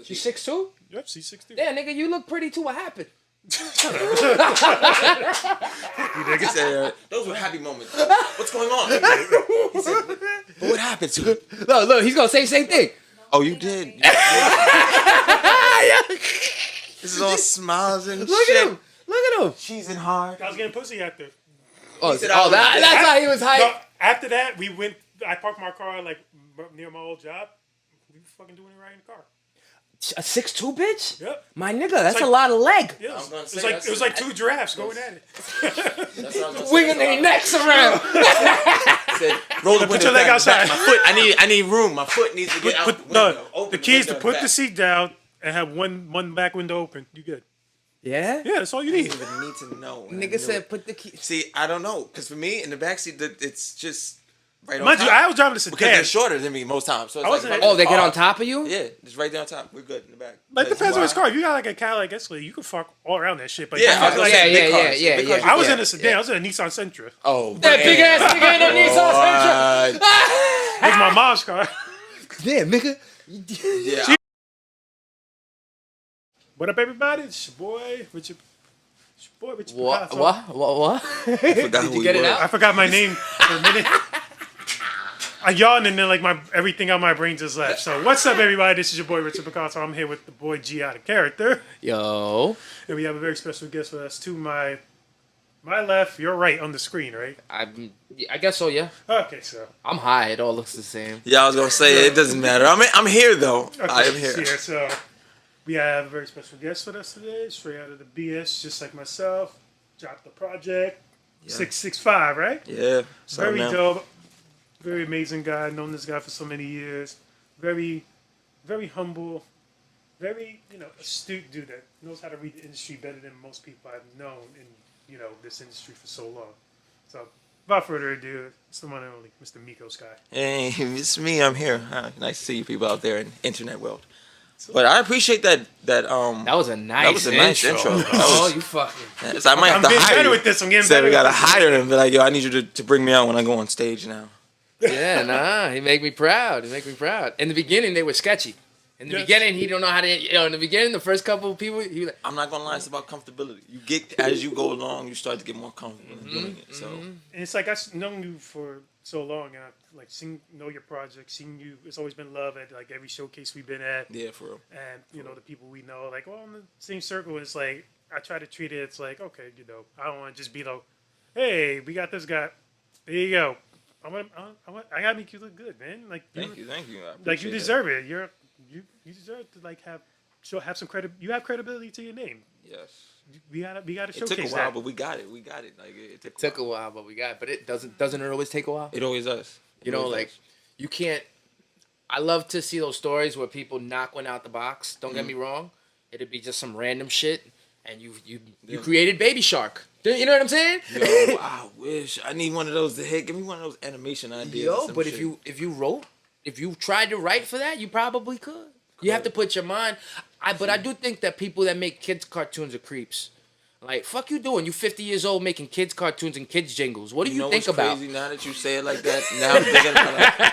She's 6'2"? Yep, she's 6'2". Yeah, nigga, you look pretty too. What happened? He said, those were happy moments. What's going on? He said, what happened to it? Look, he's gonna say the same thing. Oh, you did. This is all smiles and Look shit. at him. Look at him. Cheesing hard. I was getting pussy after. Oh, said I was that's how he was hyped. No, after that, I parked my car like near my old job. We were fucking doing it right in the car. A 6'2" bitch? Yep. My nigga, that's like- a lot of leg. Yeah, I'm gonna it say was like two giraffes going at it. That's what I was gonna say. Winging their necks around. Said, roll the window your leg back, outside. back. My foot. I need room. My foot needs to get out. The window. Open The key is to window put back. the seat down and have one back window open. You good? Yeah? Yeah, that's all you I need. didn't even need to know. I Nigga knew said it. put the key. See, I don't know, because for me in the backseat, it's just right on Mind top. you, I was driving a because sedan. they're shorter than me most times. So it's wasn't- like, Oh, they get on top of you? Yeah, just right there on top. We're good in the back. But it depends on his car. If you got like a Cadillac Escalade, you can fuck all around that shit. But Yeah, I was gonna say big yeah, cars. yeah, Big yeah. cars, I was yeah, in a sedan. yeah. I was in a Nissan Sentra. Oh, That big ass nigga in a Nissan Sentra. It was my mom's car. Damn, nigga. Yeah. What up, everybody? It's your boy, Richard. It's your boy, Richard What? Picasso. What? Forgot Did who you he get it was. out? I forgot my name for a minute. I yawned and then like everything on my brain just left. So what's up, everybody? This is your boy Richard Picasso. I'm here with the boy G out of character, Yo. and we have a very special guest with us. To my left, your right on the screen, right? I guess so, yeah. Okay, so I'm high. It all looks the same. Yeah, I was gonna say it doesn't matter. I'm here though. okay, I am here. So we have a very special guest with us today, straight out of the BS, just like myself. Dropped the project 665, right? Yeah. So Very now, dope. Very amazing guy. Known this guy for so many years. Very, very humble. Very, astute dude that knows how to read the industry better than most people I've known in, this industry for so long. So, without further ado, it's the one and only Mr. Miko Sky. Hey, it's me. I'm here. Nice to see you people out there in the internet world. But I appreciate that. That was a nice intro. That Oh, was- you fucking. So I might have I'm to getting hire better you. with this. I'm getting Said better we gotta with this. hire him and be like, yo, I need you to bring me out when I go on stage now. Yeah, nah. He make me proud. He make me proud. In the beginning, they were sketchy. In the Yes. beginning, he don't know how to. In the beginning, the first couple of people, he was like, I'm not gonna lie, it's about comfortability. You get as you go along, you start to get more comfortable in doing it. So And it's like I've known you for so long, and I've know your project, seen you. It's always been love at like every showcase we've been at, yeah, for real. and the people we know, like all in the same circle. It's like I try to treat it. It's like okay, I don't want to just be like, hey, we got this guy. There you go. I gotta make you look good, man. Like Thank you. I Like you appreciate deserve it. You deserve to like have some credit. You have credibility to your name. that. Yes. We gotta It showcase took a while, that. but we got it. We got it. Like it took a while, but we got. But it doesn't it always take a while? It always does. It always Like does. you can't. I love to see those stories where people knock one out the box. Don't get me wrong. It'd be just some random shit, and you created Baby Shark. You know what I'm saying? Yo, I wish I need one of those to hit. Give me one of those animation ideas. or Yo, some but shit. if you tried to write for that, you probably could. You have to put your mind. But I do think that people that make kids cartoons are creeps. Like, fuck you doing? You 50 years old making kids cartoons and kids jingles. What do you know think what's about? crazy now that you say it like that? Now I'm thinking about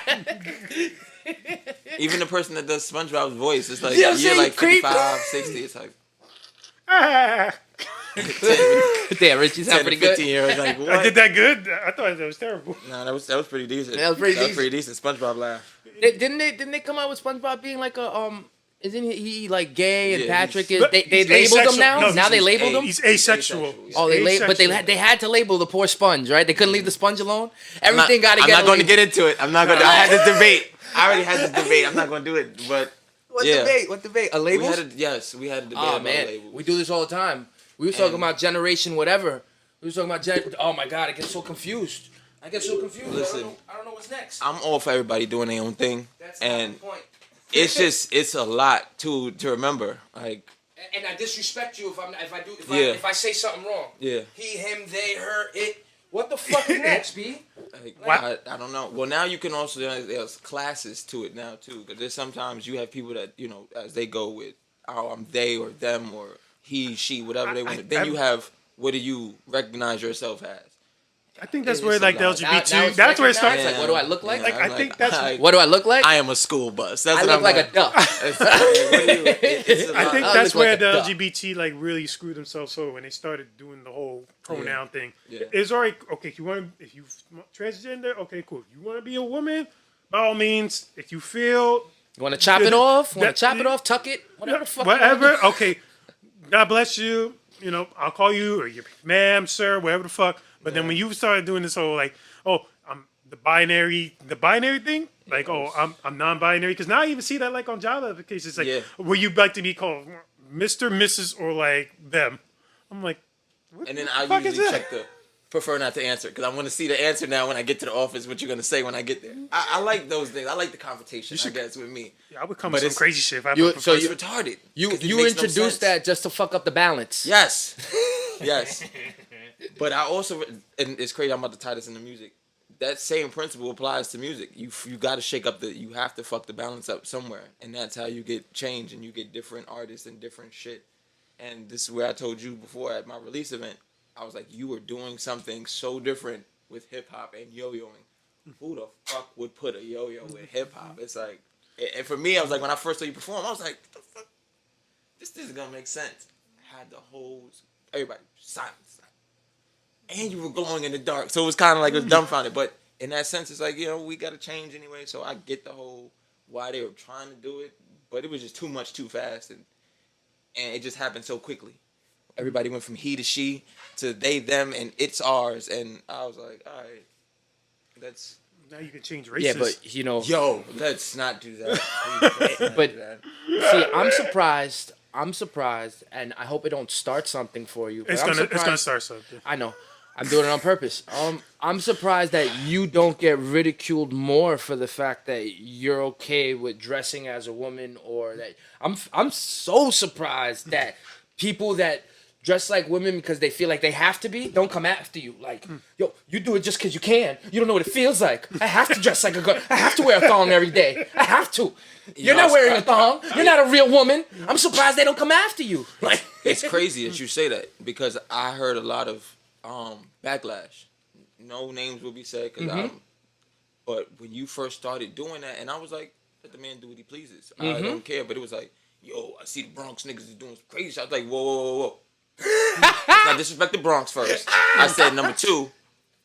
it. Even the person that does SpongeBob's voice, it's like You know what I'm you're saying, like creep? 55, 60. It's like Ah, 10, Damn, Richie's 10 not pretty 15 good. years. Like what? I did that good. I thought that was terrible. No, that was pretty decent. That was pretty decent. SpongeBob laugh. Didn't they come out with SpongeBob being like a Isn't he like gay and Yeah, Patrick he's- is? They he's labeled him asexual. now. No, Now they he's labeled him. He's asexual. Asexual, yeah. Oh, but Asexual. they had to label the poor sponge, right? They couldn't leave the sponge alone. Everything got to I'm get. not going to labeled. get into it. I'm not going to. I had this debate. I already had this debate. I'm not going to do it. But What yeah. debate? What debate? A we label? had we had a debate Oh about man, labels. we do this all the time. We were talking And- about generation whatever. We were talking about oh my god, I get so confused. I get so confused. Listen. I don't know what's next. I'm all for everybody doing their own thing, That's and not the point. it's a lot to remember. Like And I disrespect you if Yeah. if I say something wrong. yeah, He, him, they, her, it. What the fuck is next, B? like, I don't know. Well, now you can also there's classes to it now too, because there's sometimes you have people that as they go with I'm they or them or he, she, whatever they want. Then you have what do you recognize yourself as? I think that's It's where a like the lot. LGBT. Now it's that's where it recognized? starts. Like, what do I look like? Like, I think that's- What do I look like? I am a school bus. That's I what look I'm like a duck. It's a I lot. think I that's look where like a the duck. LGBT like really screwed themselves over when they started doing the whole pronoun thing. Yeah. It's alright. Okay, if you transgender, okay, cool. You want to be a woman, by all means. If you feel You want to chop it off? Want that- to chop it off? Tuck it? Whatever. the fuck you wanna whatever. do. Okay, God bless you. You know, I'll call you or your ma'am, sir, whatever the fuck. But then when you started doing this whole like, oh, I'm the binary thing. Like, oh, I'm non-binary, because now I even see that like on job applications, like, where you like to be called Mr., Mrs., or like them. I'm like, what And then the I fuck usually is that? check the prefer not to answer because I want to see the answer now when I get to the office. What you're gonna say when I get there? I like those things. I like the confrontation. I guess with me, Yeah, I would come But with some it's- crazy shit. If I You- put so it's you- retarded. You 'cause it you makes no introduced sense. that just to fuck up the balance. Yes, yes. But I also, and it's crazy. I'm about to tie this into music. That same principle applies to music. You got to shake up you have to fuck the balance up somewhere, and that's how you get change and you get different artists and different shit. And this is where I told you before at my release event, I was like, you are doing something so different with hip hop and yo-yoing. Who the fuck would put a yo-yo with hip hop? It's like, and for me, I was like, when I first saw you perform, I was like, what the fuck? This isn't gonna make sense. I had the whole everybody silence. And you were glowing in the dark. So it was kind of like it was dumbfounded. But in that sense, it's like, we got to change anyway. So I get the whole why they were trying to do it. But it was just too much too fast. And it just happened so quickly. Everybody went from he to she to they, them, and it's ours. And I was like, all right, that's... Now you can change races. Yeah, but Yo, let's not do that. Please, let's not But- do that. see, I'm surprised, and I hope it don't start something for you. but it's I'm gonna surprised- start something. I know. I'm doing it on purpose. I'm surprised that you don't get ridiculed more for the fact that you're okay with dressing as a woman, or that I'm so surprised that people that dress like women because they feel like they have to be don't come after you. Like, yo, you do it just because you can. You don't know what it feels like. I have to dress like a girl. I have to wear a thong every day. I have to. You're not wearing a thong. You're not a real woman. I'm surprised they don't come after you. Like, It's crazy that you say that because I heard a lot of backlash. No names will be said because but when you first started doing that, and I was like, let the man do what he pleases. I don't care. But it was like, yo, I see the Bronx niggas is doing some crazy shit. I was like, whoa. Let's not disrespect the Bronx first. I said number two,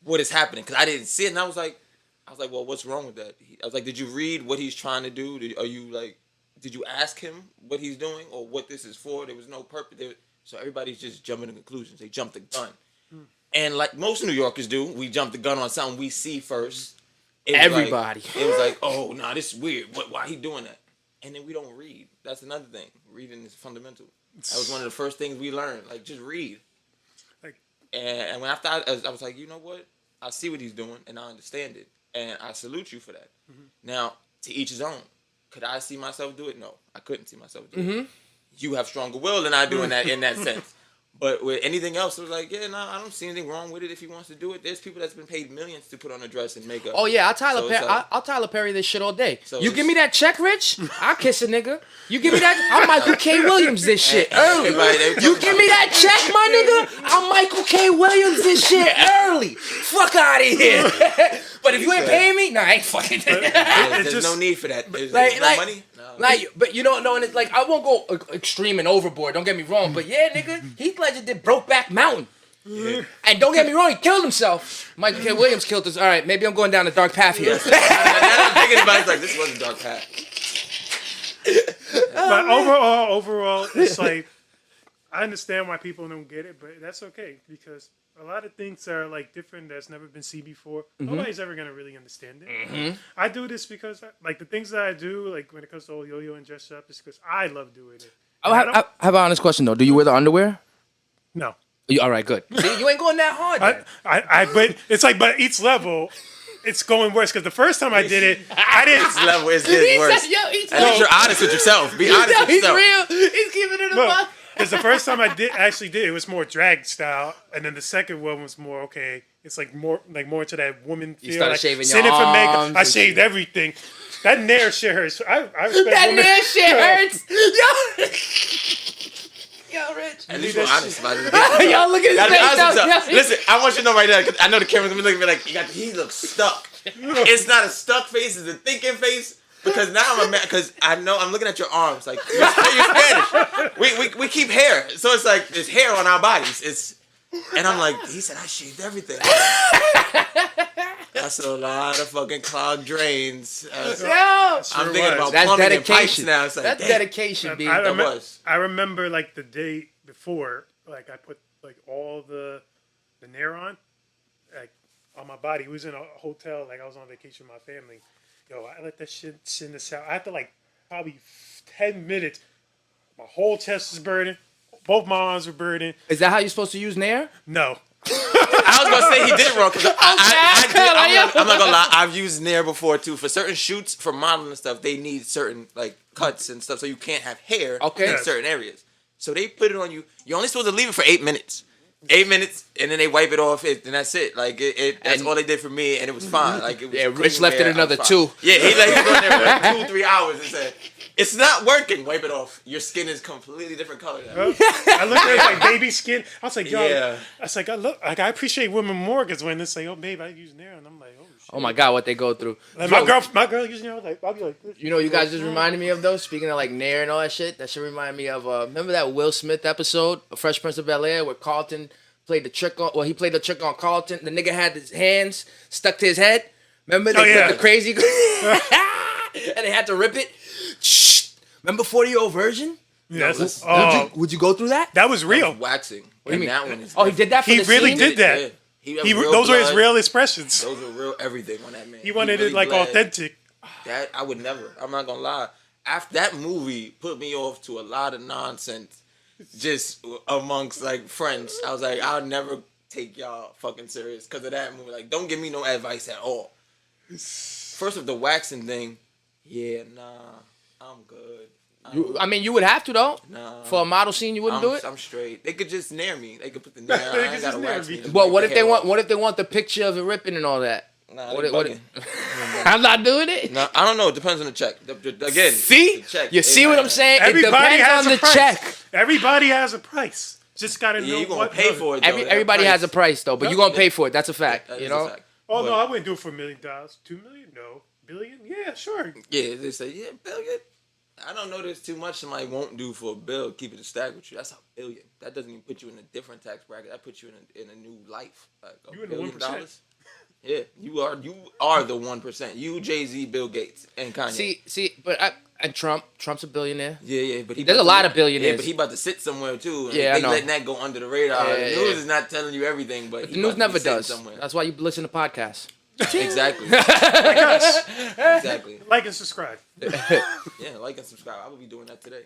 what is happening? Because I didn't see it, and I was like, well, what's wrong with that? I was like, did you read what he's trying to do? Did you ask him what he's doing or what this is for? There was no purpose. So everybody's just jumping to conclusions. They jump the gun. And like most New Yorkers do, we jump the gun on something we see first. It was everybody. it was like, oh, nah, this is weird. Why he doing that? And then we don't read. That's another thing. Reading is fundamental. That was one of the first things we learned. Like, just read. Like- And when after I was like, you know what? I see what he's doing, and I understand it. And I salute you for that. Now, to each his own. Could I see myself do it? No, I couldn't see myself do it. You have stronger will than I do in that sense. But with anything else, it was like, I don't see anything wrong with it if he wants to do it. There's people that's been paid millions to put on a dress and makeup. Oh yeah, I'll Tyler So Perry. it's like- I'll Tyler Perry this shit all day. So You it's- give me that check, Rich? I'll kiss a nigga. You give me that? I'm Michael K. Williams this shit early. Everybody- You give me that check, my nigga? I'm Michael K. Williams this shit early. Fuck out of here. But if you ain't paying me, nah, I ain't fucking. There's just- no need for that. There's Like- no like- money. No. Like, but you don't know, and it's like I won't go extreme and overboard. Don't get me wrong, but yeah, nigga, Heath Ledger did Brokeback Mountain. And don't get me wrong, he killed himself. Michael K. Williams killed us. All right, maybe I'm going down a dark path here. Now I'm thinking about it, it's like, this was a dark path. But overall, it's like I understand why people don't get it, but that's okay because a lot of things are like different that's never been seen before. Nobody's ever gonna really understand it. I do this because like the things that I do, like when it comes to all yo-yo and dress up, is because I love doing it. I have an honest question though. Do you wear the underwear? No, All right, good. See, you ain't going that hard. Then. but it's like, but each level, it's going worse because the first time I did it, I didn't. This level is getting worse. At least you're honest with yourself. Be honest with He's yourself. real. He's keeping it a buck. Because the first time I actually did it was more drag style, and then the second one was more okay. It's like more into that woman feel. started like shaving your sitting for makeup. arms I and shaved everything. That nair shit hurts. I respect That women. nail shit hurts. Yo. Yo, Rich. At least Leave we're that honest shit. about it. Y'all look at his Gotta be honest with face. yourself. Listen, I want you to know right now, 'cause I know the camera's gonna be looking at me like, he looks stuck. It's not a stuck face, it's a thinking face. Because now I'm because I know I'm looking at your arms. Like, you're Spanish. We keep hair. So it's like, there's hair on our bodies. And I'm like, he said I shaved everything. That's a lot of fucking clogged drains. I'm thinking about That's plumbing and pipes dedication. now. It's like, That's damn. dedication, B. I remember like the day before, like I put like all the Nair on, like on my body. It was in a hotel, like I was on vacation with my family. Yo, I let that shit sit in the shower. After like probably 10 minutes, my whole chest was burning. Both my arms were burning. Is that how you're supposed to use Nair? No. I was gonna say he did it wrong because I'm not gonna lie. I've used Nair before too. For certain shoots, for modeling and stuff, they need certain like cuts and stuff, so you can't have hair in certain areas. So they put it on you. You're only supposed to leave it for 8 minutes. 8 minutes, and then they wipe it off, and that's it. Like that's all they did for me, and it was fine. Like it was Rich left it another 2. Yeah, he like he went there for like 2-3 hours and said, "It's not working." Wipe it off. Your skin is completely different color now. I looked at it like baby skin. I was like, yo, Yeah. I was like, I appreciate women more because when they say, oh, babe, I use Nair, and I'm like, oh, shit. Oh my God, what they go through. Like, Yo, my girl using Nair, like, I'll be like, this. You know, you guys just reminded me of those. Speaking of like Nair and all that shit, that should remind me of remember that Will Smith episode, Fresh Prince of Bel-Air, where Carlton played the trick on. Well, he played the trick on Carlton. The nigga had his hands stuck to his head. Remember they put the crazy, and they had to rip it. Shh. Remember 40-year-old virgin? Yes. Would you go through that? That was real. Waxing. What do you mean? That one is Oh, he did that for He the really scene? did that. Yeah. Those were his real expressions. Those were real everything on that man. He wanted really it like bled. authentic. That I would never. I'm not gonna lie. After that movie put me off to a lot of nonsense, just amongst like friends. I was like, I'll never take y'all fucking serious because of that movie. Like, don't give me no advice at all. First of the waxing thing, yeah, nah, I'm good. I mean, you would have to though. Nah. For a model scene, you wouldn't do it. I'm straight. They could just nair me. They could put the nair. They I could ain't just gotta nair wax me. me. But what if they want? What if they want the picture of it ripping and all that? Nah, What they it- what bugging. it- I'm not doing it. No, I don't know. It depends on the check. Again, See, the check. you see what I'm saying? It Everybody depends has on a the price. check. Everybody has a price. Just gotta know Yeah, you gonna what pay for it. Though, that Everybody has a price though, but you gonna Yeah. pay for it. That's a fact. That You is know. a fact. Oh But- no, I wouldn't do it for $1 million. $2 million? No. Billion? Yeah, sure. Yeah, they say, yeah, billion. I don't know there's too much somebody won't do for a bill. Keep it a stack with you. That's a billion. That doesn't even put you in a different tax bracket. That puts you in a new life. Like You in $1 the billion 1%. Yeah, you are the 1%. You, Jay-Z, Bill Gates, and Kanye. See, but and Trump's a billionaire. Yeah, but There's a lot of billionaires. Yeah, but he about to sit somewhere too. And Yeah, I they know. letting that go under the radar. Yeah, the yeah, news yeah. is not telling you everything, but The news never does. Somewhere. That's why you listen to podcasts. Exactly. Like us. Exactly. Like and subscribe. Yeah, like and subscribe. I will be doing that today.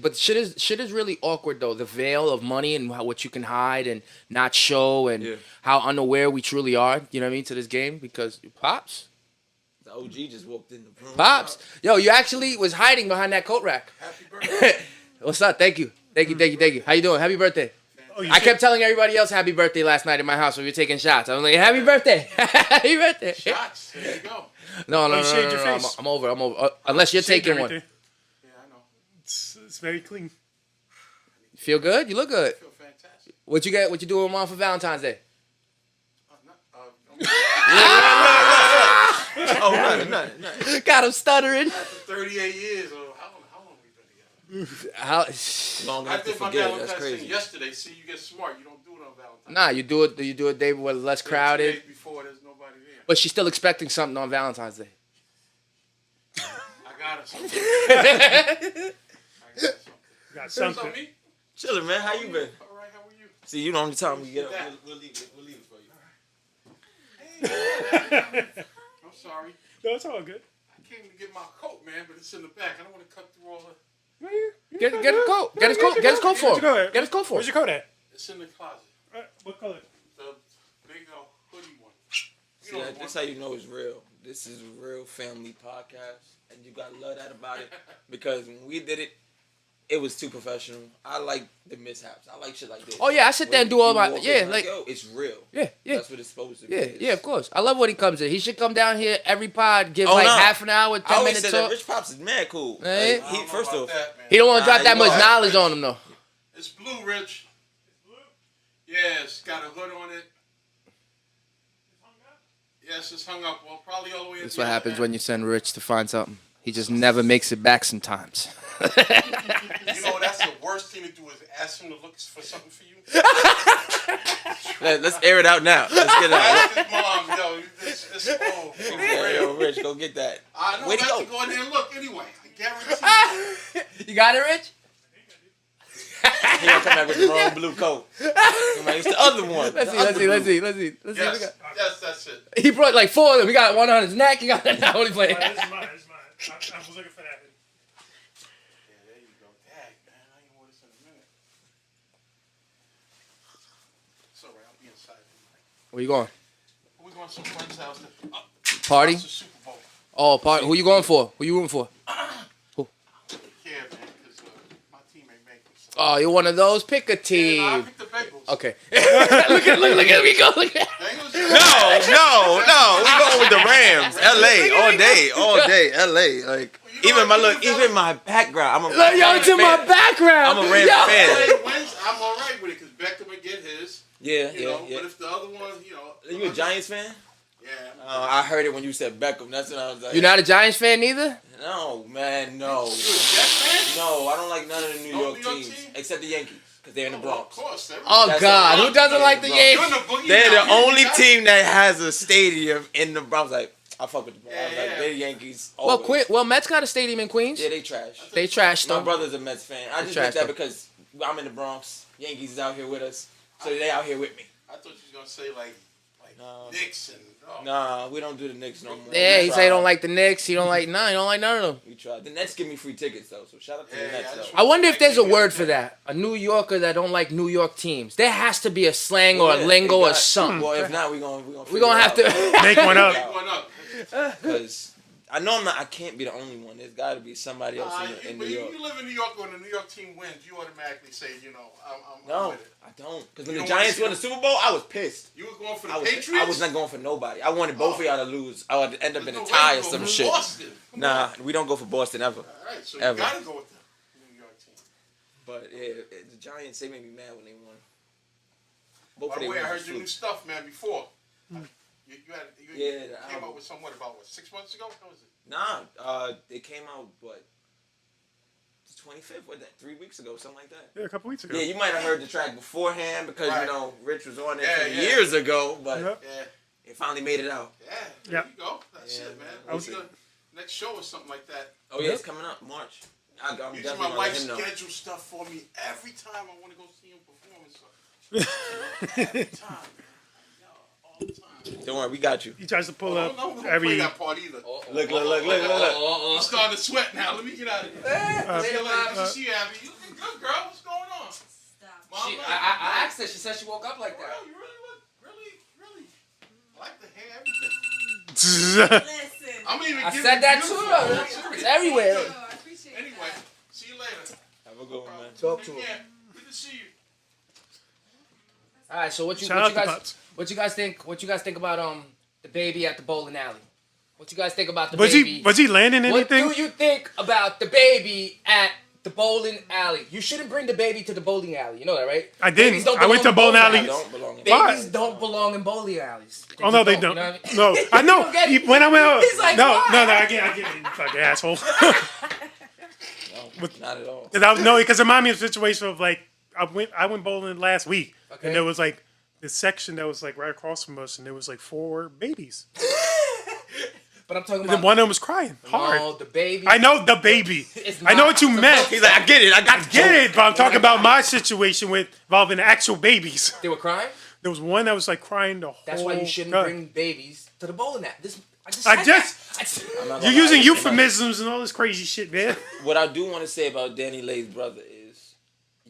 But shit is really awkward though. The veil of money and what you can hide and not show, and how unaware we truly are. You know what I mean, to this game, because pops. The OG just walked in the room. Pops, yo, you actually was hiding behind that coat rack. Happy birthday. What's up? Thank you. How you doing? Happy birthday. Oh, you I kept telling everybody else happy birthday last night in my house when we were taking shots. I was like, happy birthday. Happy birthday. Shots. There you go. No. you shaved your face. I'm over. Unless you're shaved taking one. everything. Yeah, I know. It's very clean. You feel good? You look good. I feel fantastic. What you got? What you doing, Mom, for Valentine's Day? Oh, nothing. Got him stuttering. After 38 years, or how long we been together? How, Long I enough to did my forget. That's Valentine's thing crazy. yesterday. See, you get smart. You don't do it on Valentine's. nah, you do it day where less 2 crowded. days before, there's nobody there. But she's still expecting something on Valentine's Day. I got her something. I got her something. Got What's something. up, me? Chilling, man. How you been? All right, how are you? See, you the only time we get up. That. We'll leave it. We'll leave it for you. I'm sorry. No, it's all good. I came to get my coat, man, but it's in the back. I don't want to cut through all the... Get his coat. Get his coat. Get his coat for him. Where'd Get his coat for Where's him. your coat at? It's in the closet. What color? The big hoodie one. See, this how you know it's real. This is a real family podcast, and you gotta love that about it. Because when we did it, it was too professional. I like the mishaps. I like shit like this. Oh yeah, I sit there and do all my like yo, it's real. yeah. That's what it's supposed to be. Yeah, of course. I love when he comes in. He should come down here every pod, give Oh, like no. half an hour, I 10 always minutes said that talk. Rich Pops is mad cool. Hey. Like, he first off, He don't want to Nah, drop that you much are. knowledge on him though. It's blue, Rich. It's blue. Yeah, it's got a hood on it. It's hung up. Yes, it's hung up. Well, probably all the way. That's what happens when you send Rich to find something. He just never makes it back sometimes. You know, that's the worst thing to do is ask him to look for something for you. Let's air it out now. Let's get it out. Ask his mom, yo, it's old. For real. Yo, Rich, go get that. I know. Where'd he Let's go? go in there and look anyway. I guarantee you. You got it, Rich? He gonna come back with the wrong blue coat. He might use the other one. Let's The other see. Yes, yes, that's it. He brought like 4 of them. He got one on his neck. He got that. What he playing? This is mine. I was looking for that. Yeah, there you go. Dang, man, I ain't want this in a minute. It's all right. I'll be inside tonight. Where you going? We're going to some friend's house. Party? It's the Super Bowl. Oh, party. Who you going for? Who you rooting for? Yeah, man, because my team ain't making it. Oh, you're one of those. Pick a I team. picked the Bengals. Okay. look at me go. Look at. Bengals. No. We going with the Rams. L.A. all day. L.A. Like even my background. I'm a Look, yo, Rams to my fan. background. I'm a Rams fan. Wins, I'm all right with it because Beckham would get his. Yeah. But if the other one, You a Giants fan? Yeah. I heard it when you said Beckham. That's what I was like. You're not a Giants fan neither? No, man, no. You a Jets fan? No, I don't like none of the New No York New York teams team? except the Yankees because they're in the Bronx. Of course. Oh, That's God. a- Who doesn't like the Bro. Yankees? You're in the boogie They're now. the only team that has a stadium in the Bronx. Like, I fuck with the Bronx. Yeah, yeah. They're Yankees. Well, Always. Well, Mets got a stadium in Queens. Yeah, they trash. They trashed My them. brother's a Mets fan. I just trash did that them. because I'm in the Bronx. Yankees is out here with us, so they out here with me. I thought you was going to say, like No. Knicks and... Oh. Nah, we don't do the Knicks no more. Yeah, We he tried. say he don't like the Knicks. He don't like none. He don't like none of them. We tried. The Nets give me free tickets though, so shout out to the Yeah, Nets I just though. I wonder if there's a word for that. A New Yorker that don't like New York teams. There has to be a slang or a Yeah, lingo they or got- something. Well, if not, we gonna We're gonna have to. Make one up. Make one up. Because I know I can't be the only one. There's got to be somebody else in New But York. you live in New York, when the New York team wins, you automatically say, I'm No, with it. I don't. Because when You the don't wanna Giants see won the them? Super Bowl, I was pissed. You were going for the I Patriots? was not going for nobody. I wanted both of y'all to lose. I would end up in a There's no tie way or you go some for shit. Boston. Come Nah, on. we don't go for Boston ever. All right, so Ever. you got to go with the New York team. But yeah, the Giants, they made me mad when they won. Both By of the them way, I wins heard was your new fluke. stuff, man, before. You Yeah, the came album. up with somewhat about, 6 months ago? How was it? Nah, they came out, the 25th, what that, 3 weeks ago, something like that. Yeah, a couple weeks ago. Yeah, you might have heard the track beforehand because, Right. Rich was on it Yeah, from yeah. years ago, but Yep. Yeah. it finally made it out. Yeah, there Yeah. you go. That's Yeah, it, man. man. What's the next show or something like that? Oh, yeah, it's coming up, March. I'm Usually definitely my gonna wife let him know. schedules stuff for me every time I want to go see him perform and stuff. Every time, man. Yo, all the time. Don't worry, we got you. He tries to pull Don't up play every. that part either. Look. I'm starting to sweat now. Let me get out of here. Uh, See you later. Good to see you, Abby. You looking good, girl. What's going on? Stop. Mom, I asked her. She said she woke up like Girl, that. you really look, really. I like the hair, everything. Listen. I'm even I giving said that beautiful. too, though. I'm serious. It's everywhere. Yo, I appreciate Anyway, that. see you later. Have a good one, man. Talk to Take him. care. Good to see you. All right. So what you Shout out to guys Pops. what you guys think about the baby at the bowling alley? What you guys think about the Was baby? he landing What anything? do you think about the baby at the bowling alley? You shouldn't bring the baby to the bowling alley. You know that, right? I Babies didn't. don't I went to belong bowling in alley. I don't belong in Why? Babies don't belong in bowling alleys. They Oh no, just they you don't. know what I mean? No, I know. You don't get it. When I went, He's like, no, why? I get it, you fucking asshole. No, not at all. Because it reminded me of a situation of like I went bowling last week, Okay. and there was like this section that was like right across from us, and there was like 4 babies. But I'm talking And then about one of them was crying hard. no, the baby. I know the baby. It's I know not what you supposed meant. to He's like, I get it. I got the Get it, but I'm talking about my situation with involving the actual babies. They were crying. There was one that was like crying the whole. That's why you shouldn't time. bring babies to the bowling alley. I just- I'm not You're gonna using lie. euphemisms and all this crazy shit, man. What I do want to say about Danny Lay's brother is,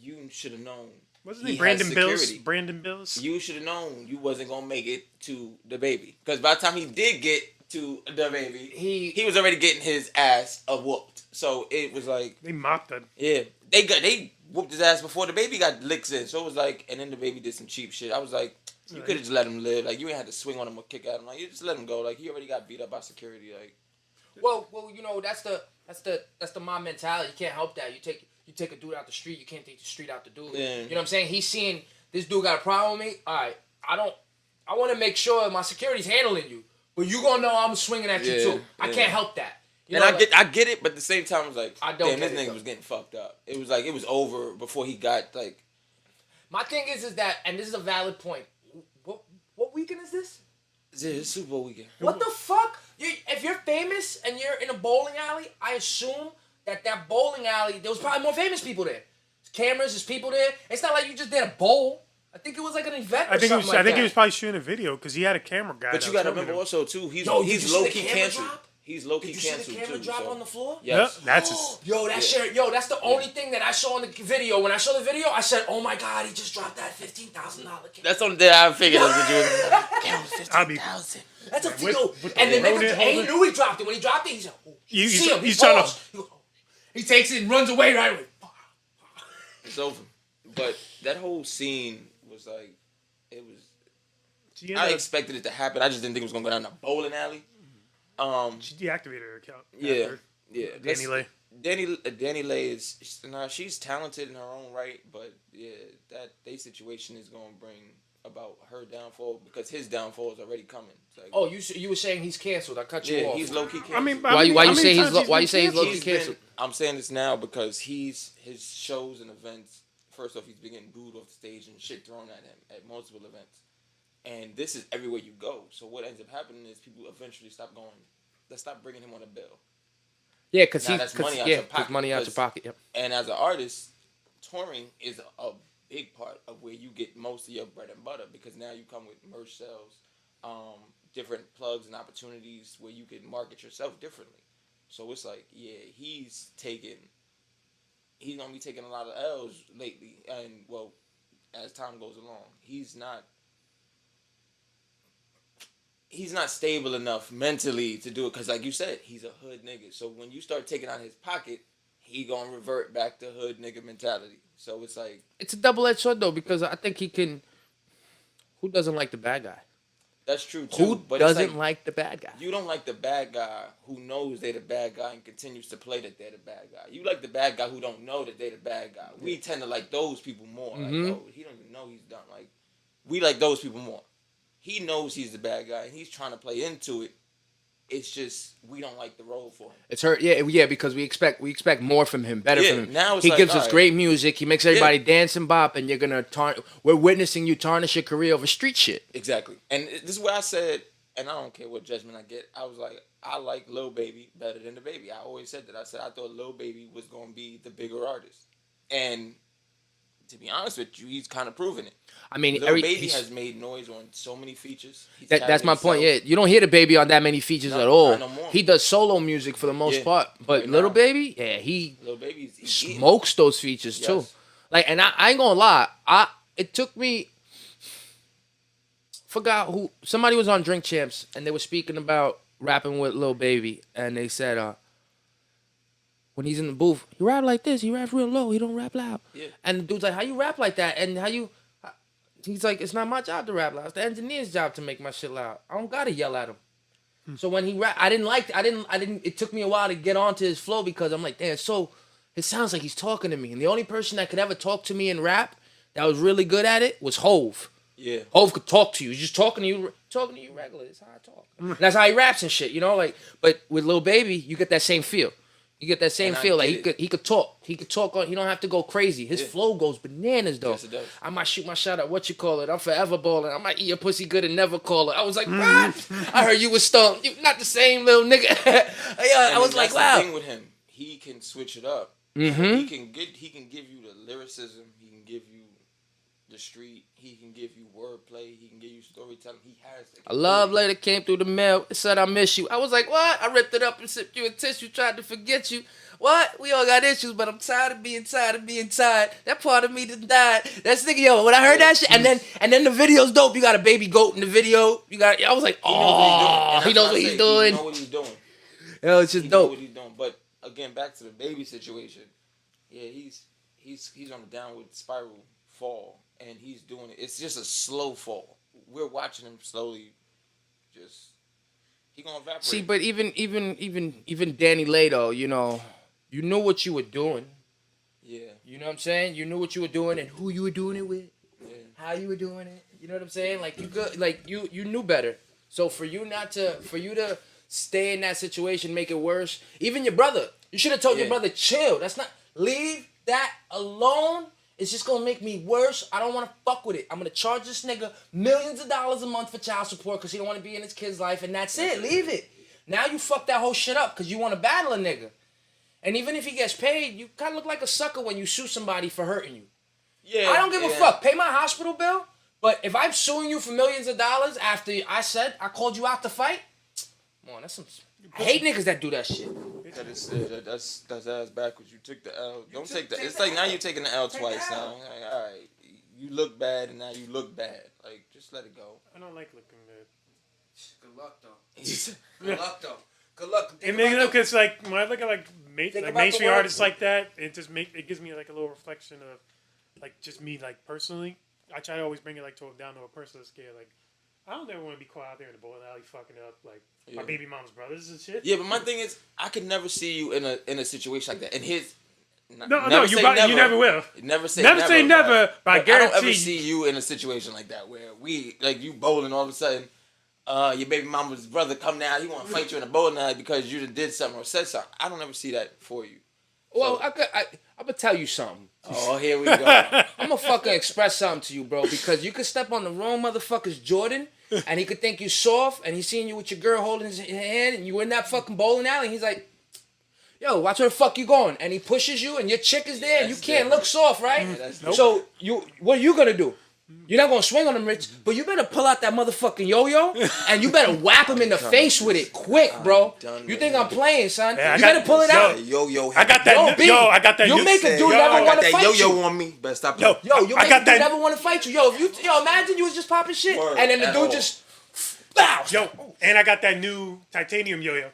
you should have known. What's his He name? Brandon has Bills. security. Brandon Bills. You should have known you wasn't gonna make it to the baby, because by the time he did get to the baby, he was already getting his ass whooped. So it was like, They mocked him. yeah, they whooped his ass before the baby got licks in. So it was like, and then the baby did some cheap shit. I was like, you could have just let him live. Like, you ain't had to swing on him or kick at him. Like, you just let him go. Like, he already got beat up by security. Like, well, you know that's the mom mentality. You can't help that. You take a dude out the street, you can't take the street out the dude. Yeah. You know what I'm saying? He's seeing this dude got a problem with me. All right, I want to make sure my security's handling you, but you gonna know I'm swinging at you too. I can't help that. You and know, I get it, but at the same time, I was like, I don't damn, get this it, nigga though. was getting fucked up. It was like it was over before he got like. my thing is that, and this is a valid point. What weekend is this? It's Super Bowl weekend. What the fuck? If you're famous and you're in a bowling alley, I assume that bowling alley, there was probably more famous people there. There's cameras, there's people there. It's not like you just did a bowl. I think it was like an event or something like that. I think he was probably shooting a video because he had a camera guy. But you gotta remember also too, he's Yo, did you see low the key camera canceled. drop? He's low key Did you see canceled the camera too. drop So. on the floor? Yes. Yep, that's his. Yo, that shit. Yo, that's the only thing that I saw in the video. When I saw the video, I said, "Oh my god, he just dropped that $15,000 camera." That's the only thing I figured that's what you was. I'll be. That's a With- video. with And the then Ronin he holder? knew he dropped it. When he dropped it, he said, "Oh, He's- see him. he's He trying to- paused. He goes, oh. He takes it and runs away right away. It's over. But that whole scene was like, it was. She I ended up- expected it to happen. I just didn't think it was gonna go down a bowling alley. She deactivated her account. Yeah, after yeah. Danny Lay. Danny Lay is she's talented in her own right, but yeah, that situation is gonna bring about her downfall because his downfall is already coming. It's like, Oh, you were saying he's canceled. I cut you yeah, off. he's low key canceled. I mean, Why you how many say he's times why you been say he's low key He's canceled? I'm saying this now because his shows and events. First off, he's been getting booed off the stage and shit thrown at him at multiple events, and this is everywhere you go. So what ends up happening is people eventually stop going. They stop bringing him on a bill. Yeah, because Now he's that's money out your pocket, money out your because- pocket. Yep. And as an artist, touring is a big part of where you get most of your bread and butter because now you come with merch sales, different plugs and opportunities where you can market yourself differently. So it's like, yeah, he's gonna be taking a lot of L's lately, and well, as time goes along, he's not stable enough mentally to do it because, like you said, he's a hood nigga. So when you start taking out his pocket, he gonna revert back to hood nigga mentality. So it's like It's a double-edged sword though because I think he can. Who doesn't like the bad guy? that's true too. Who but it's doesn't like the bad guy? you don't like the bad guy who knows they're the bad guy and continues to play that they're the bad guy. You like the bad guy who don't know that they're the bad guy. We tend to like those people more. Like, oh, he don't even know he's done. Like, we like those people more. He knows he's the bad guy and he's trying to play into it. It's just we don't like the role for him. It's hurt. Yeah, because we expect more from him, better Yeah, from him. now it's he like, gives us alright. great music. He makes everybody dance and bop, and you're gonna we're witnessing you tarnish your career over street shit. Exactly. And this is where I said, and I don't care what judgment I get. I was like, I like Lil Baby better than the Baby. I always said that. I said I thought Lil Baby was gonna be the bigger artist, and to be honest with you, he's kind of proven it. I mean, Lil Baby has made noise on so many features. He's that's carried my point. Yeah, himself. you don't hear the Baby on that many features No, at all. not no more. He does solo music for the most Yeah. part, but Right Little now. Baby, yeah, he Lil Baby's he's eating. smokes those features too. Yes. Like, and I ain't gonna lie, it took me. Forgot who somebody was on Drink Champs and they were speaking about rapping with Lil Baby and they said when he's in the booth he rap like this, he raps real low, he don't rap loud. Yeah. And the dude's like, how you rap like that? And he's like, it's not my job to rap loud, it's the engineer's job to make my shit loud. I don't gotta yell at him. So when he rap, I didn't. It took me a while to get onto his flow because I'm like, damn. So it sounds like he's talking to me, and the only person that could ever talk to me in rap that was really good at it was Hove. Yeah. Hove could talk to you. He's just talking to you regular. That's how I talk. That's how he raps and shit, you know. Like, but with Lil Baby, you get that same feel. You get that same And I feel. Like get he could talk. He could talk. He don't have to go crazy. His Yeah. flow goes bananas though. Yes, it does. I might shoot my shot at what you call it. I'm forever balling. I might eat your pussy good and never call it. I was like, what? I heard you was stoned. You not the same little nigga. Yeah, I was like, that's wow. The thing with him, he can switch it up. Mhm. He can give you the lyricism. He can give you the street. He can give you wordplay. He can give you storytelling. He has. A love letter came through the mail. It said I miss you. I was like, what? I ripped it up and sipped you a tissue. Tried to forget you. What? We all got issues, but I'm tired of being tired. That part of me done died. That's nigga, yo. When I heard that shit, and then the video's dope. You got a baby goat in the video. I was like, oh, he knows what he's doing. He knows what he's doing. Yo, it's just He knows dope. what he's doing. But again, back to the Baby situation. Yeah, he's on a downward spiral fall, and he's doing it. It's just a slow fall. We're watching him slowly. He gonna evaporate. See, but even Danny Lay though, you know, you knew what you were doing. Yeah. You know what I'm saying? You knew what you were doing and who you were doing it with, Yeah. how you were doing it. You know what I'm saying? Like you good, like you knew better. So for you to stay in that situation, make it worse. Even your brother, you should have told your Yeah. brother, chill. That's not leave that alone. It's just gonna make me worse. I don't want to fuck with it. I'm gonna charge this nigga millions of dollars a month for child support because he don't want to be in his kid's life, and that's it. Leave it. Now you fuck that whole shit up because you want to battle a nigga. And even if he gets paid, you kind of look like a sucker when you sue somebody for hurting you. Yeah. I don't give a fuck. Pay my hospital bill. But if I'm suing you for millions of dollars after I said I called you out to fight, come on, that's some. I hate niggas that do that shit. That's ass backwards. You took the L. Don't take the. It's like now you're taking the L twice now. Like, all right, you look bad and now you look bad. Like just let it go. I don't like looking bad. Good luck though. Good luck though. Good luck. And maybe look, it's like when I look at like about mainstream the world. artists like that, it gives me like a little reflection of like just me like personally. I try to always bring it like down to a personal scale. Like I don't ever want to be caught out there in the bowling alley fucking up like my baby mama's brothers and shit. Yeah, but my thing is, I could never see you in a situation like that. And his. You never will. Never say never. But I like, guarantee I don't ever see you in a situation like that where you bowling all of a sudden. Your baby mama's brother come down, he want to fight you in a bowling alley because you did something or said something. I don't ever see that for you. Well, So, I'm gonna tell you something. oh, here we go. I'm gonna fucking express something to you, bro, because you could step on the wrong motherfucker's Jordan, and he could think you soft, and he's seeing you with your girl holding his hand, and you in that fucking bowling alley, and he's like, yo, watch where the fuck you going, and he pushes you, and your chick is there, and you can't look soft, right? Nope. So what are you gonna do? You're not gonna swing on him, Rich, but you better pull out that motherfucking yo-yo, and you better whap him in the face with it quick, bro. You think I'm playing, son? Yeah, you better pull it out. Yo, I got that. I got that. You make a dude never want to fight you. yo on me. Better stop. Yo, You make a dude never want to fight you. Imagine you was just popping shit, Word, and then the at dude all. just, bow. And I got that new titanium yo-yo.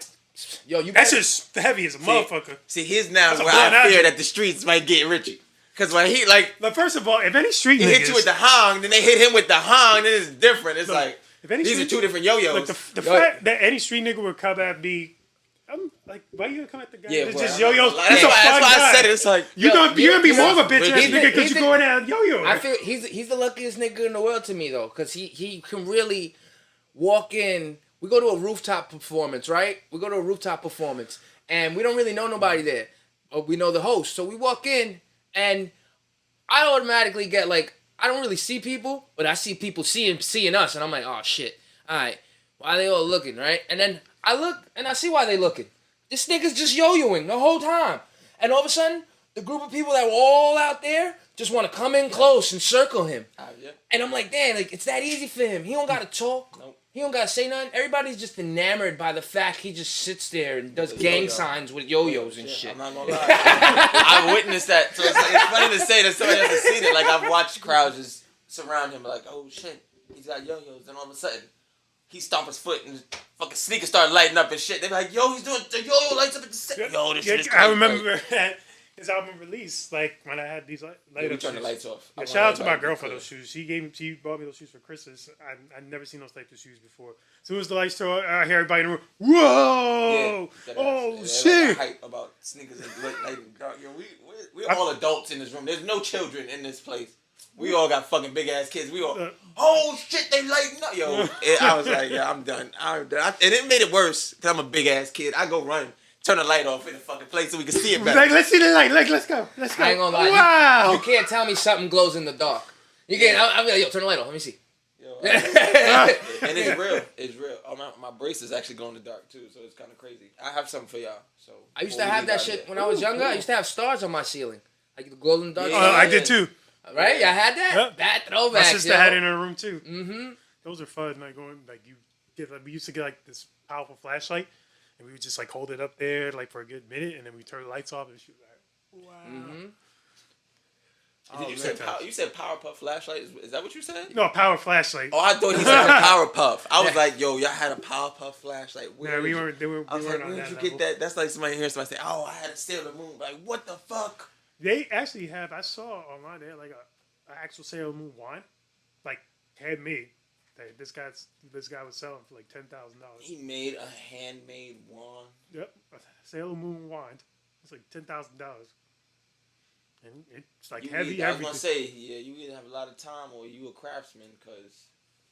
You That's better, just heavy as a motherfucker. See, here's now That's a where blunt I fear action. that the streets might get Richie. Because when he, like, But first of all, if any street he niggas, hit you with the hong, then they hit him with the hong, then it's different. It's like, if any these are street- two different yo-yos. like the fact that any street nigga would come at me, I'm like, why you gonna come at the guy? Yeah, It's well, just I'm not yo-yos. gonna lie. He's That's a why fun I guy. said it. It's like, You're gonna be more of a bitch ass he's nigga because you going at yo-yo. I feel he's the luckiest nigga in the world to me though, cause he can really walk in. We go to a rooftop performance, right? We go to a rooftop performance, and we don't really know nobody there. We know the host, so we walk in, and I automatically get like, I don't really see people, but I see people seeing us, and I'm like, oh shit, all right, why are they all looking, right? And then I look, and I see why they looking. This nigga's just yo-yoing the whole time, and all of a sudden, the group of people that were all out there just want to come in close and circle him. yeah. And I'm like, damn, like it's that easy for him. He don't gotta talk. Nope. He don't gotta say nothing. Everybody's just enamored by the fact he just sits there and does gang yo-yo. signs with yo-yos and shit. I'm not gonna lie. I witnessed that. So it's funny to say that somebody hasn't seen it. Like, I've watched crowds just surround him, like, oh shit, he's got yo-yos. And all of a sudden, he stomp his foot and his sneakers start lighting up and shit. They're like, yo, he's doing the yo-yo lights up at the same. Yo, this shit is crazy. I remember his album release, like when I had these light Yeah, we up turn the shoes. lights off. Yeah, shout out to my girl for those shoes. She bought me those shoes for Christmas. I'd never seen those types of shoes before. As soon as the lights turn on, I hear everybody in the room. Whoa! Oh shit! Like hype about sneakers and light and dark. Yo, we're all adults in this room. There's no children in this place. We all got fucking big ass kids. We all, oh shit, they lighting up, yo. And I was like, yeah, I'm done. And it made it worse because I'm a big ass kid. I go run, turn the light off in the fucking place so we can see it better. Like, let's see the light. Like, let's go. Let's go. I ain't gonna lie. Wow! You can't tell me something glows in the dark. You can't. I'm like, yo, turn the light off. Let me see. Yo, and it's real. It's real. Oh, my braces actually glow in the dark too, so it's kind of crazy. I have something for y'all. So I used to have that shit when I was younger. I used to have stars on my ceiling, like the glow in the dark. Yeah. I did too. Right? Y'all had that? Yep. Bad throwback. My sister had it in her room too. Mm-hmm. Those are fun. Like going, like we used to get like this powerful flashlight, and we would just like hold it up there like for a good minute, and then we turn the lights off, and she was like, "Wow." Mm-hmm. You said Powerpuff flashlight? Is that what you said? No, power flashlight. Oh, I thought he said a Powerpuff. I was like, yo, y'all had a Powerpuff flashlight. Yeah, we weren't. We I was weren't like, on where that did you level. get that? That's like somebody hearing somebody say, oh, I had a Sailor Moon. Like, what the fuck? They actually have. I saw online they had like a actual Sailor Moon wand, like handmade. That this guy was selling for like $10,000. He made a handmade wand. Yep, a Sailor Moon wand. It's like $10,000. And it's like You heavy. either, I was everything. gonna say, yeah, you either have a lot of time or you a craftsman, cause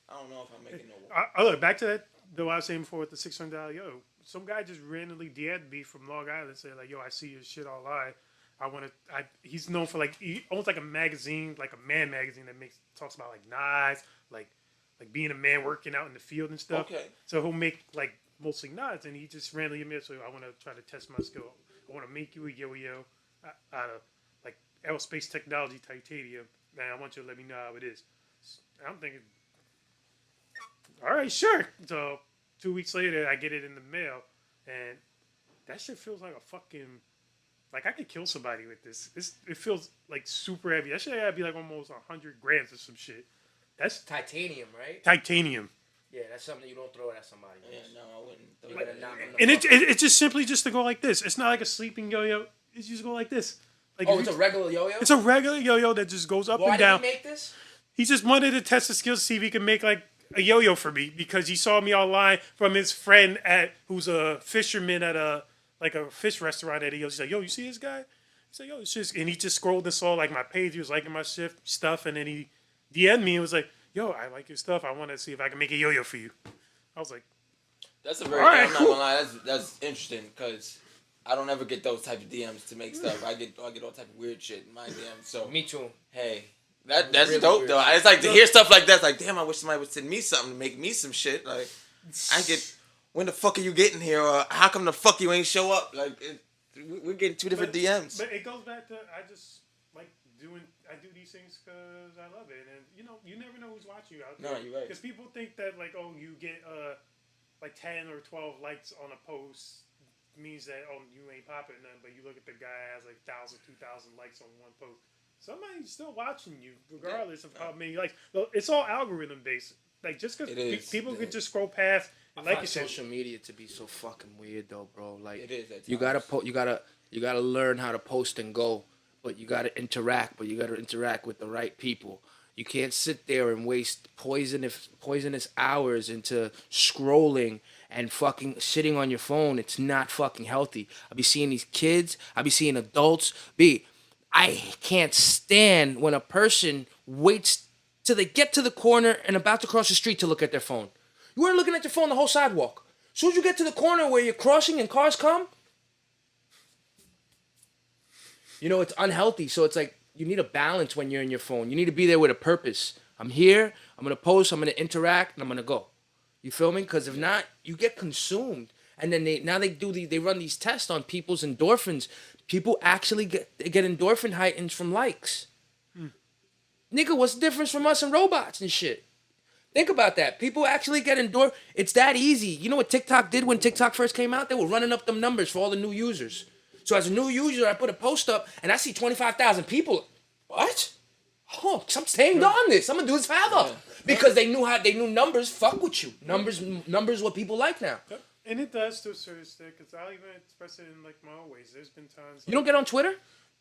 I don't know if I'm making no. I look back to that though I was saying before with the $600. Yo, some guy just randomly DM'd me from Long Island, said like, "Yo, I see your shit online. I want to." He's known for like almost like a magazine, like a man magazine that talks about like knives, like being a man working out in the field and stuff. Okay. So he'll make like mostly knives, and he just randomly admits, "So I want to try to test my skill. I want to make you a yo-yo out of like aerospace technology titanium. Man, I want you to let me know how it is." I'm thinking, all right, sure. So 2 weeks later, I get it in the mail, and that shit feels like a fucking like I could kill somebody with this. It feels like super heavy. That shit gotta be like almost 100 grams or some shit. That's Titanium, right? titanium, Yeah, that's something you don't throw at somebody. Yeah, no, I wouldn't. You gotta knock them and the it's fuck out. it's just simply just to go like this. It's not like a sleeping yo-yo. It's just go like this. Like Oh, if it's a you- regular yo-yo? It's a regular yo-yo that just goes up Why and did down. he make this? He just wanted to test the skills to see if he could make like a yo-yo for me because he saw me online from his friend who's a fisherman at a fish restaurant that he goes. He's like, "Yo, you see this guy?" He's like, "Yo, it's just," and he just scrolled and saw like my page. He was liking my stuff, and then he DM'd me and was like, "Yo, I like your stuff. I want to see if I can make a yo-yo for you." I was like, That's a very. All right, I'm not cool. gonna lie. That's interesting because I don't ever get those type of DMs to make stuff. I get all type of weird shit in my DMs. So Me too. hey, that's Really dope weird though. shit. It's like to hear stuff like that. It's like, damn, I wish somebody would send me something to make me some shit. Like, I get, when the fuck are you getting here? Or how come the fuck you ain't show up? Like, we're getting two different DMs. But it goes back to I just like I do these things because I love it, and you never know who's watching you out there. No, you're right. Because people think that like, oh, you get like 10 or 12 likes on a post means that you ain't popping nothing, but you look at the guy has like 1,000, 2,000 likes on one post. Somebody's still watching you regardless of how many likes. It's all algorithm based. Like just because people could just scroll past and like I you find said. social media to be so fucking weird though, bro. Like It is at you times. you gotta learn how to post and go, but you gotta interact. But you gotta interact with the right people. You can't sit there and waste poisonous hours into scrolling and fucking sitting on your phone. It's not fucking healthy. I be seeing these kids. I be seeing adults. I can't stand when a person waits till they get to the corner and about to cross the street to look at their phone. You weren't looking at your phone the whole sidewalk. As soon as you get to the corner where you're crossing and cars come, it's unhealthy. So it's like you need a balance when you're in your phone. You need to be there with a purpose. I'm here, I'm going to post, I'm going to interact, and I'm going to go. You feel me? Because if not, you get consumed. And then they run these tests on people's endorphins. People actually get endorphin heightens from likes. Nigga, what's the difference from us and robots and shit? Think about that. People actually get endorphin. It's that easy. You know what TikTok did when TikTok first came out? They were running up them numbers for all the new users. So as a new user, I put a post up and I see 25,000 people. What? Oh, I'm staying on this. I'm gonna do this forever. Yeah. Because they knew numbers fuck with you. Numbers what people like now. And it does to a certain extent, because I'll even express it in like my own ways. There's been times you don't get on Twitter?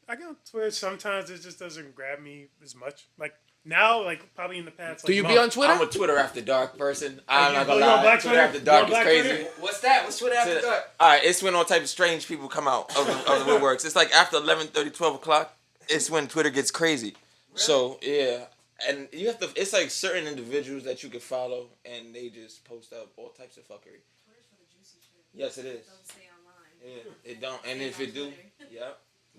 I get on Twitter. Sometimes it just doesn't grab me as much. Like now, like probably in the past. Do like, you month, be on Twitter? I'm a Twitter after dark person. I'm not gonna you on lie. Black Twitter after dark is crazy. Twitter? What's that? What's Twitter after dark? All right, it's when all types of strange people come out of the woodworks. It's like after 11:30, 12 o'clock. It's when Twitter gets crazy. Really? So yeah, and you have to. It's like certain individuals that you can follow, and they just post up all types of fuckery. Twitter's for the juicy shit. Yes, it is. It doesn't stay online. Yeah, it don't. And if it do, yeah,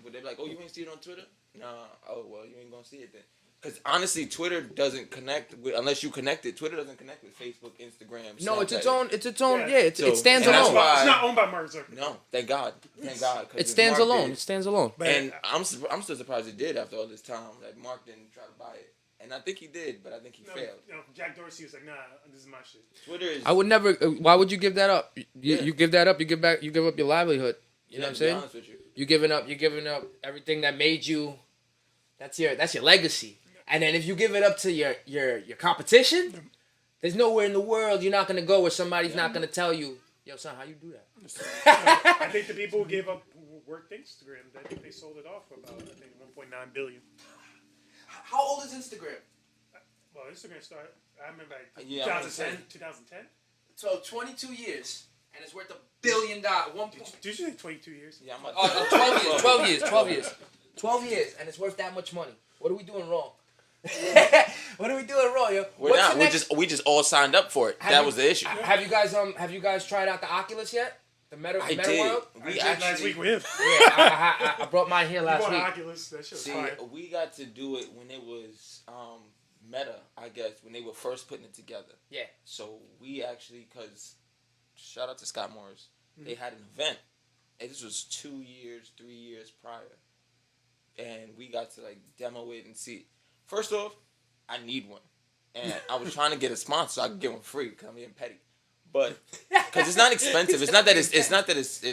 but they're like, oh, you ain't see it on Twitter? Nah. Oh well, you ain't gonna see it then. Because honestly, Twitter doesn't connect with, unless you connect it. Twitter doesn't connect with Facebook, Instagram. No, it's its Snapchat. own. It's its own. Yeah. Yeah, it stands and that's alone. why- It's not owned by Mark Zuckerberg. No, thank God. Thank God. 'cause It if stands Mark alone. did- It stands alone. But And I'm still surprised it did after all this time. Like Mark didn't try to buy it, and I think he did, but I think he failed. Jack Dorsey was like, nah, this is my shit. Twitter is. I would never. Why would you give that up? You give that up. You give back. You give up your livelihood. You know what I'm to be saying? honest with you. You're giving up everything that made you. That's your legacy. And then if you give it up to your competition, there's nowhere in the world you're not gonna go where somebody's not gonna tell you, yo, son, how you do that? I think the people who gave up who worked Instagram, I think they sold it off for about 1.9 billion. How old is Instagram? Well, Instagram started. I remember like Yeah, I was 2010. So 22 years, and it's worth $1 billion. Did you say 22 years? Yeah, I'm about 12 years. 12 years. 12 years. 12 years, and it's worth that much money. What are we doing wrong? What are we doing wrong, yo? We're not. We just all signed up for it. That was the issue. Have you guys tried out the Oculus yet? The Meta World? I did last week with him. Yeah, I brought mine here You last bought an week. Oculus. That shit was See, fire. we got to do it when it was Meta, I guess, when they were first putting it together. Yeah. So we actually, because shout out to Scott Morris, they had an event, and this was 2 years, 3 years prior, and we got to like demo it and see it. First off, I need one, and I was trying to get a sponsor so I could get one free because I'm being petty, but because it's not expensive. It's not that it's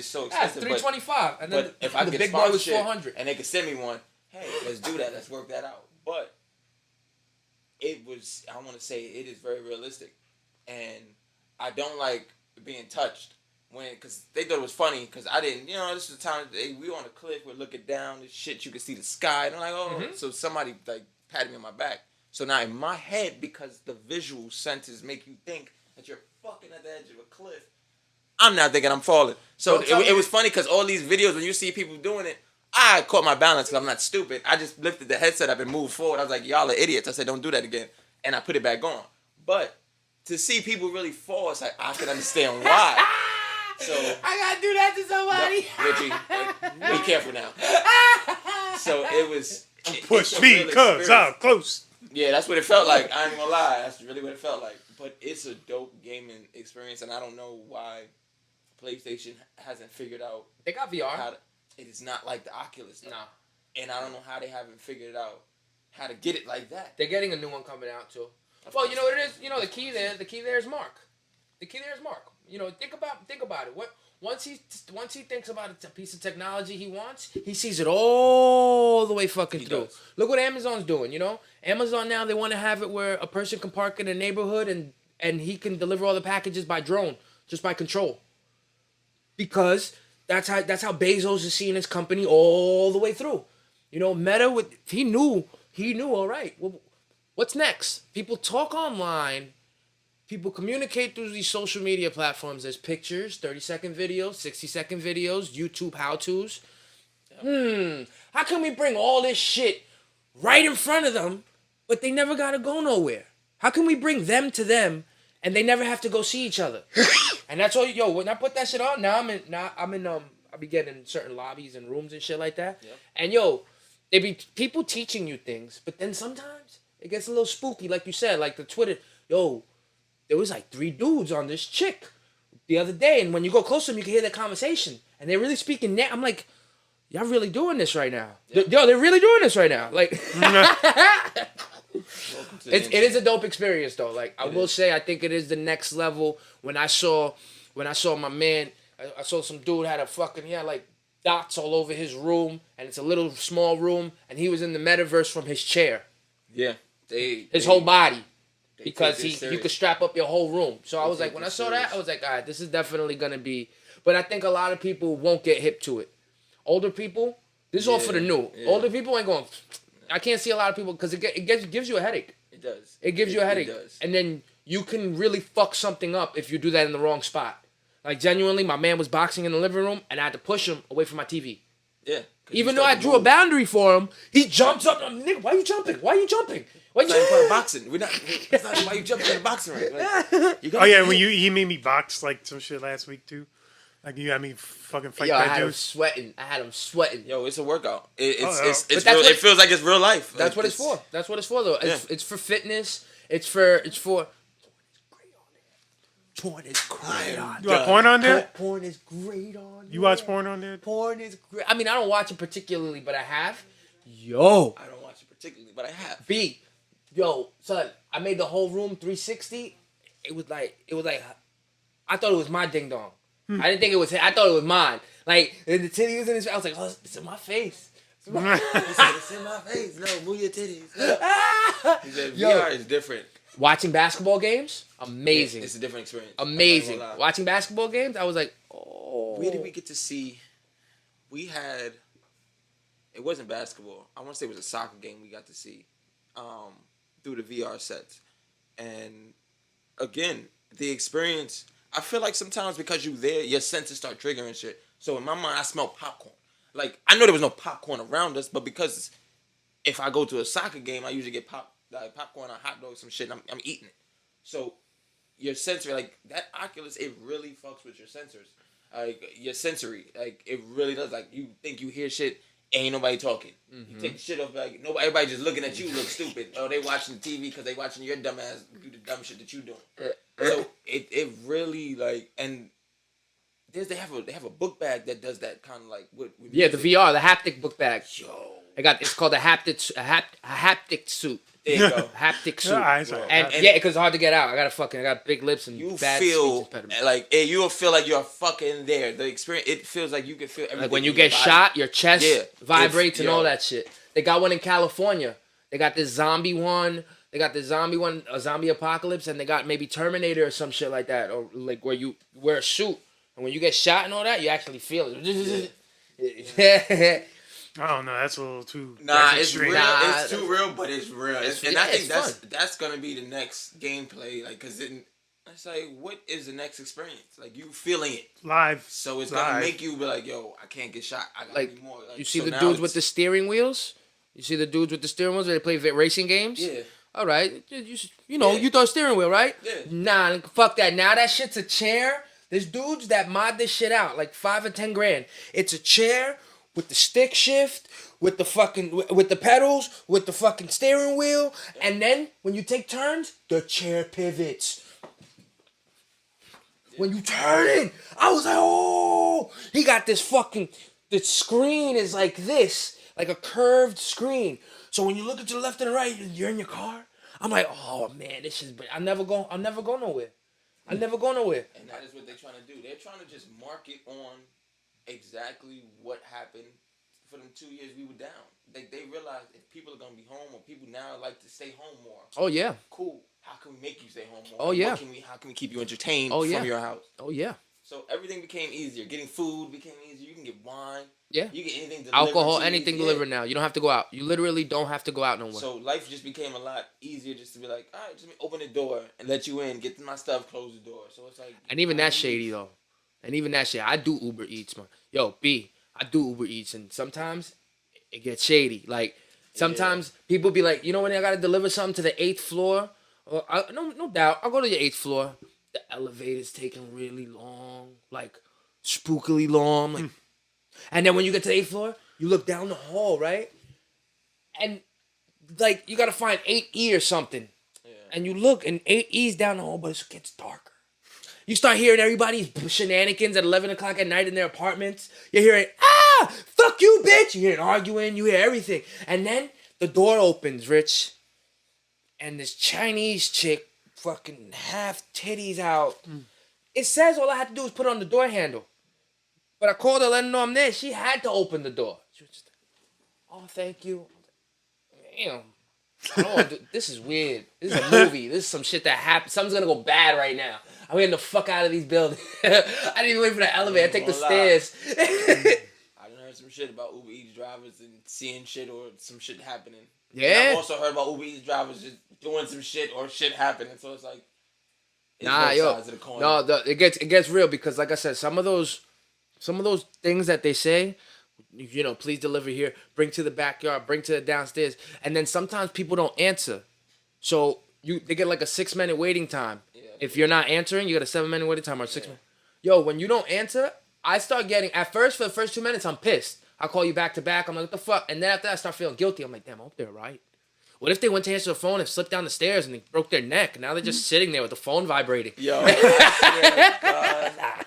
so Yeah, expensive. it's $325, and then But if I the get big boy was sponsorship $400. and they could send me one, hey, let's do that. Let's work that out. But it was, I want to say, it is very realistic, and I don't like being touched because they thought it was funny because I didn't. This was the time we were on a cliff, we're looking down, this shit, you could see the sky, and I'm like, oh, so somebody like patted me on my back. So now in my head, because the visual senses make you think that you're fucking at the edge of a cliff, I'm not thinking I'm falling. So it was funny because all these videos, when you see people doing it, I caught my balance because I'm not stupid. I just lifted the headset up and moved forward. I was like, y'all are idiots. I said, don't do that again. And I put it back on. But to see people really fall, it's like, I can understand why. So I gotta do that to somebody. Richie, be careful now. So it was... Push it's a me, real cuz experience. I'm close. Yeah, that's what it felt like. I ain't gonna lie. That's really what it felt like. But it's a dope gaming experience, and I don't know why PlayStation hasn't figured out They got VR. how to... It is not like the Oculus. Though. Nah. And I don't know how they haven't figured out how to get it like that. They're getting a new one coming out too. Well, you know what it is? The key there is Mark. The key there is Mark. Think about it. Once he thinks about a piece of technology he wants, he sees it all the way fucking He through. does. Look what Amazon's doing, Amazon now, they want to have it where a person can park in a neighborhood and he can deliver all the packages by drone, just by control. Because that's how Bezos is seeing his company all the way through. Meta he knew all right. Well, what's next? People talk online. People communicate through these social media platforms. There's pictures, 30-second videos, 60-second videos, YouTube how-tos. How can we bring all this shit right in front of them, but they never gotta go nowhere? How can we bring them to them, and they never have to go see each other? And that's all. When I put that shit on, I be getting in certain lobbies and rooms and shit like that. Yep. And they be people teaching you things, but then sometimes it gets a little spooky, like you said, like the Twitter. There was like 3 dudes on this chick the other day, and when you go close to them, you can hear their conversation, and they're really speaking. I'm like, y'all really doing this right now? Yeah. They're really doing this right now. Like, it is a a dope experience though. Like, I will say, I think it is the next level. When I saw my man, I saw some dude he had like dots all over his room, and it's a little small room, and he was in the metaverse from his chair, Yeah. his whole body. they Because take this you serious. could strap up your whole room. So I was take like, when I this saw that, serious. I was like, all right, this is definitely going to be... But I think a lot of people won't get hip to it. Older people, this is all for the new. Yeah. Older people ain't going... I can't see a lot of people because it gives you a headache. It does. It gives you a headache. It does. And then you can really fuck something up if you do that in the wrong spot. Like, genuinely, my man was boxing in the living room, and I had to push him away from my TV. Yeah. 'cause Even you though I start to drew a move. boundary for him, he jumps up. I'm, nigga, why you jumping? Why you jumping? Why It's you not even part of boxing. It's not why you jumping in the boxing ring. Like, you Oh yeah, when he made me box like some shit last week too. Like you had me fucking fight Yo, I that had him dude. sweating. Yo, it's a workout. It's Oh, it's But it's that's real. what- It feels like it's real life. That's Like, what it's for. That's what it's for, though. Yeah. It's for fitness. It's for. Porn is great on You watch porn on there? Porn is great on. You watch porn on there? Porn is great. I mean, I don't watch it particularly, but I have. Yo, I don't watch it particularly, but I have. yo, son, I made the whole room 360. It was like, I thought it was my ding dong. I didn't think it was his. I thought it was mine. Like, and the titty was in his. I was like, oh, it's in my face. He said, it's in my face. No, move your titties. He said, Yo. VR is different. Watching basketball games, amazing. It's a different experience. I'm not Amazing. gonna lie. Watching basketball games, I was like, oh. Where did we get to see? We had. It wasn't basketball. I want to say it was a soccer game we got to see, through the VR sets, and again, the experience. I feel like sometimes because you there, your senses start triggering shit. So in my mind, I smell popcorn. Like, I know there was no popcorn around us, but because if I go to a soccer game, I usually get popcorn or hot dogs, some shit, and I'm eating it. So your sensory, like that Oculus, it really fucks with your sensors, like your sensory, like it really does. Like you think you hear shit, ain't nobody talking. You take the shit off, like nobody, everybody just looking at you, look stupid. Oh, they watching the TV because they watching your dumb ass do the dumb shit that you doing. So it really like, and they have a book bag that does that kind of like with Yeah, the music. VR, the haptic book bag. Yo, It's called a haptic suit. there you go. Haptic suit. Yeah, it's like- And yeah, because it's hard to get out. I got big lips and You bad speech feel impediment. like you'll feel like you're fucking there. The experience, it feels like you can feel everything. Like when you in your get body. shot, your chest Yeah. vibrates and Yo. all that shit. They got one in California. They got this zombie one. They got this zombie one, a zombie apocalypse, and they got maybe Terminator or some shit like that, or like where you wear a suit and when you get shot and all that, you actually feel it. I don't know. That's a little too. Nah, that's it's extreme. real. Nah, It's too real, but it's real. it's- And I yeah, think it's that's gonna be the next gameplay. Like, cause it's like, what is the next experience? Like, you feeling it, Live. so it's gonna Live. make you be like, yo, I can't get shot. I gotta Like, be more. Like, you see so the now dudes with it's- the steering wheels? You see the dudes with the steering wheels where they play racing games? Yeah. All right. You know, Yeah. you thought steering wheel, right? Yeah. Nah, fuck that. Now that shit's a chair. There's dudes that mod this shit out, like 5 or 10 grand. It's a chair with the stick shift, with the fucking, with the pedals, with the fucking steering wheel, and then when you take turns, the chair pivots. When you turn it, I was like, oh, he got this fucking, the screen is like this, like a curved screen. So when you look to the left and the right, you're in your car. I'm like, oh man, this is, I'll never go nowhere. I'll never go nowhere. And that is what they're trying to do. They're trying to just market on exactly what happened for them 2 years we were down. They realized if people are gonna be home, or people now like to stay home more. Oh yeah. Cool. How can we make you stay home more? Oh, yeah. How can we keep you entertained Oh, yeah. from your house? Oh yeah. So everything became easier. Getting food became easier. You can get wine. Yeah. You get anything delivered. Alcohol, to you. anything Yeah. delivered now. You don't have to go out. You literally don't have to go out nowhere. So life just became a lot easier just to be like, all right, just open the door and let you in, get my stuff, close the door. So it's like. And even that's shady though. And even that shit, I do Uber Eats, man. Yo, B, I do Uber Eats, and sometimes it gets shady. Like sometimes people be like, you know, when I gotta deliver something to the 8th floor, or no doubt, I'll go to the 8th floor. The elevator's taking really long, like spookily long, like. And then when you get to the 8th floor, you look down the hall, right? And like you gotta find 8E or something. Yeah. And you look, and 8E's down the hall, but it gets darker. You start hearing everybody's shenanigans at 11 o'clock at night in their apartments. You're hearing, fuck you, bitch. You hear it arguing. You hear everything. And then the door opens, Rich. And this Chinese chick, fucking half titties out. It says all I had to do was put on the door handle. But I called her, let her know I'm there. She had to open the door. She was just, oh, thank you. Damn. This is weird. This is a movie. This is some shit that happened. Something's gonna go bad right now. I'm getting the fuck out of these buildings. I didn't even wait for the elevator. I take the stairs. I done heard some shit about Uber Eats drivers and seeing shit or some shit happening. And Yeah. I've also heard about Uber Eats drivers just doing some shit or shit happening. So it's like, it's Nah, both yo. sides of the coin. No, it gets real because, like I said, some of those things that they say, you know, please deliver here, bring to the backyard, bring to the downstairs, and then sometimes people don't answer, so they get like a 6-minute waiting time. Yeah. If you're not answering, you get a 7-minute waiting time or 6 minutes. Yo, when you don't answer, I start getting for the first 2 minutes, I'm pissed. I call you back to back. I'm like, what the fuck? And then after that, I start feeling guilty. I'm like, damn, I hope they're right. What if they went to answer the phone and slipped down the stairs and they broke their neck? Now they're just sitting there with the phone vibrating. Yo, I swear to God.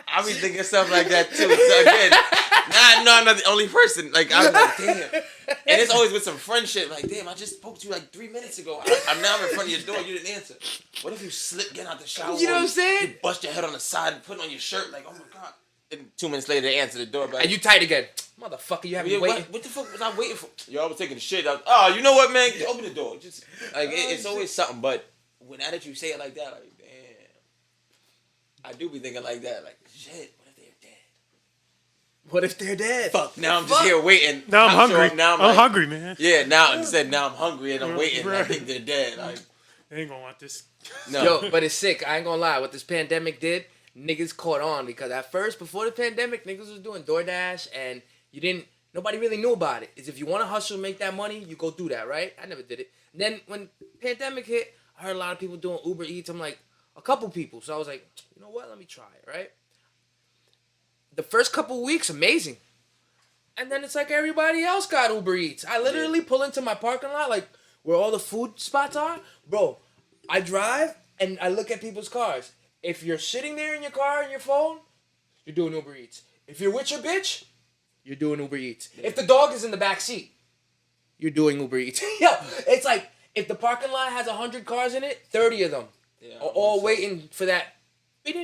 I be thinking stuff like that too. So again, now I know I'm not the only person. Like, I'm like, damn. And it's always with some friend shit. Like, damn, I just spoke to you like 3 minutes ago. I'm now in front of your door. You didn't answer. What if you slip, get out the shower? You know what I'm saying? You bust your head on the side and put on your shirt. Like, oh my God. And 2 minutes later, they answer the door. But And you tight again. Motherfucker, you have me yeah, waiting. what the fuck was I waiting for? Yo, I was taking the shit. Oh, you know what, man? Open the door. Just like it's always something. But now that you say it like that, like damn, I do be thinking like that. Like shit, what if they're dead? What if they're dead? Fuck. Now I'm just here waiting. Now I'm hungry. Now I'm like, hungry, man. Yeah. Now I'm hungry and I'm waiting. I Right. think they're dead. Like They ain't gonna want this. no. Yo, but it's sick. I ain't gonna lie. What this pandemic did, niggas caught on because at first, before the pandemic, niggas was doing DoorDash and Nobody really knew about it. Is if you want to hustle and make that money, you go do that, right? I never did it. And then when pandemic hit, I heard a lot of people doing Uber Eats. I'm like, a couple people. So I was like, you know what? Let me try it, right? The first couple weeks, amazing. And then it's like everybody else got Uber Eats. I literally pull into my parking lot, like where all the food spots are. Bro, I drive and I look at people's cars. If you're sitting there in your car on your phone, you're doing Uber Eats. If you're with your bitch, you're doing Uber Eats. If the dog is in the back seat, you're doing Uber Eats. Yo, it's like if the parking lot has 100 cars in it, 30 of them are all waiting for that. You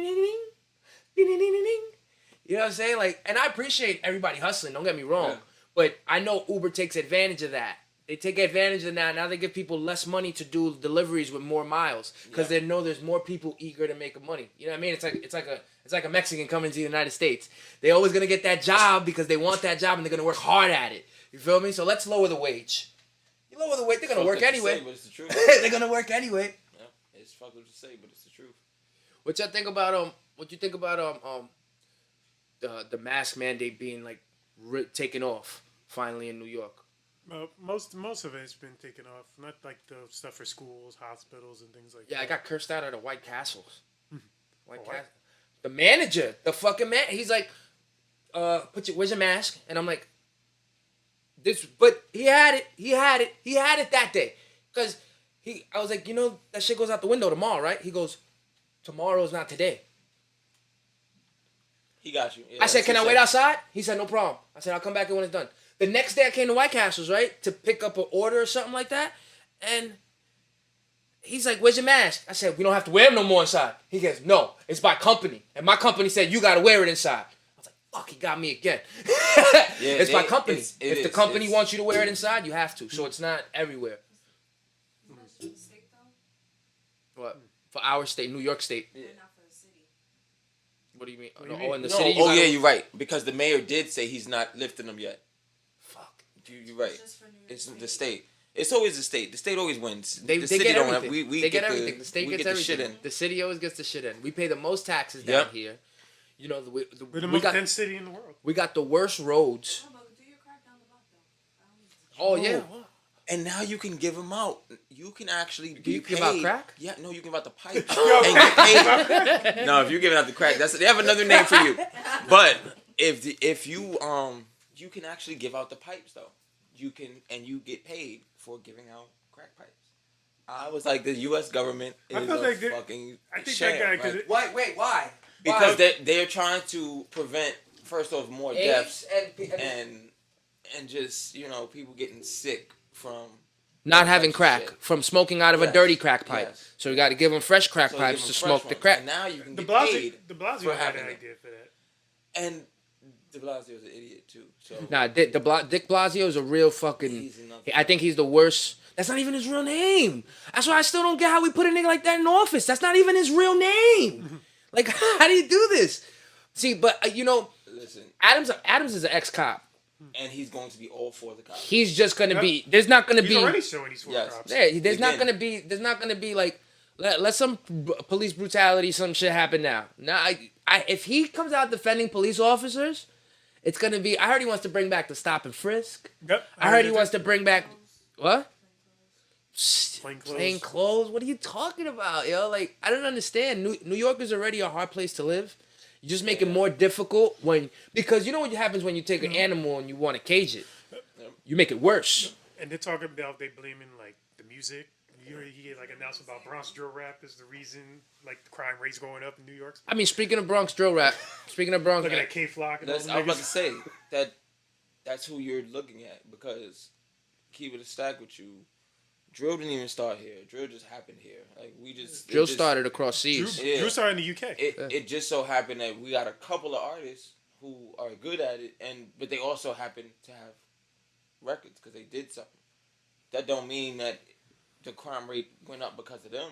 know what I'm saying? Like, and I appreciate everybody hustling. Don't get me wrong, but I know Uber takes advantage of that. They take advantage of that. Now they give people less money to do deliveries with more miles because they know there's more people eager to make money. You know what I mean? It's like a Mexican coming to the United States. They always gonna get that job because they want that job and they're gonna work hard at it. You feel me? So let's lower the wage. You lower the wage, they're gonna work anyway. Say, but it's the truth. They're gonna work anyway. Yeah, it's fucked up to say, but it's the truth. What you think about What you think about the mask mandate being like taken off finally in New York? Most of it's been taken off. Not like the stuff for schools, hospitals, and things like that. Yeah, I got cursed out of the White Castles. What? The manager, the fucking man, he's like, where's your mask? And I'm like, but he had it that day. Cause I was like, that shit goes out the window tomorrow, right? He goes, tomorrow's not today. He got you. Yeah, I said, can I wait outside? He said, no problem. I said, I'll come back in when it's done. The next day I came to White Castles, right, to pick up an order or something like that. And he's like, where's your mask? I said, we don't have to wear them no more inside. He goes, no, it's by company. And my company said, you got to wear it inside. I was like, fuck, he got me again. It's by company. If the company wants you to wear it inside, you have to. So it's not everywhere. State though? What? For our state, New York State. But not for the city. What do you mean? What do you mean? In the No, city? yeah, you're right. Because the mayor did say he's not lifting them yet. Fuck. You're right. It's just for New York It's State. the state. It's always the state. The state always wins. They the city get don't everything. have. We they get get everything. The state we gets get the everything. shit in. The city always gets the shit in. We pay the most taxes down here. You know, We're the we most got dense city in the world. we got the worst roads. No, but do your crack down the block though. Oh yeah. And now you can give them out. You can actually be you paid. give out crack? Yeah, no, you give out the pipe and get paid. No, if you're giving out the crack, they have another name for you. But if you you can actually give out the pipes though. You can, and you get paid for giving out crack pipes. I was like, the U.S. government is I feel a like fucking I think sham, that guy right? could. Wait, why? Because they're trying to prevent, first off, more deaths and just people getting sick from not having crack shit. from smoking out of a Yes. dirty crack pipe. Yes. So you got to give them fresh crack So pipes give to 'em fresh smoke the ones. crack. And now you can De get paid. Blasio for had having an it. idea for that. And De Blasio's an idiot too. So Nah, Dick Blasio is a real fucking. He's another- I think he's the worst. That's not even his real name. That's why I still don't get how we put a nigga like that in office. That's not even his real name. Like, how do you do this? See, but listen, Adams is an ex-cop. and he's going to be all for the cops. He's just gonna be. There's not gonna He's be. already showing he's for Yes. cops. Yeah, there's not Again. gonna be like let some police brutality, some shit happen now. Now, if he comes out defending police officers, it's gonna be. I heard he wants to bring back the stop and frisk. Yep. I heard he wants to bring back what? Plain clothes. Plain clothes. What are you talking about, yo? Like, I don't understand. New York is already a hard place to live. You just make it more difficult because you know what happens when you take an animal and you want to cage it. You make it worse. And they're talking about they blaming like the music. You heard he like announced about Bronx drill rap is the reason like the crime rate's going up in New York. I mean, speaking of Bronx drill rap, speaking of Bronx, Looking at K Flock and all I them was about to niggas. say that's who you're looking at because keep it a stack with you. Drill didn't even start here. Drill just happened here. Like drill started across seas. Yeah. Drew started in the UK. It just so happened that we got a couple of artists who are good at it, but they also happen to have records because they did something. That don't mean that the crime rate went up because of them.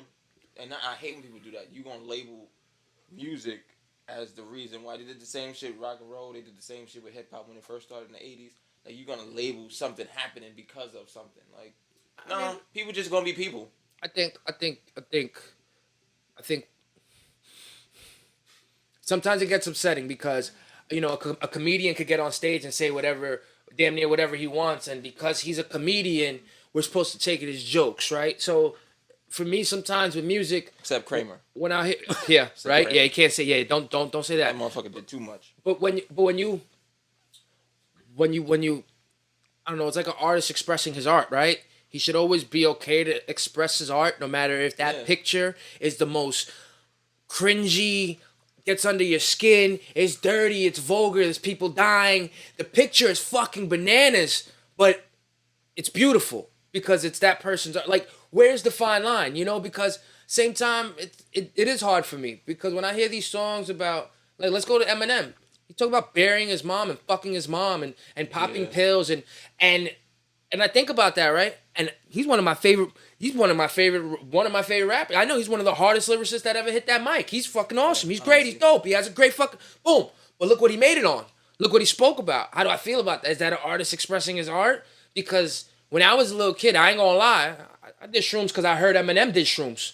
And I hate when people do that. You gonna label music as the reason why they did the same shit with rock and roll. They did the same shit with hip hop when it first started in the 80s. Like you're gonna label something happening because of something. Like no, people just gonna be people. I think sometimes it gets upsetting because a comedian could get on stage and say whatever, damn near whatever he wants, and because he's a comedian, we're supposed to take it as jokes, right? So for me, sometimes with music, Except Kramer. when I hear, yeah, right, Kramer. yeah, you can't say, yeah, don't say That that. motherfucker did too much. But when you, I don't know, it's like an artist expressing his art, right? He should always be okay to express his art, no matter if that picture is the most cringy, gets under your skin, it's dirty, it's vulgar, there's people dying. The picture is fucking bananas, but it's beautiful because it's that person's art. Like, where's the fine line, Because same time, it is hard for me because when I hear these songs about, like, let's go to Eminem. He talk about burying his mom and fucking his mom and popping pills and I think about that, right? And he's one of my favorite rappers. I know he's one of the hardest lyricists that ever hit that mic. He's fucking awesome. He's great. He's dope. He has a great fucking boom. But look what he made it on. Look what he spoke about. How do I feel about that? Is that an artist expressing his art? Because when I was a little kid, I ain't gonna lie, I did shrooms because I heard Eminem did shrooms.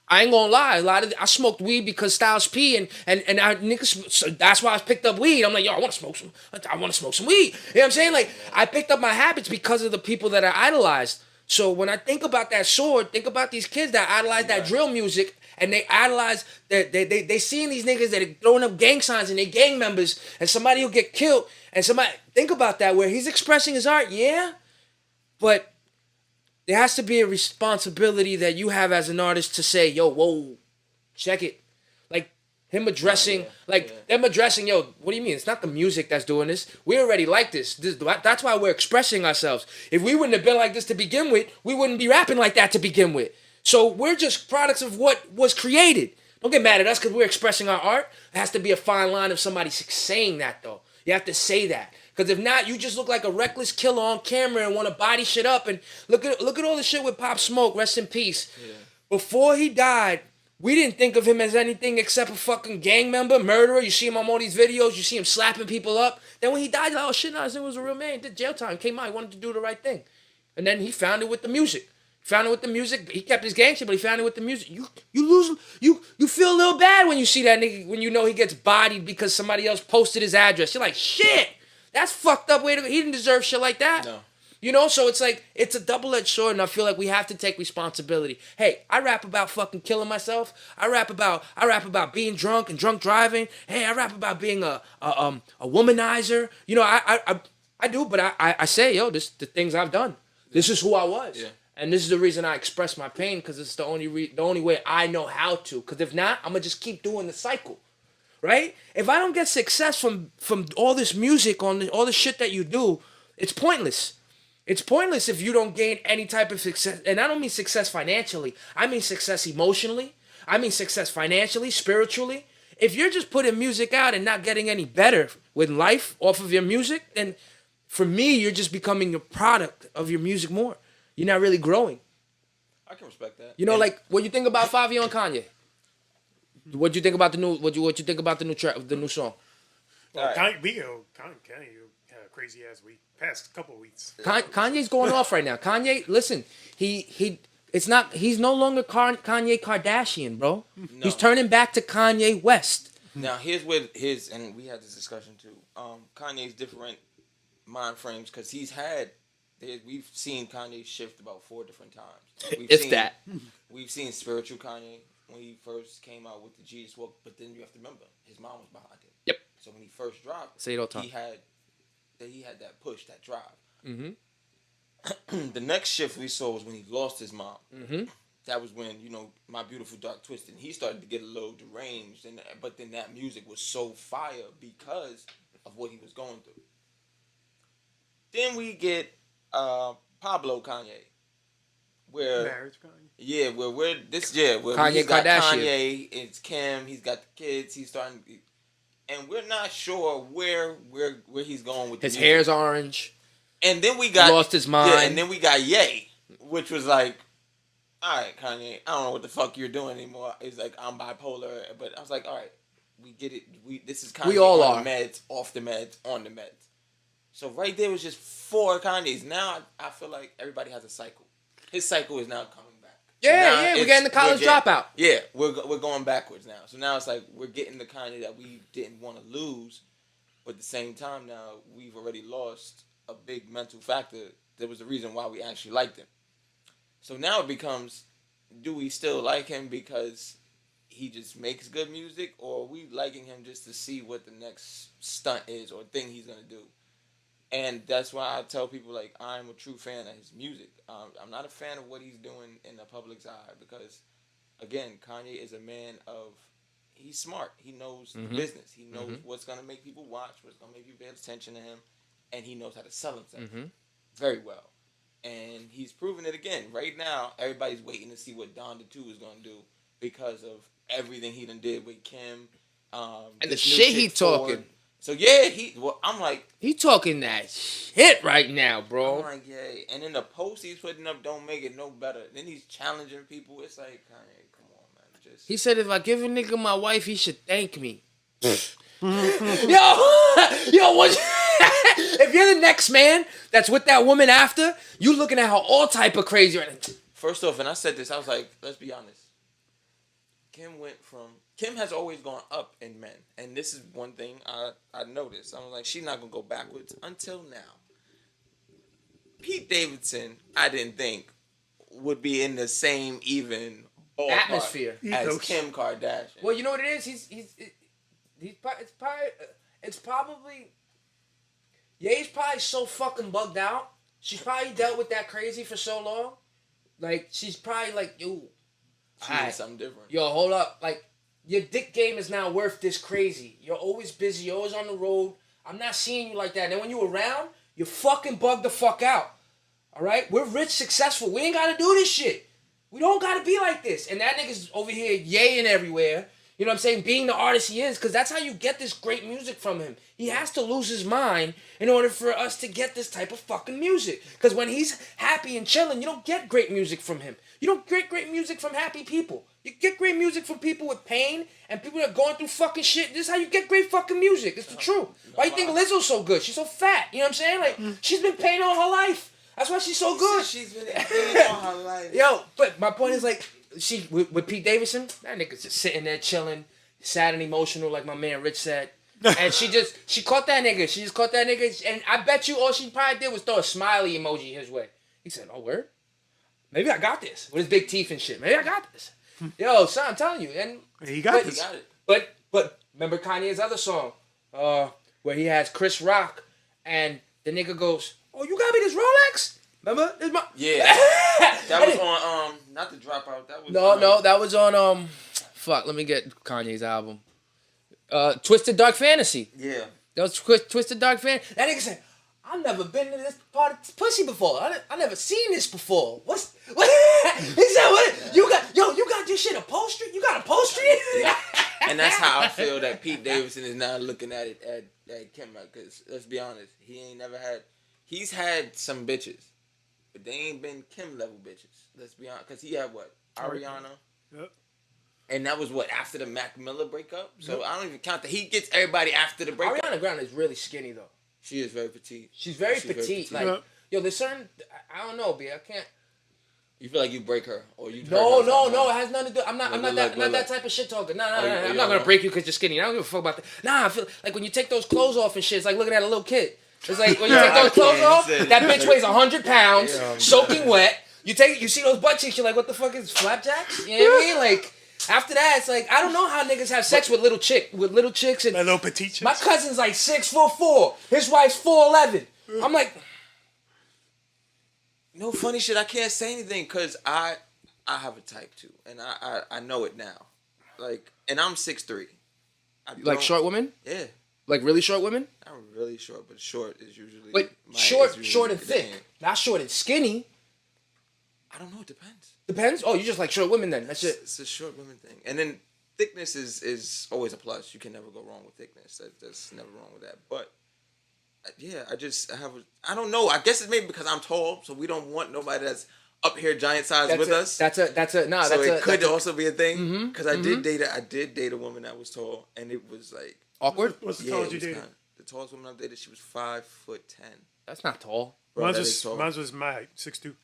I ain't gonna lie, I smoked weed because Styles P and I niggas, so that's why I picked up weed. I'm like, yo, I want to smoke some weed. You know what I'm saying? Like, I picked up my habits because of the people that I idolized. So when I think about that sword, think about these kids that idolize that drill music and they idolize that they seeing these niggas that are throwing up gang signs and they gang members and somebody will get killed and somebody think about that where he's expressing his art, yeah, but there has to be a responsibility that you have as an artist to say, yo, whoa, check it. Like him addressing, them addressing, yo, what do you mean? It's not the music that's doing this. We already like this. That's why we're expressing ourselves. If we wouldn't have been like this to begin with, we wouldn't be rapping like that to begin with. So we're just products of what was created. Don't get mad at us because we're expressing our art. It has to be a fine line of somebody saying that, though. You have to say that. Because if not, you just look like a reckless killer on camera and want to body shit up. And look at all the shit with Pop Smoke. Rest in peace. Yeah. Before he died, we didn't think of him as anything except a fucking gang member, murderer. You see him on all these videos. You see him slapping people up. Then when he died, you're like, oh shit, no, this nigga was a real man. He did jail time. Came out. He wanted to do the right thing. And then he found it with the music. He kept his gang shit, but he found it with the music. You feel a little bad when you see that nigga, when you know he gets bodied because somebody else posted his address. You're like, shit. That's fucked up way to go. He didn't deserve shit like that. No. So it's like, it's a double-edged sword, and I feel like we have to take responsibility. Hey, I rap about fucking killing myself. I rap about being drunk and drunk driving. Hey, I rap about being a womanizer. I do, but I say, yo, this the things I've done. This is who I was. Yeah. And this is the reason I express my pain, because it's the only way I know how to. Because if not, I'm going to just keep doing the cycle. Right? If I don't get success from all this music, all the shit that you do, it's pointless. It's pointless if you don't gain any type of success. And I don't mean success financially. I mean success emotionally. I mean success financially, spiritually. If you're just putting music out and not getting any better with life off of your music, then for me, you're just becoming a product of your music more. You're not really growing. I can respect that. Like what you think about Fabio and Kanye? What you think about the new? What you think about the new track, the new song? Well, Kanye had a crazy ass week. Past couple weeks. Kanye's going off right now. Kanye, listen, he's no longer Kanye Kardashian, bro. No. He's turning back to Kanye West. Now here's where and we had this discussion too. Kanye's different mind frames because we've seen Kanye shift about 4 different times. We've seen spiritual Kanye when he first came out with the Jesus Walk, but then you have to remember his mom was behind him. Yep. So when he first dropped, he had that push, that drive. Mm-hmm. The next shift we saw was when he lost his mom. Mm-hmm. That was when My Beautiful Dark Twisted. He started to get a little deranged, but then that music was so fire because of what he was going through. Then we get Pablo Kanye. Marriage Kanye. Yeah, where Kanye he's got Kardashian. Kanye, it's Kim, he's got the kids, he's starting, and we're not sure where he's going with his hair's orange. And then we lost his mind. Yeah, and then we got Ye, which was like, all right, Kanye, I don't know what the fuck you're doing anymore. He's like, I'm bipolar, but I was like, all right, we get it. This is Kanye. We all on are the meds, off the meds, on the meds. So right there was just 4 Kanyes. Now I feel like everybody has a cycle. His cycle is now coming back. Yeah, we're getting the college dropout. Yeah, we're going backwards now. So now it's like we're getting the Kanye that we didn't want to lose, But at the same time, now we've already lost a big mental factor. There was a reason why we actually liked him. So now it becomes, do we still like him because he just makes good music, or are we liking him just to see what the next stunt is or thing he's gonna do? And that's why I tell people, like, I'm a true fan of his music. I'm not a fan of what he's doing in the public's eye because, again, Kanye is a man of, he's smart. He knows the business. He knows what's going to make people watch, what's going to make people pay attention to him, and he knows how to sell himself very well. And he's proven it again. Right now, everybody's waiting to see what Donda 2 is going to do because of everything he done did with Kim. And the shit he talking. So yeah, I'm like, He talking that shit right now, bro. I'm like, yeah. And then the posts he's putting up don't make it no better. Then he's challenging people. It's like, Kanye, come on, man. Just He said if I give a nigga my wife, he should thank me. yo, what? If you're the next man that's with that woman after, you looking at her all type of crazy right now. First off, and I said this, I was like, let's be honest. Kim has always gone up in men. And this is one thing I noticed. I was like, she's not going to go backwards until now. Pete Davidson, I didn't think, would be in the same even ballpark Atmosphere as Kim Kardashian. Well, you know what it is? It's probably Ye's probably so fucking bugged out. She's probably dealt with that crazy for so long. Like, she's probably like, yo, She needs something different. yo, hold up. Like, your dick game is now worth this crazy. You're always busy. You're always on the road. I'm not seeing you like that. And then when you around, you fucking bug the fuck out. All right? We're rich, successful. We ain't got to do this shit. We don't got to be like this. And that nigga's over here yaying everywhere. You know what I'm saying? Being the artist he is. Because that's how you get this great music from him. He has to lose his mind in order for us to get this type of fucking music. Because when he's happy and chilling, you don't get great music from him. You don't get great music from happy people. You get great music from people with pain and people that are going through fucking shit. This is how you get great fucking music. It's the truth. Why you think Lizzo's so good? She's so fat. You know what I'm saying? Like, she's been paying all her life. That's why she's so good. She's been paying all her life. Yo, but my point is, like, she with Pete Davidson, that nigga's just sitting there chilling, sad and emotional, like my man Rich said. And she caught that nigga. She just caught that nigga. And I bet you all she probably did was throw a smiley emoji his way. He said, oh, word? Maybe I got this. With his big teeth and shit. Maybe I got this. Yo, son, I'm telling you. And He got this. He got it. But remember Kanye's other song, where he has Chris Rock, and the nigga goes, "Oh, you got me this Rolex? Remember? This my Yeah. That was on not the Dropout. That was no, that was on fuck. Let me get Kanye's album. Twisted Dark Fantasy. Yeah. That was Twisted Dark Fantasy. That nigga said, I've never been to this part of this pussy before. I never seen this before. What? He said, what? You got this shit upholstery? You got upholstery? Yeah. And that's how I feel that Pete Davidson is now looking at it at Kim. Because let's be honest, he's had some bitches, but they ain't been Kim level bitches. Let's be honest, because he had what? Ariana. Yep. And that was what, after the Mac Miller breakup? So I don't even count that. He gets everybody after the breakup. Ariana Grande is really skinny though. She is very petite. She's very petite. Like, Yeah. yo, there's certain, I don't know, B. I can't. You feel like you break her, or you? No. It has nothing to do. I'm not Look. that type of shit talker. No. Oh, I'm you not gonna know. break you because you're skinny. I don't give a fuck about that. Nah, I feel like when you take those clothes off and shit, it's like looking at a little kid. It's like when you take those clothes off, that bitch weighs 100 pounds, soaking wet. You see those butt cheeks, you're like, what the fuck is flapjacks? You know what I mean? Like, after that, it's like, I don't know how niggas have sex with little chicks and That little petite chicks. my cousin's like 6'4", his wife's 4'11". I'm like, No funny shit. I can't say anything because I have a type too, and I know it now. Like, and I'm 6'3". like short women, Yeah, like really short women. I'm really short, but short is usually. But is short usually and the thick, end. not short and skinny. I don't know. It depends. Depends. Oh, you just like short women then? That's it. It's a short women thing, and then thickness is always a plus. You can never go wrong with thickness. That's never wrong with that. But yeah, I don't know. I guess it's maybe because I'm tall, so we don't want nobody that's up here giant size with us. That's a So it could also be a thing. Mhm, Because I did date a woman that was tall, and it was like awkward. What's the yeah, tallest it you was dated? the tallest woman I dated, she was 5'10". That's not tall. Bro, Mine's that is tall. was my height, 6'2".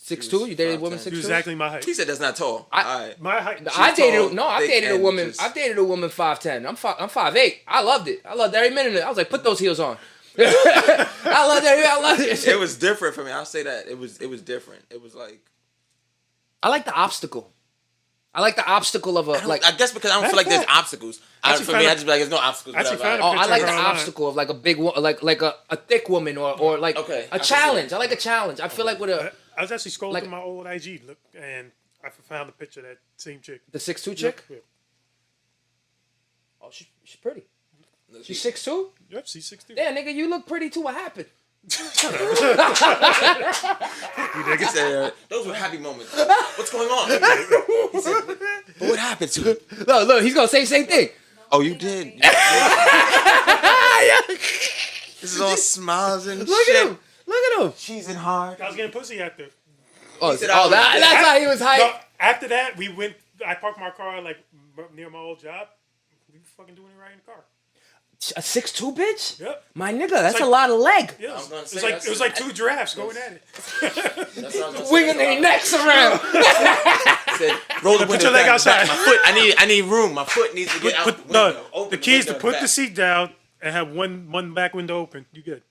6'2"? You dated a woman 5'10". You're 6'2"? exactly my height. He said that's not tall. I- All right. My height. I dated tall, no. I've thick, dated a and woman. just- I've dated a woman 5'10". I'm 5'8". I loved it. I loved every minute of it. I was like, put those heels on. I loved it. I loved it. It was different for me. I'll say that. It was different. It was like I like the obstacle. I like the obstacle of a like. I guess because I don't feel like there's obstacles. Actually For found me, a- I just be like, there's no obstacles. actually whatever. found a Oh, I like the picture online. obstacle of like a big one, like a thick woman or like Okay, I a can see challenge. that. I like a challenge. I feel like with a I was actually scrolling Like- through my old IG, look, and I found a picture of that same chick. the 6'2" chick. Yep, Oh, she's pretty. Look, She's 6'2". yep, she's 6'2". Yeah, nigga, you look pretty too. What happened? He said, those were happy moments. What's going on? He said, but what happened to it? Look, he's gonna say the same thing. Oh, you did. This is all smiles and Look shit. at him. Look at him. Cheesing hard. I was getting pussy after. Oh, said I was that's dead. how he was hyped. No, after that, we went. I parked my car like near my old job. We were fucking doing it right in the car. A 6'2" bitch. Yep. My nigga, that's like- a lot of leg. Yeah, was gonna it say, was like that's- it was like two giraffes going at it. That's what I was gonna say. Winging their necks around. I said, roll the Put window your leg back, outside. back. My foot. I need room. My foot needs to get out. the No, window. Open the key is to window put back. the seat down and have one back window open. You good?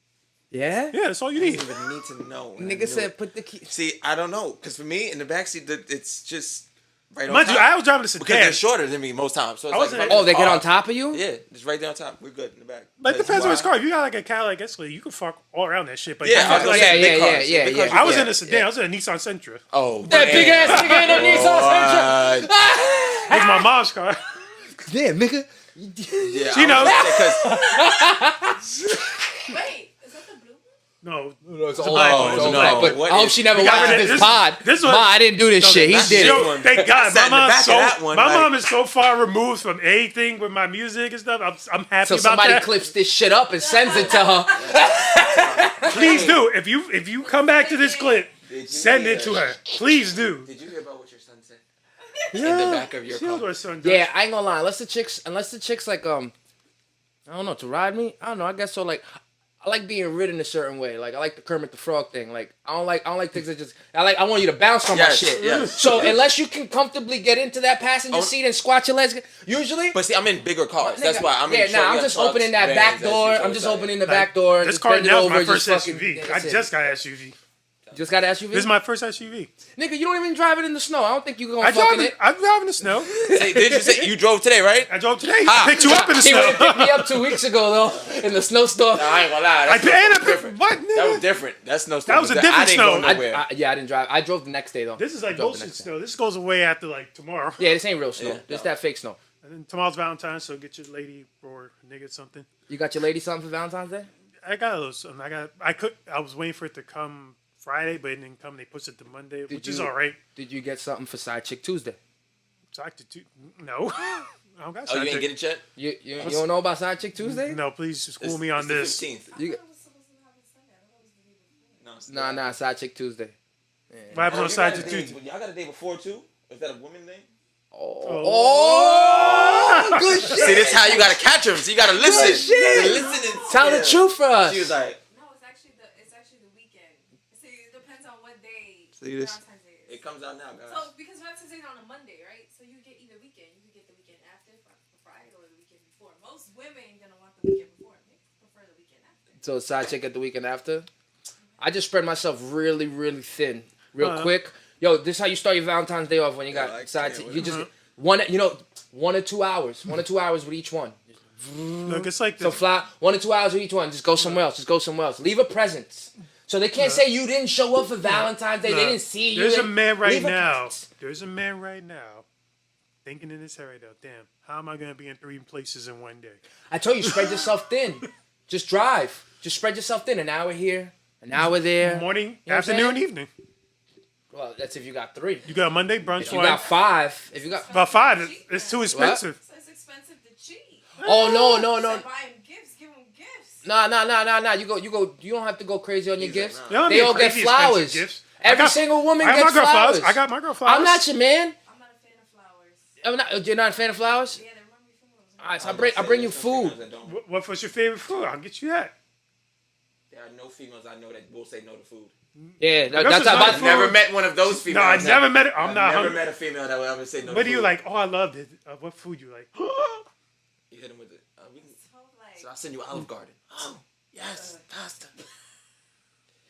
Yeah. Yeah, that's all you I need. didn't even need to know. and I knew Nigga said it. put the key. See, I don't know, because for me in the backseat, it's just right on Mind top. you, I was driving a because sedan. they're shorter than me most times. So it's I like, wasn't- if I'm Oh, they in get the on car, top of you? Yeah, just right there on top. We're good in the back. But it That's depends on his why- car. If you got like a Cadillac Escalade, you can fuck all around that shit. But Yeah, I was gonna like, say big yeah, cars. yeah, Big yeah. cars, I was yeah. in a sedan. I was in a Nissan Sentra. Oh, That big ass nigga in a Nissan Sentra. Sentra. It was my mom's car. Damn, nigga. Yeah, She knows. Wait, is that the blue one? No, It's a black one. It's all no. black. But What I hope is- she never We got watches rid of this this- pod. this Ma, one- I didn't do this shit. He that's did it. it. Yo, thank God. sat in the back of that one, My like- mom is so far removed from anything with my music and stuff. I'm happy So about somebody that. clips this shit up and sends it to her. Please do. If you come back to this clip, Did you send hear it to that? her. Please do. Did you hear about what your son said? Yeah. In the back of your She knows car. what her son does. Yeah, I ain't gonna lie. Unless the chicks like I don't know, to ride me. I don't know. I guess so. Like, I like being ridden a certain way. Like, I like the Kermit the Frog thing. Like, I don't like things that just. I want you to bounce on Yes, my shit. yes. So unless you can comfortably get into that passenger seat and squat your legs, usually. But see, I'm in bigger cars. That's Nigga, why I'm in yeah, truck- nah, I'm yeah, just trucks, opening that vans, back door. SUVs, I'm just like- opening the back door. And This just car bend it now is over my and first just fucking- SUV. that's I it. just got an SUV. Just got an SUV. This is my first SUV. Nigga, you don't even drive it in the snow. I don't think you gonna I fucking drive it. I'm driving the snow. Hey, did you say you drove today, right? I drove today. Ah. I picked you up in the He would have snow. picked me up 2 weeks ago though in the snowstorm. No, I ain't gonna lie. I That's picked different. what? That was Nigga? different. That's no. That was a different I didn't snow. Go nowhere. I didn't drive. I drove the next day though. This is like I drove the bullshit next day. snow. This goes away after like tomorrow. Yeah, this ain't real snow. Yeah, This no. that fake snow. And then tomorrow's Valentine's, so get your lady or nigga something. You got your lady something for Valentine's Day? I got a little something. I was waiting for it to come Friday, but it didn't come. They pushed it to Monday, which is you- all right. Did you get something for Side Chick Tuesday? No. I don't got Oh, you side ain't chick. get it yet? You don't know about Side Chick Tuesday? No, please school me on it's this. The 15th. You, I was supposed to have it Sunday. I thought it was the day before. No, it's nah, Side Chick Tuesday. What happens Oh, on you side got a chick day- Tuesday? Y'all got a day before too? Is that a woman thing? Oh, good shit. See, this is how you gotta catch them. So you gotta listen. shit. Listen and Tell the truth for us. She was like, No, it's actually the weekend. See, it depends on what day See this? Valentine's Day is. it comes out now, guys. So because Valentine's Day is on a Monday, right? So you get either weekend. You could get the weekend after Friday or the weekend before. Most women gonna want the weekend before. They prefer the weekend after. So Side Chick at the weekend after. I just spread myself really, really thin, real quick. Yo, this is how you start your Valentine's Day off when you got I Side can't Chick. with You it. just 1 or 2 hours. 1 or 2 hours with each one. Look, it's like So this. fly 1 or 2 hours with each one. Just go somewhere else. Just go somewhere else. Leave a present. So they can't say you didn't show up for Valentine's Day. They didn't see you. There's a They- man right leave a now. present. There's a man right now thinking in his head right now, damn, how am I going to be in 3 places in one day? I told you, spread yourself thin. Just drive. Just spread yourself thin. An hour here, an hour there. Morning, You know what I'm afternoon, saying? evening. Well, that's if you got 3. You got Monday brunch If you one. got 5, if you got About 5, it's too expensive. So it's expensive to cheat. oh no. So buy him gifts. Give him gifts. Nah. You go. You don't have to go crazy on your gifts. They don't They need all get crazy flowers. expensive gifts. Every I got- single woman I got gets my girl flowers. I got my girl flowers. I'm not your man. I'm not a fan of flowers. You're not a fan of flowers. Yeah, they remind me of flowers. All right, so I bring you food. What's your favorite food? I'll get you that. There are no females I know that will say no to food. Yeah, That's that's not about. I've never met one of those No, females. I never met it. I've I'm not never hungry. met a female that would ever say no to What do food. you like? Oh, I loved it. What food you like? You hit him with it. So like, So I'll send you Olive Garden. Oh, yes, pasta.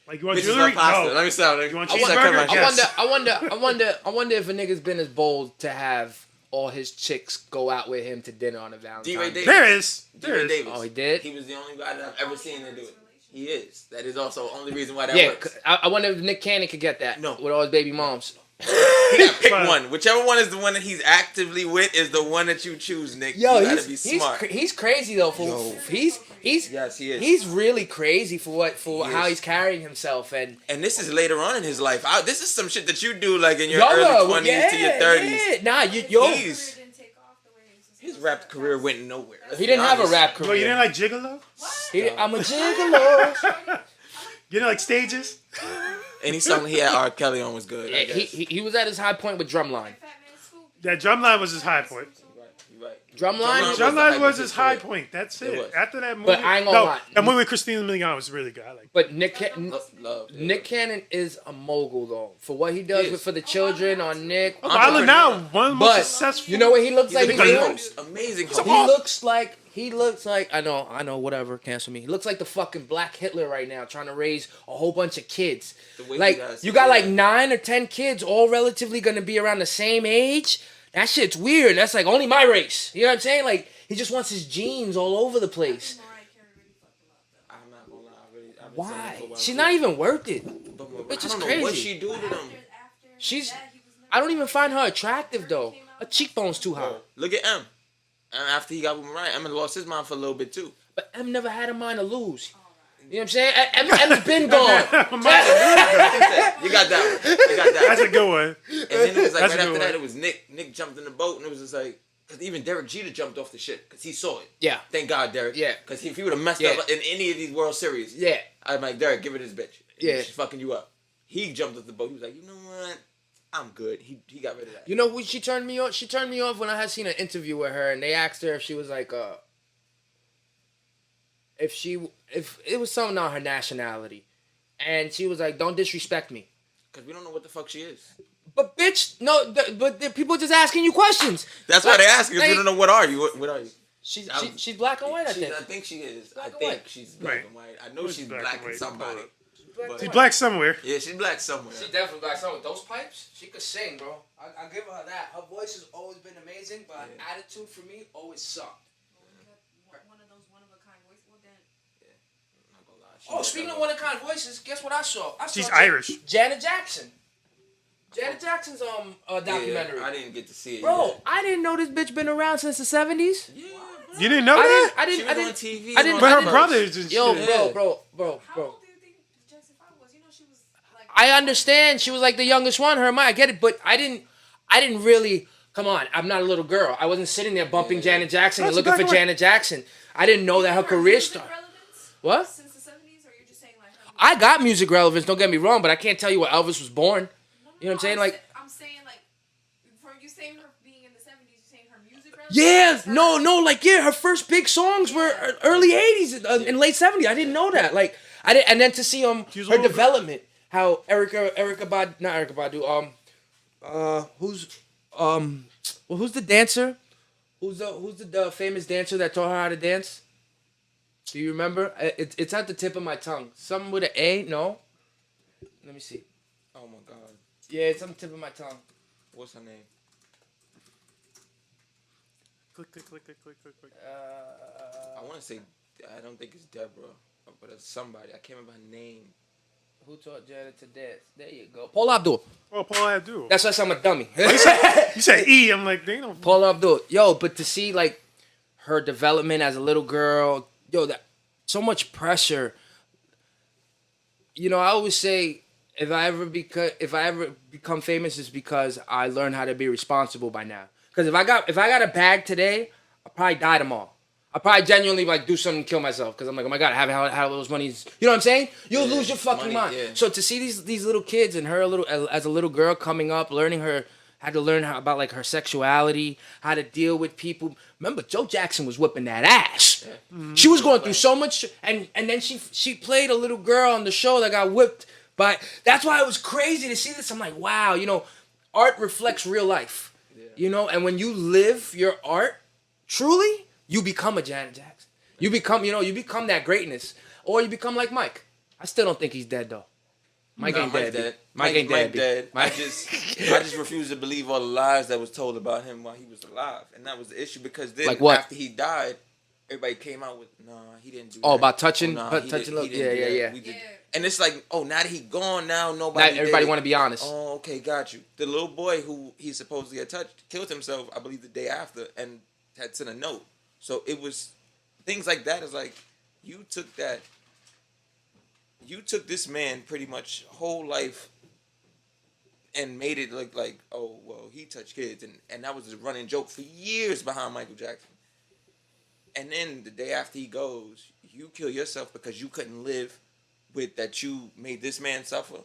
Like, you want Bitches jewelry? love pasta. No. Let me stop. You want I cheeseburger? Yes. I wonder if a nigga's been as bold to have all his chicks go out with him to dinner on a D-Ray Valentine's. Davis. There is. D-Ray There is. Davis. Oh, he did? He was the only guy that I've ever seen to do it. He is. That is also the only reason why that Yeah, works. I wonder if Nick Cannon could get that. No. With all his baby moms. He got to pick But- one. Whichever one is the one that he's actively with is the one that you choose, Nick. Yo, you gotta be smart. he's crazy though. He's Yes, he is. He's really crazy for He how is. he's carrying himself and And this is later on in his life. This is some shit that you do like in your Younger, early 20s to your 30s. Yeah. Nah, his yo, career He's- didn't take off the way it was supposed His to. rap career went nowhere. he didn't have a rap Well, you career. didn't like Gigolo? I'm a gigolo. You didn't like Stages? Any song he had R. Kelly on was good. I Yeah, guess. he was at his high point with Drumline. Fat Man Scoop. That Drumline was his high point. You're right. Drumline. Drumline- Drumline was the his height high of his point. That's It it. was. After that movie. But I ain't gonna lie. That movie with Christina Milian was really good. I like But Nick Love. Nick Cannon is a mogul though for what he does He is. for the children on Nick. Violent now, one of the most But successful. you know what he looks He's like? a Because- great host. Amazing host. He looks like I know whatever, cancel me. He looks like the fucking Black Hitler right now trying to raise a whole bunch of kids. The way he Like does, you got yeah. like 9 or 10 kids all relatively gonna be around the same age. That shit's weird. That's like only my race. You know what I'm saying? Like he just wants his genes all over the place. Mariah Carey really fucked him up though. I'm not gonna lie. I've been saying it Why? for a while, She's too. not even worth it. But Bitch I is don't know what crazy. she do to them. After She's- that, he was never- I don't even find her attractive though. Her cheekbone's too high. Look at M. And after he got with Mariah, M lost his mind for a little bit too. But M never had a mind to lose. You know what I'm saying? M's been gone. You got that one. You got that That's one. a good one. And then it was like That's a right good after that, one. it was Nick. Nick jumped in the boat, and it was just like, because even Derek Jeter jumped off the shit because he saw it. Yeah. Thank God, Derek. Yeah. Because if he would have messed Yeah. up in any of these World Series, Yeah. I'm like, Derek, give it his bitch. Yeah. She's fucking you up. He jumped off the boat. He was like, you know what? I'm good. He got rid of that. You know what she turned me off? She turned me off when I had seen an interview with her and they asked her if she was like if it was something on her nationality. And she was like, don't disrespect me. Because we don't know what the fuck she is. But bitch, no, but the people just asking you questions. That's why they ask because Like- we don't know what are you. What are you? She's black and white, I think. I think she is. Black I and think white. she's black Right. and white. I know she's black and white. somebody. But- She's black somewhere. Yeah, she's black somewhere. She definitely black. Some with those pipes, she could sing, bro. I give her that. Her voice has always been amazing, but her attitude for me always sucked. One of those one-of-a-kind voices. Well, then, I'm not gonna lie. Oh, speaking of one-of-kind voices, guess what I saw? She's Irish. Janet Jackson. Janet Jackson's documentary. Yeah, I didn't get to see it. Bro, yet. I didn't know this bitch been around since the 70s. Yeah, bro. You didn't know that? I She didn't. was I on didn't. TV. I didn't- on But her First. brothers and Yo, shit. Yeah. bro. how old do you think Jackson 5 was? You know, she was like. I understand she was like the youngest one. Her and I get it, but I didn't really. Come on, I'm not a little girl. I wasn't sitting there bumping Janet Jackson and That's looking for exactly right. Janet Jackson. I didn't know that her career music started. relevance What? Since the 70s, or you're just saying like. Her I got music relevance. Don't get me wrong, but I can't tell you where Elvis was born. You know what I'm saying? Like, I'm saying like, from you saying her being in the 70s, you're saying her music relevance. yeah, Her- no, like yeah, her first big songs were early '80s and late '70s. I didn't know that. Like, I didn't, and then to see She was her older. development, how who's the dancer? Who's the famous dancer that taught her how to dance? Do you remember? It's at the tip of my tongue. Something with an A? No. Let me see. Oh my god. Yeah, it's on the tip of my tongue. What's her name? Click. I want to say. I don't think it's Deborah, but it's somebody. I can't remember her name. Who taught Janet to dance? There you go. Paul Abdul. Oh, Paul Abdul. That's why I'm a dummy. You said E. I'm like, they don't. Paul Abdul. Yo, but to see like her development as a little girl, yo, that so much pressure. You know, I always say if I ever become famous, it's because I learned how to be responsible by now. Because if I got a bag today, I'll probably die tomorrow. I'll probably genuinely like do something and kill myself because I'm like, oh my god, I haven't had those monies. You know what I'm saying? You'll lose your fucking money, mind. yeah. So to see these little kids and her as a little girl coming up, learning her had to learn how, about like her sexuality, how to deal with people. Remember, Joe Jackson was whipping that ass. She was going through so much, and then she played a little girl on the show that got whipped by. That's why it was crazy to see this. I'm like, wow, you know, art reflects real life. You know, and when you live your art truly, you become a Janet Jackson. You become, you know, you become that greatness, or you become like Mike. I still don't think he's dead though. Mike ain't dead. Mike ain't dead. I just refuse to believe all the lies that was told about him while he was alive, and that was the issue because then Like what? after he died, everybody came out with, "Nah, he didn't do that." Oh, about touching, He touching. didn't Yeah, do that. yeah. We did. And it's like, oh, now that he gone, now nobody. Now everybody did it. want to be honest. Oh, okay, got you. The little boy who he supposedly had touched killed himself, I believe, the day after, and had sent a note. So it was things like that. Is like you took that. You took this man pretty much whole life and made it look like, oh, well, he touched kids. And that was a running joke for years behind Michael Jackson. And then the day after he goes, you kill yourself because you couldn't live with that you made this man suffer.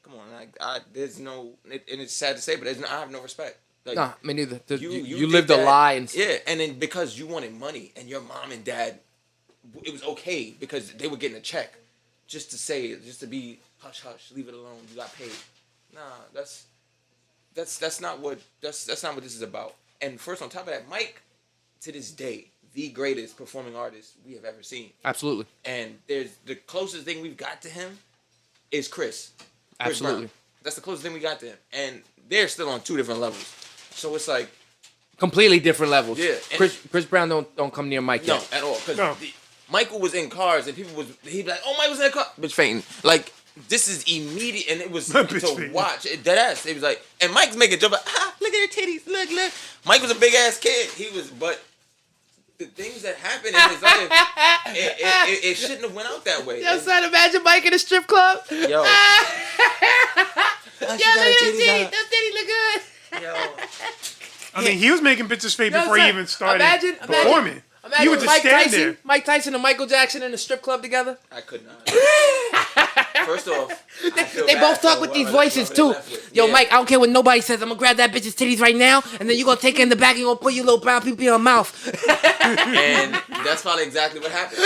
Come on, there's no, and it's sad to say, but I have no respect. Like, Nah, me neither. You did lived a that. lie. And Yeah, and then because you wanted money and your mom and dad, it was okay because they were getting a check. Just to say, just to be hush hush, leave it alone. You got paid. Nah, that's not what that's not what this is about. And first, on top of that, Mike, to this day, the greatest performing artist we have ever seen. Absolutely. And there's the closest thing we've got to him is Chris. Absolutely. Brown. That's the closest thing we got to him, and they're still on two different levels. So it's like Completely different levels. Yeah. Chris Brown don't come near Mike no yet. at all because No. Michael was in cars and he'd be like, oh, Mike was in a car, bitch fainting. Like this is immediate, and it was Bitch to fainting. watch it dead ass. It was like, and Mike's making a joke like, look at her titties, look. Mike was a big ass kid. He was, but the things that happened in his life, it shouldn't have went out that way. Yo, son, imagine Mike in a strip club. Yo. Yo, look at them titties. Them titties look good. Yo. I mean, he was making bitches fade Yo, before he son, even started imagine- performing. Imagine He would just Mike stand Tyson, there. Mike Tyson and Michael Jackson in a strip club together. I could not. First off, They both talk with these voices too. Yo, Mike, I don't care what nobody says. I'm gonna grab that bitch's titties right now, and then you gonna take her in the back and you gonna put your little brown pee in her mouth. And that's probably exactly what happened.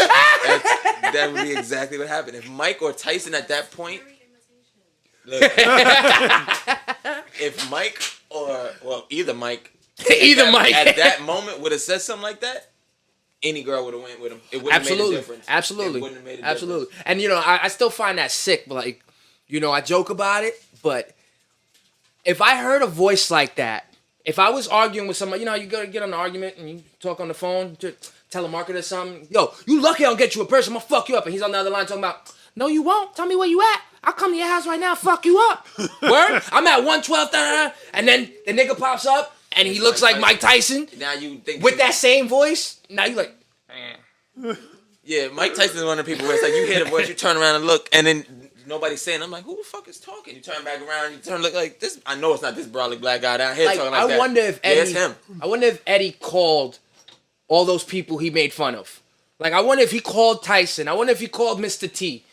That would be exactly what happened. If Mike or Tyson at that point, look, if Mike or, well, either Mike, at that moment would have said something like that, any girl would have went with him. It wouldn't have made a difference. Absolutely. It wouldn't have made a Absolutely. difference. And you know, I still find that sick, but like, you know, I joke about it, but if I heard a voice like that, if I was arguing with somebody, you know, you go to get on an argument and you talk on the phone to telemarketer something, yo, you lucky I don't get you a person, I'm gonna fuck you up. And he's on the other line talking about, no, you won't. Tell me where you at. I'll come to your house right now and fuck you up. Word? I'm at 112, and then the nigga pops up and he looks like Mike Tyson Now you think with that same voice. Now you like, yeah, Mike Tyson is one of the people where it's like you hear the voice, you turn around and look, and then nobody's saying. I'm like, who the fuck is talking? You turn back around, you turn look like this. I know it's not this brolic black guy down here like talking like that. I wonder if Eddie, Yeah, it's him. I wonder if Eddie called all those people he made fun of. Like, I wonder if he called Tyson. I wonder if he called Mr. T.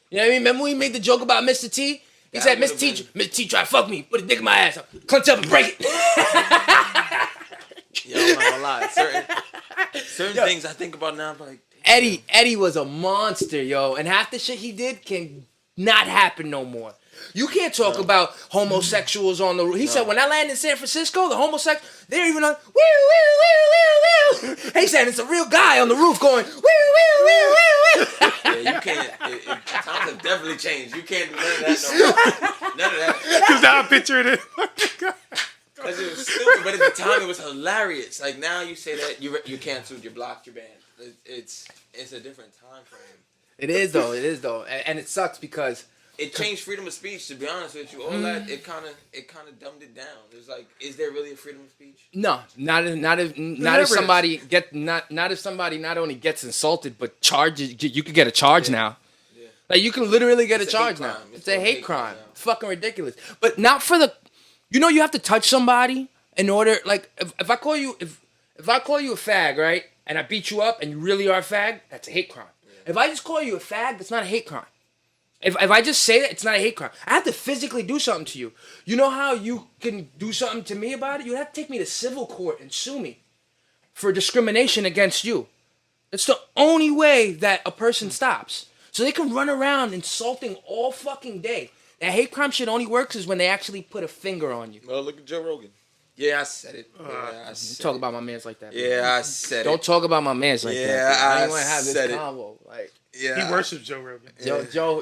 You know what I mean? Remember when he made the joke about Mr. T? He That said, would've Mr. T tried to fuck me, put a dick in my ass, clench up and break it. Yo, I'm not gonna lie. Certain things I think about now, I'm like, Eddie was a monster, yo. And half the shit he did can not happen no more. You can't talk about homosexuals on the roof. He said when I landed in San Francisco, the homosexuals, they're even on, woo, woo, woo, woo, woo. He said it's a real guy on the roof going, woo, woo, woo, woo, woo. yeah, you can't. Times have definitely changed. You can't do none of that no more. None of that. Because now I picture it. Because it was stupid, but at the time it was hilarious. Like now you say that you canceled, you blocked your band. It's a different time frame. It is though. And it sucks because It changed freedom of speech. To be honest with you, all that it kind of dumbed it down. It's like, is there really a freedom of speech? no, not if somebody not if somebody not only gets insulted but charges. You could get a charge now. Yeah. Like you can literally get It's a a charge hate now. crime. It's It's a a hate hate crime. crime now. It's fucking ridiculous. But not for the. You know you have to touch somebody in order. Like if I call you if I call you a fag, right, and I beat you up and you really are a fag, that's a hate crime. If I just call you a fag, that's not a hate crime. If I just say that, it's not a hate crime. I have to physically do something to you. You know how you can do something to me about it? You have to take me to civil court and sue me for discrimination against you. It's the only way that a person stops. So they can run around insulting all fucking day. That hate crime shit only works is when they actually put a finger on you. Well, look at Joe Rogan. Yeah, I said it. Yeah, I said Talk it. about my mans like that. Yeah, I said Don't it. talk about my mans like that. Yeah, I I ain't want to have this said it. convo. Like, Yeah. He worships Joe Rogan.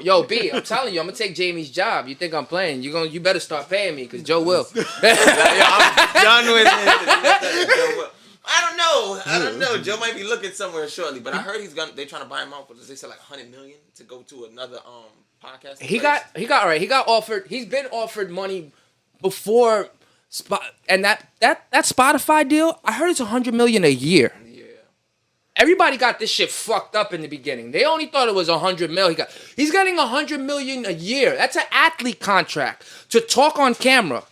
Yo, B, I'm telling you, I'm gonna take Jamie's job. You think I'm playing? You better start paying me, cause Joe will. Yeah, I'm done with it. I don't know. Joe might be looking somewhere shortly, but I heard they trying to buy him out for, they said like $100 million to go to another podcast. He got offered. He's been offered money before, and that Spotify deal. I heard it's $100 million a year. Yeah. Everybody got this shit fucked up in the beginning. They only thought it was $100 million. He's getting $100 million a year. That's an athlete contract to talk on camera,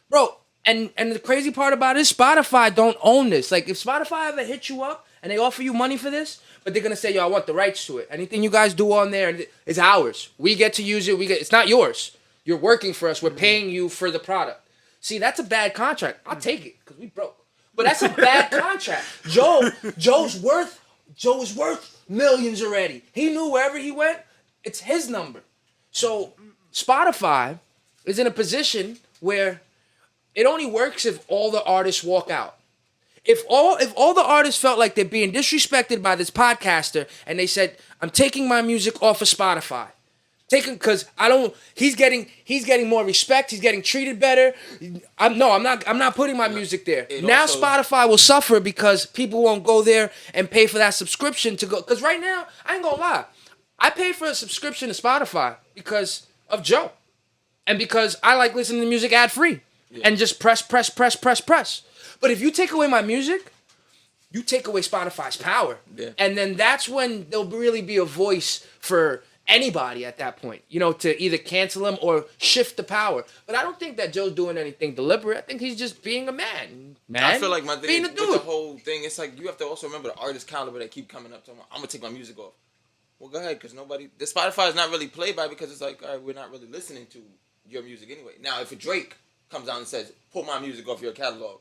bro. And the crazy part about it is Spotify don't own this. Like, if Spotify ever hit you up and they offer you money for this, but they're gonna say, yo, I want the rights to it. Anything you guys do on there, it's ours. We get to use it. It's not yours. You're working for us. We're paying you for the product. See, that's a bad contract. I'll take it because we broke. But that's a bad contract. Joe is worth millions already. He knew wherever he went, it's his number. So Spotify is in a position where it only works if all the artists walk out. If all the artists felt like they're being disrespected by this podcaster and they said, I'm taking my music off of Spotify. Because he's getting more respect, he's getting treated better. I'm not putting my music there. Now Spotify will suffer because people won't go there and pay for that subscription to go. Because right now, I ain't gonna lie, I pay for a subscription to Spotify because of Joe. And because I like listening to music ad-free. And just press. But if you take away my music, you take away Spotify's power. Yeah. And then that's when there'll really be a voice for anybody at that point, to either cancel him or shift the power. But I don't think that Joe's doing anything deliberate. I think he's just being a man. I feel like my thing being is, a with dude. the whole thing, it's like you have to also remember the artist caliber that keep coming up to him. I'm going to take my music off. Well, go ahead, because the Spotify is not really played by because it's like, all right, we're not really listening to your music anyway. Now, if a Drake comes out and says, pull my music off your catalog,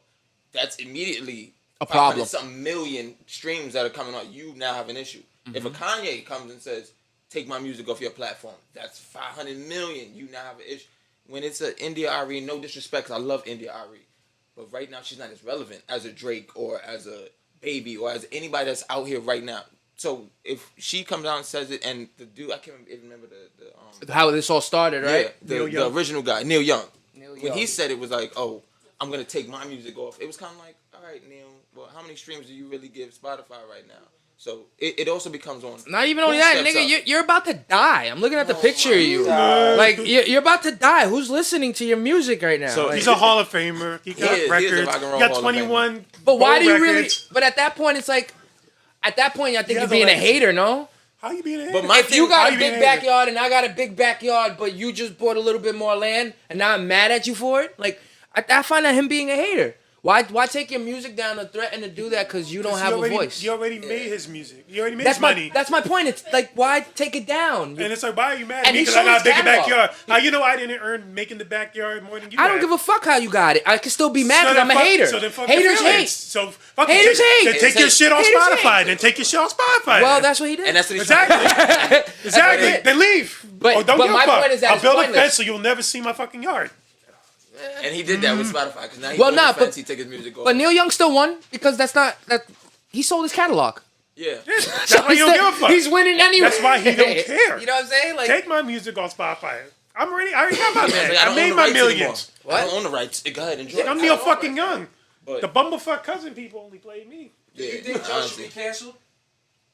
that's immediately a problem. Some million streams that are coming on. You now have an issue. Mm-hmm. If a Kanye comes and says, take my music off your platform, that's 500 million. You now have an issue. When it's an India Ari, no disrespect, 'cause I love India Ari, but right now she's not as relevant as a Drake or as a Baby or as anybody that's out here right now. So if she comes out and says it, and the dude, I can't even remember the how this all started, right? Yeah, the original guy, Neil Young. When Young. he said it was like, oh, I'm gonna take my music off. It was kind of like, all right, Neil. Well, how many streams do you really give Spotify right now? So it also becomes on. Not even only that, nigga. You're about to die. I'm looking at the picture of you. God. Like you're about to die. Who's listening to your music right now? So like, he's a Hall of Famer. He got He is a records. rock and roll He got Hall of 21. But why do you gold really? records. But at that point, it's like, at that point, I think He you're has a being a legacy. hater, no? How you being a hater? But my If you got how a you being big a hater? backyard and I got a big backyard, but you just bought a little bit more land and now I'm mad at you for it, like I find that him being a hater. Why take your music down and threaten to do that because you don't have a voice? You already made his music. You already made That's his money. That's my point. It's like, why take it down? And it's like, why are you mad at And me he because I showed got a his bigger catalog. backyard? How you know I didn't earn making the backyard more than you? I don't give a fuck how you got it. I can still be mad because then I'm a fuck- hater. So then fuck your Haters feelings. hate. So fuck Haters it. hate. Then take your shit on Haters Spotify. hate. Then take your shit on Spotify. Well, then. that's what he did. And that's what he's Exactly. Exactly. it. Then leave. But- Or don't but give my a fuck. point is that I'll it's build a pointless. fence so you'll never see my fucking yard. And he did that with Spotify because now he's Well, on nah, the fence. but- He take his music off. But Neil Young still won because he sold his catalog. yeah. That's why you don't give a fuck. He's winning anyway. That's why he don't care. You know what I'm saying? Like, Take my music on Spotify. I already got my It's bag. like, I don't made own the my rights millions. anymore. What? I don't own the rights. Go ahead, enjoy. I'm it. Neil fucking Young. But The bumblefuck cousin people only play me. yeah, You think Joe should honestly, be canceled?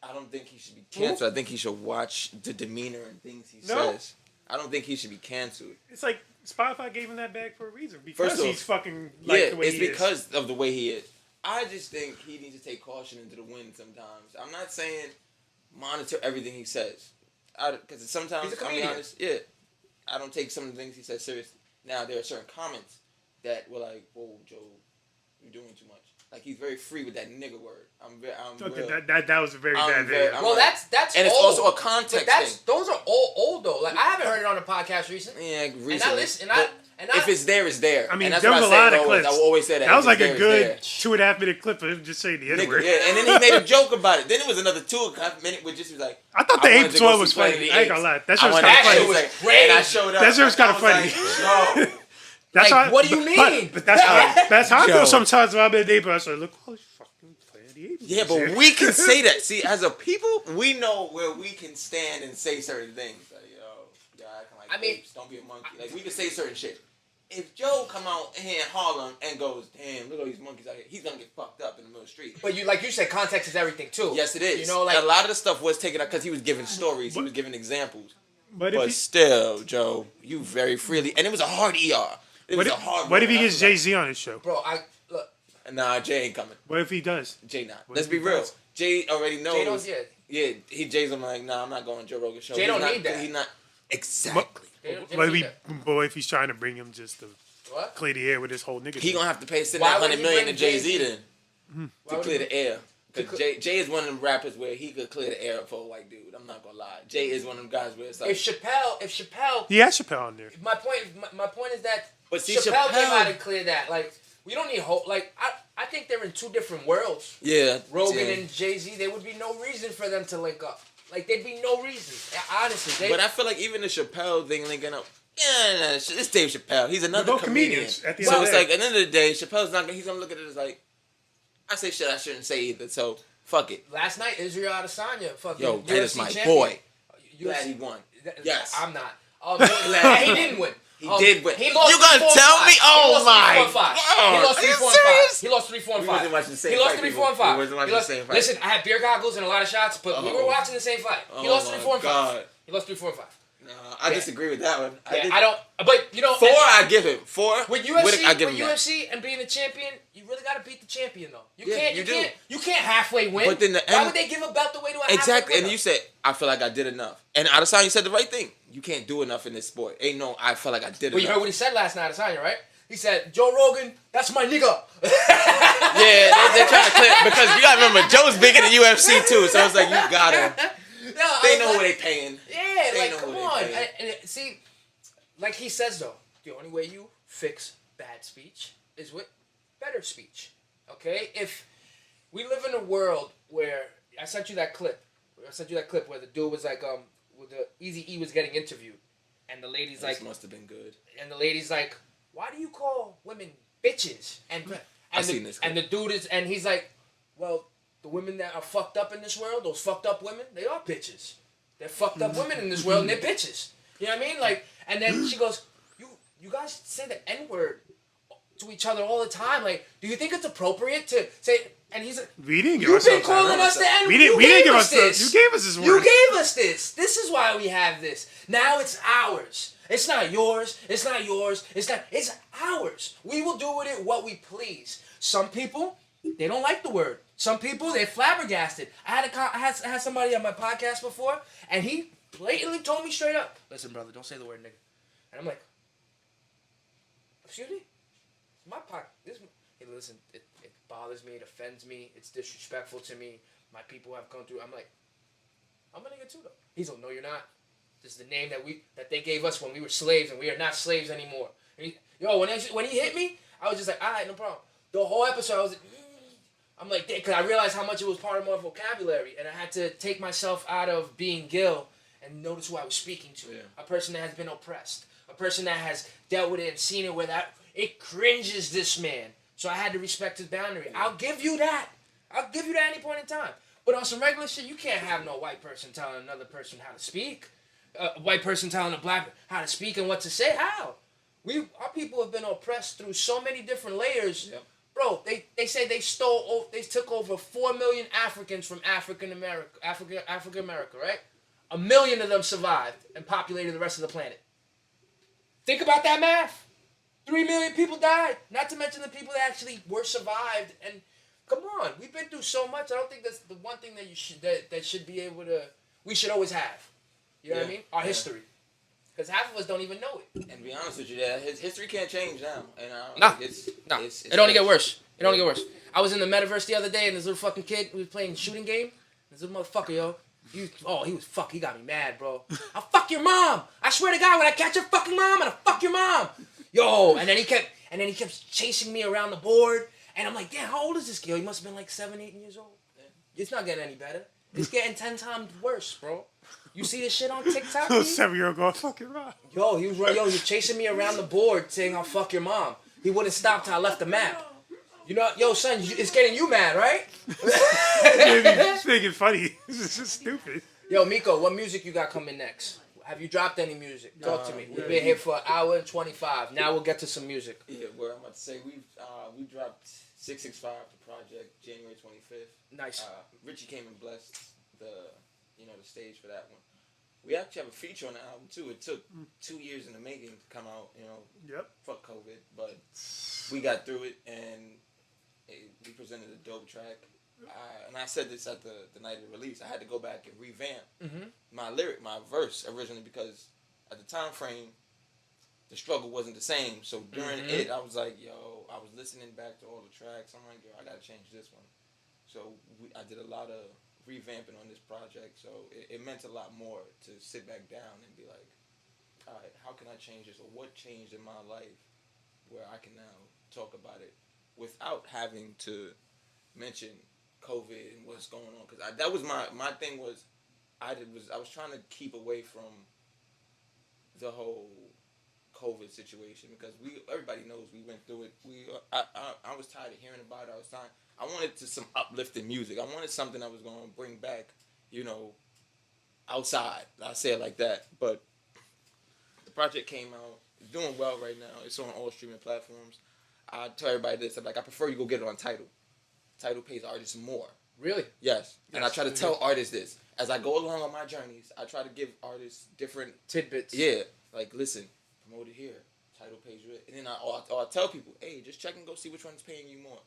I don't think he should be canceled. I think he should watch the demeanor and things he No. says. I don't think he should be canceled. It's like Spotify gave him that bag for a reason because First off, he's fucking like Yeah, the way it's he is. because of the way he is. I just think he needs to take caution into the wind sometimes. I'm not saying monitor everything he says. Because sometimes, He's a I'll be comedian. honest, yeah, I don't take some of the things he says seriously. Now, there are certain comments that were like, whoa, Joe, you're doing too much. Like he's very free with that nigga word. I'm Okay, real. that was a very I'm bad very- video. I'm Well, like- that's and it's old. also a context But that's thing. those are all old though. Like I haven't heard it on a podcast recently. Yeah, recently. And I listen. And if it's there, it's there. I mean, and that's there what was I a lot say of always. clips. I will always say that. That was If like it's a there, it's good 2.5 minute clip of him just saying the there. N Nigga, word. yeah, and then he made a joke about it. Then it was another 2.5 minute where just was like, I thought the wanted apes to go one was see Planet of funny. the I ain't gonna Apes. lie. That I shit was wanted kind to of go funny. see- was and I crazy. showed up. That shit was and I kinda funny. Like, yo. That's Like, how, what do you mean? But that's how I Yo. feel sometimes when I'm in a neighborhood. I was like, look, oh, fucking Planet of the Apes. Yeah, but we can say that. See, as a people, we know where we can stand and say certain things. Like, yo, acting like I mean- apes, don't be a monkey. Like, we can say certain shit. If Joe come out here in Harlem and goes, damn, look at all these monkeys out here, he's gonna get fucked up in the middle of the street. But like you said, context is everything too. Yes, it is. You know, like a lot of the stuff was taken out because he was giving stories, he was giving examples. But But if still, Joe, you very freely, and it was a hard ER. It was a hard. what if he one. gets Jay-Z on his show? bro, look. Nah, Jay ain't coming. What if he does? Jay not. What Let's if be he real. does? Jay already knows. Jay don't. Yeah. Yeah, Jay's like, nah, I'm not going to Joe Rogan's show. Jay He's don't not, need that. He's not exactly. Jay don't What if, need that. but what if he's trying to bring him just to What? clear the air with his whole nigga? He thing? gonna have to pay sitting Why at would 100 he million bring to Jay Z Jay-Z? then Why to would clear he- the air. Because Jay is one of them rappers where he could clear the air for a white dude. I'm not gonna lie. Jay is one of them guys where it's like. If Chappelle, He has Chappelle on there. my point is that But see, Chappelle came Chappelle- out and cleared that. Like we don't need hope. Like I think they're in two different worlds. Yeah. Rogan yeah. and Jay-Z, there would be no reason for them to link up. Like there'd be no reason. Honestly, But I feel like even the Chappelle thing linking up. Yeah, nah, it's Dave Chappelle. He's another both comedian. comedians at the So end of it's the day. like at the end of the day, Chappelle's not gonna. He's gonna look at it as like, I say shit I shouldn't say either. So fuck it. last night Israel Adesanya, fucking Yo, that is UFC my champion. boy. UFC Glad he won. Yes. I'm not. Glad he didn't win. He did win. He lost You gonna 3-4-5. tell me? He Oh lost my 3-4-5. He God. lost Are you 3-4-5. serious? He lost 3-4-5. We wasn't watching the same He lost fight, 3-4-5. people. We wasn't watching He lost- the same fight. Listen, I had beer goggles and a lot of shots, but we were watching the same fight. He Oh lost my 3-4-5. God. He lost 3-4-5. Nah, I disagree with that one. Yeah, I don't. But you know, 4, I give him 4. with UFC, I give with him that. UFC and being a champion, you really gotta beat the champion though. You Yeah, can't. you You do. can't. You can't halfway win. But then the Why end- would they give a belt away to a Exactly, halfway and winner? you said, I feel like I did enough. And Adesanya, you said the right thing. You can't do enough in this sport. Ain't no, I feel like I did Well, you enough. heard what he said last night, Adesanya, right? He said, Joe Rogan, that's my nigga. Yeah, they're trying to clear, because you gotta remember, Joe's big in the UFC too, so it's like, you gotta, No, they I know was who like- they paying. Yeah, They like, know come who they on. paying. See, like he says, though, the only way you fix bad speech is with better speech. Okay? If we live in a world where I sent you that clip where the dude was like, where the Eazy-E was getting interviewed, and the lady's This like, must have been good. and the lady's like, why do you call women bitches? And I've the, seen this and the dude is, and he's like, well, the women that are fucked up in this world, those fucked up women, they are bitches. They're fucked up women in this world, and they're bitches. You know what I mean? Like, and then she goes, you guys say the N-word to each other all the time. Like, do you think it's appropriate to say? And he's like, We didn't give you've been ourselves calling that. us the N-word. We didn't give us this. You gave us this You word. gave us this. This is why we have this. Now it's ours. It's not yours. It's not yours. It's ours. We will do with it what we please. Some people, they don't like the word. Some people, they're flabbergasted. I had somebody on my podcast before, and he blatantly told me straight up, listen, brother, don't say the word nigga. And I'm like, excuse me? My podcast, hey, listen, it bothers me, it offends me, it's disrespectful to me. My people have come through. I'm like, I'm a nigga too, though. He's like, no, you're not. This is the name that they gave us when we were slaves, and we are not slaves anymore. And when he hit me, I was just like, all right, no problem. The whole episode, I was like, I'm like, because I realized how much it was part of my vocabulary, and I had to take myself out of being Gil and notice who I was speaking to. Yeah. A person that has been oppressed, a person that has dealt with it and seen it without it cringes this man. So I had to respect his boundary. Yeah. I'll give you that. I'll give you that at any point in time. But on some regular shit, you can't have no white person telling another person how to speak. A white person telling a black how to speak and what to say. How? Our people have been oppressed through so many different layers. Yep. Bro, they say they took over 4 million Africans from Africa America, right? 1 million of them survived and populated the rest of the planet. Think about that math. 3 million people died. Not to mention the people that actually were survived. And come on, we've been through so much. I don't think that's the one thing that that should be able to. We should always have. You know what I mean? Our history. Because half of us don't even know it. And to be honest with you, his history can't change now. And It only get worse. It only get worse. I was in the metaverse the other day, and this little fucking kid was playing shooting game. This little motherfucker, yo. He got me mad, bro. I'll fuck your mom. I swear to God, when I catch your fucking mom, I'll fuck your mom. Yo, and then he kept chasing me around the board, and I'm like, damn, how old is this kid? He must have been like 7, 8 years old. It's not getting any better. It's getting 10 times worse, bro. You see this shit on TikTok? Little 7-year-old going, fuck your mom. Yo, he was chasing me around the board saying I'll fuck your mom. He wouldn't stop till I left the map. You know, yo, son, it's getting you mad, right? It's making funny. This is just stupid. Yo, Miko, what music you got coming next? Have you dropped any music? Talk to me. We've been here for an hour and 25. Now we'll get to some music. Yeah, where I'm about to say we dropped 665 the project January 25th. Nice. Richie came and blessed the stage for that one. We actually have a feature on the album too. It took 2 years in the making to come out. Yep. Fuck COVID, but we got through it and we presented a dope track. And I said this at the night of the release. I had to go back and revamp my verse originally because at the time frame, the struggle wasn't the same. So during it, I was like, yo, I was listening back to all the tracks. I'm like, yo, I gotta change this one. So I did a lot of revamping on this project. So it meant a lot more to sit back down and be like, all right, how can I change this, or what changed in my life where I can now talk about it without having to mention COVID and what's going on, because that was my thing was I was trying to keep away from the whole COVID situation because everybody knows we went through it. I was tired of hearing about it. I wanted some uplifting music. I wanted something that was going to bring back, outside. I say it like that. But the project came out. It's doing well right now. It's on all streaming platforms. I tell everybody this. I'm like, I prefer you go get it on Tidal. Tidal pays artists more. Really? Yes. And I try to tell artists this. As I go along on my journeys, I try to give artists different tidbits. Yeah. Like, listen, promote it here. Tidal pays you it. And then I'll tell people, hey, just check and go see which one's paying you more.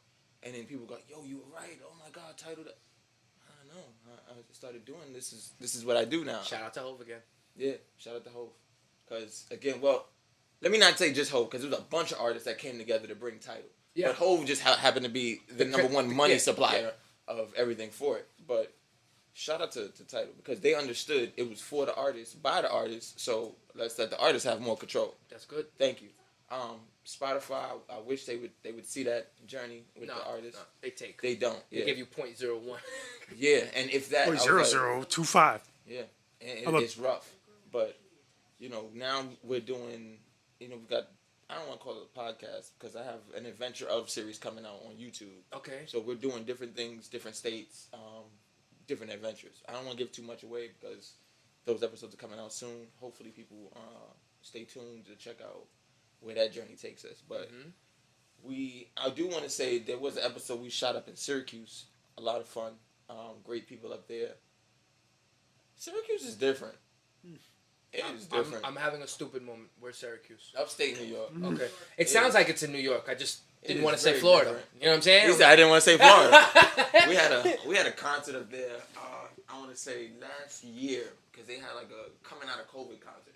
And then people go, yo, you were right. Oh, my God, Tidal. I know. I started doing this. This is what I do now. Shout out to Hove again. Yeah. Shout out to Hove. Because, again, well, let me not say just Hove, because there was a bunch of artists that came together to bring Tidal. Yeah. But Hove just happened to be the number one money supplier of everything for it. But shout out to Tidal because they understood it was for the artists, by the artists. So let's let the artists have more control. That's good. Thank you. Spotify, I wish they would see that journey with the artists. No, they don't. They give you 0.01. Yeah, and if that 0.0025. Yeah, and it's rough. But now we're doing. We've got. I don't want to call it a podcast because I have an Adventure of series coming out on YouTube. Okay. So we're doing different things, different states, different adventures. I don't want to give too much away because those episodes are coming out soon. Hopefully people stay tuned to check out where that journey takes us. But I do want to say there was an episode we shot up in Syracuse. A lot of fun. Great people up there. Syracuse is different. It is different. I'm having a stupid moment. Where's Syracuse? Upstate New York. Okay. It sounds like it's in New York. I just didn't want to say Florida. Different. You know what I'm saying? He said I didn't want to say Florida. we had a concert up there. I want to say last year because they had like a coming out of COVID concert.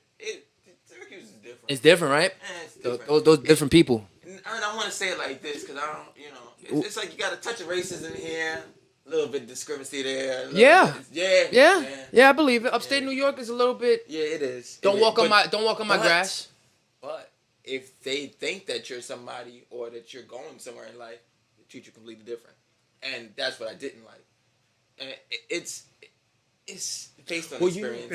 Syracuse is different. It's different, right? It's different. Those different people. And I want to say it like this because I don't. It's like you got a touch of racism here. A little bit of discrepancy there. Yeah, I believe it. Upstate New York is a little bit. Yeah, it is. Don't walk on my grass. But if they think that you're somebody or that you're going somewhere in life, they treat you completely different, and that's what I didn't like. And it's based on experience.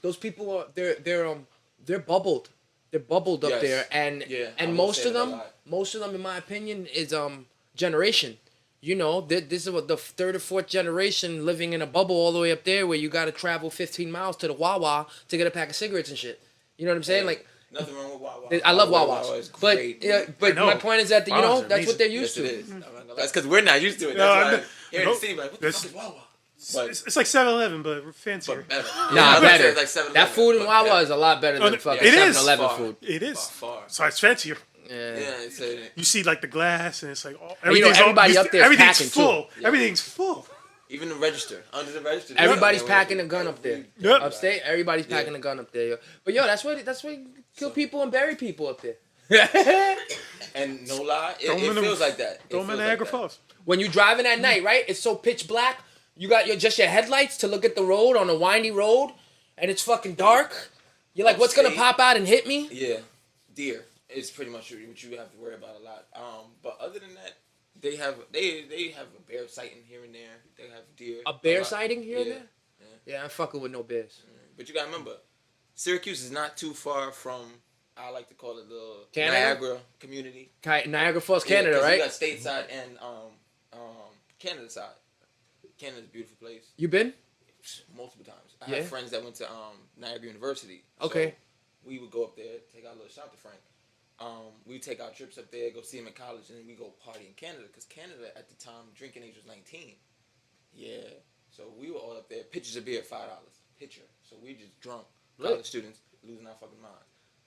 Those people are they're bubbled. They're bubbled up there, and most of them, in my opinion, is generation. This is what the third or fourth generation living in a bubble all the way up there where you got to travel 15 miles to the Wawa to get a pack of cigarettes and shit. You know what I'm saying? Hey, like nothing wrong with Wawa. I love Wawas. But my point is that, that's what they're used to. Yes, that's because we're not used to it. That's why here in the city, like, what the fuck is Wawa? It's like 7-Eleven, but fancier. But better. Better. Like 7-Eleven, that food in Wawa is a lot better than fucking 7-Eleven food. It is. Far. So it's fancier. Yeah. You see like the glass and it's like everybody up there is packing full. too. Yeah. Everything's full. Even the register. Under the register. Everybody's packing a gun up there. Yep. Upstate, everybody's packing a gun up there. Yo. But that's why you kill people and bury people up there. And no lie, it Throw 'em in the- feels like that. It Throw them in feels Niagara like that. Falls. When you driving at night, right? It's so pitch black. You got your headlights to look at the road on a windy road, and it's fucking dark. You're like, what's gonna Upstate. pop out and hit me? Yeah, deer is pretty much what you have to worry about a lot. But other than that, they have a bear sighting here and there. They have deer. A bear lot. sighting here and Yeah. there? Yeah, I'm fucking with no bears. But you gotta remember, Syracuse is not too far from, I like to call it the Canada? Niagara community. Niagara Falls, Yeah, Canada, 'cause right? You got stateside and Canada side. Canada's a beautiful place. You been? Multiple times. I Yeah? have friends that went to Niagara University. Okay. So we would go up there, take our little shot to Frank. We take our trips up there, go see him at college, and then we go party in Canada because Canada at the time drinking age was 19. Yeah. So we were all up there. Pitchers of beer, $5. Pitcher. So we just drunk. College students losing our fucking minds.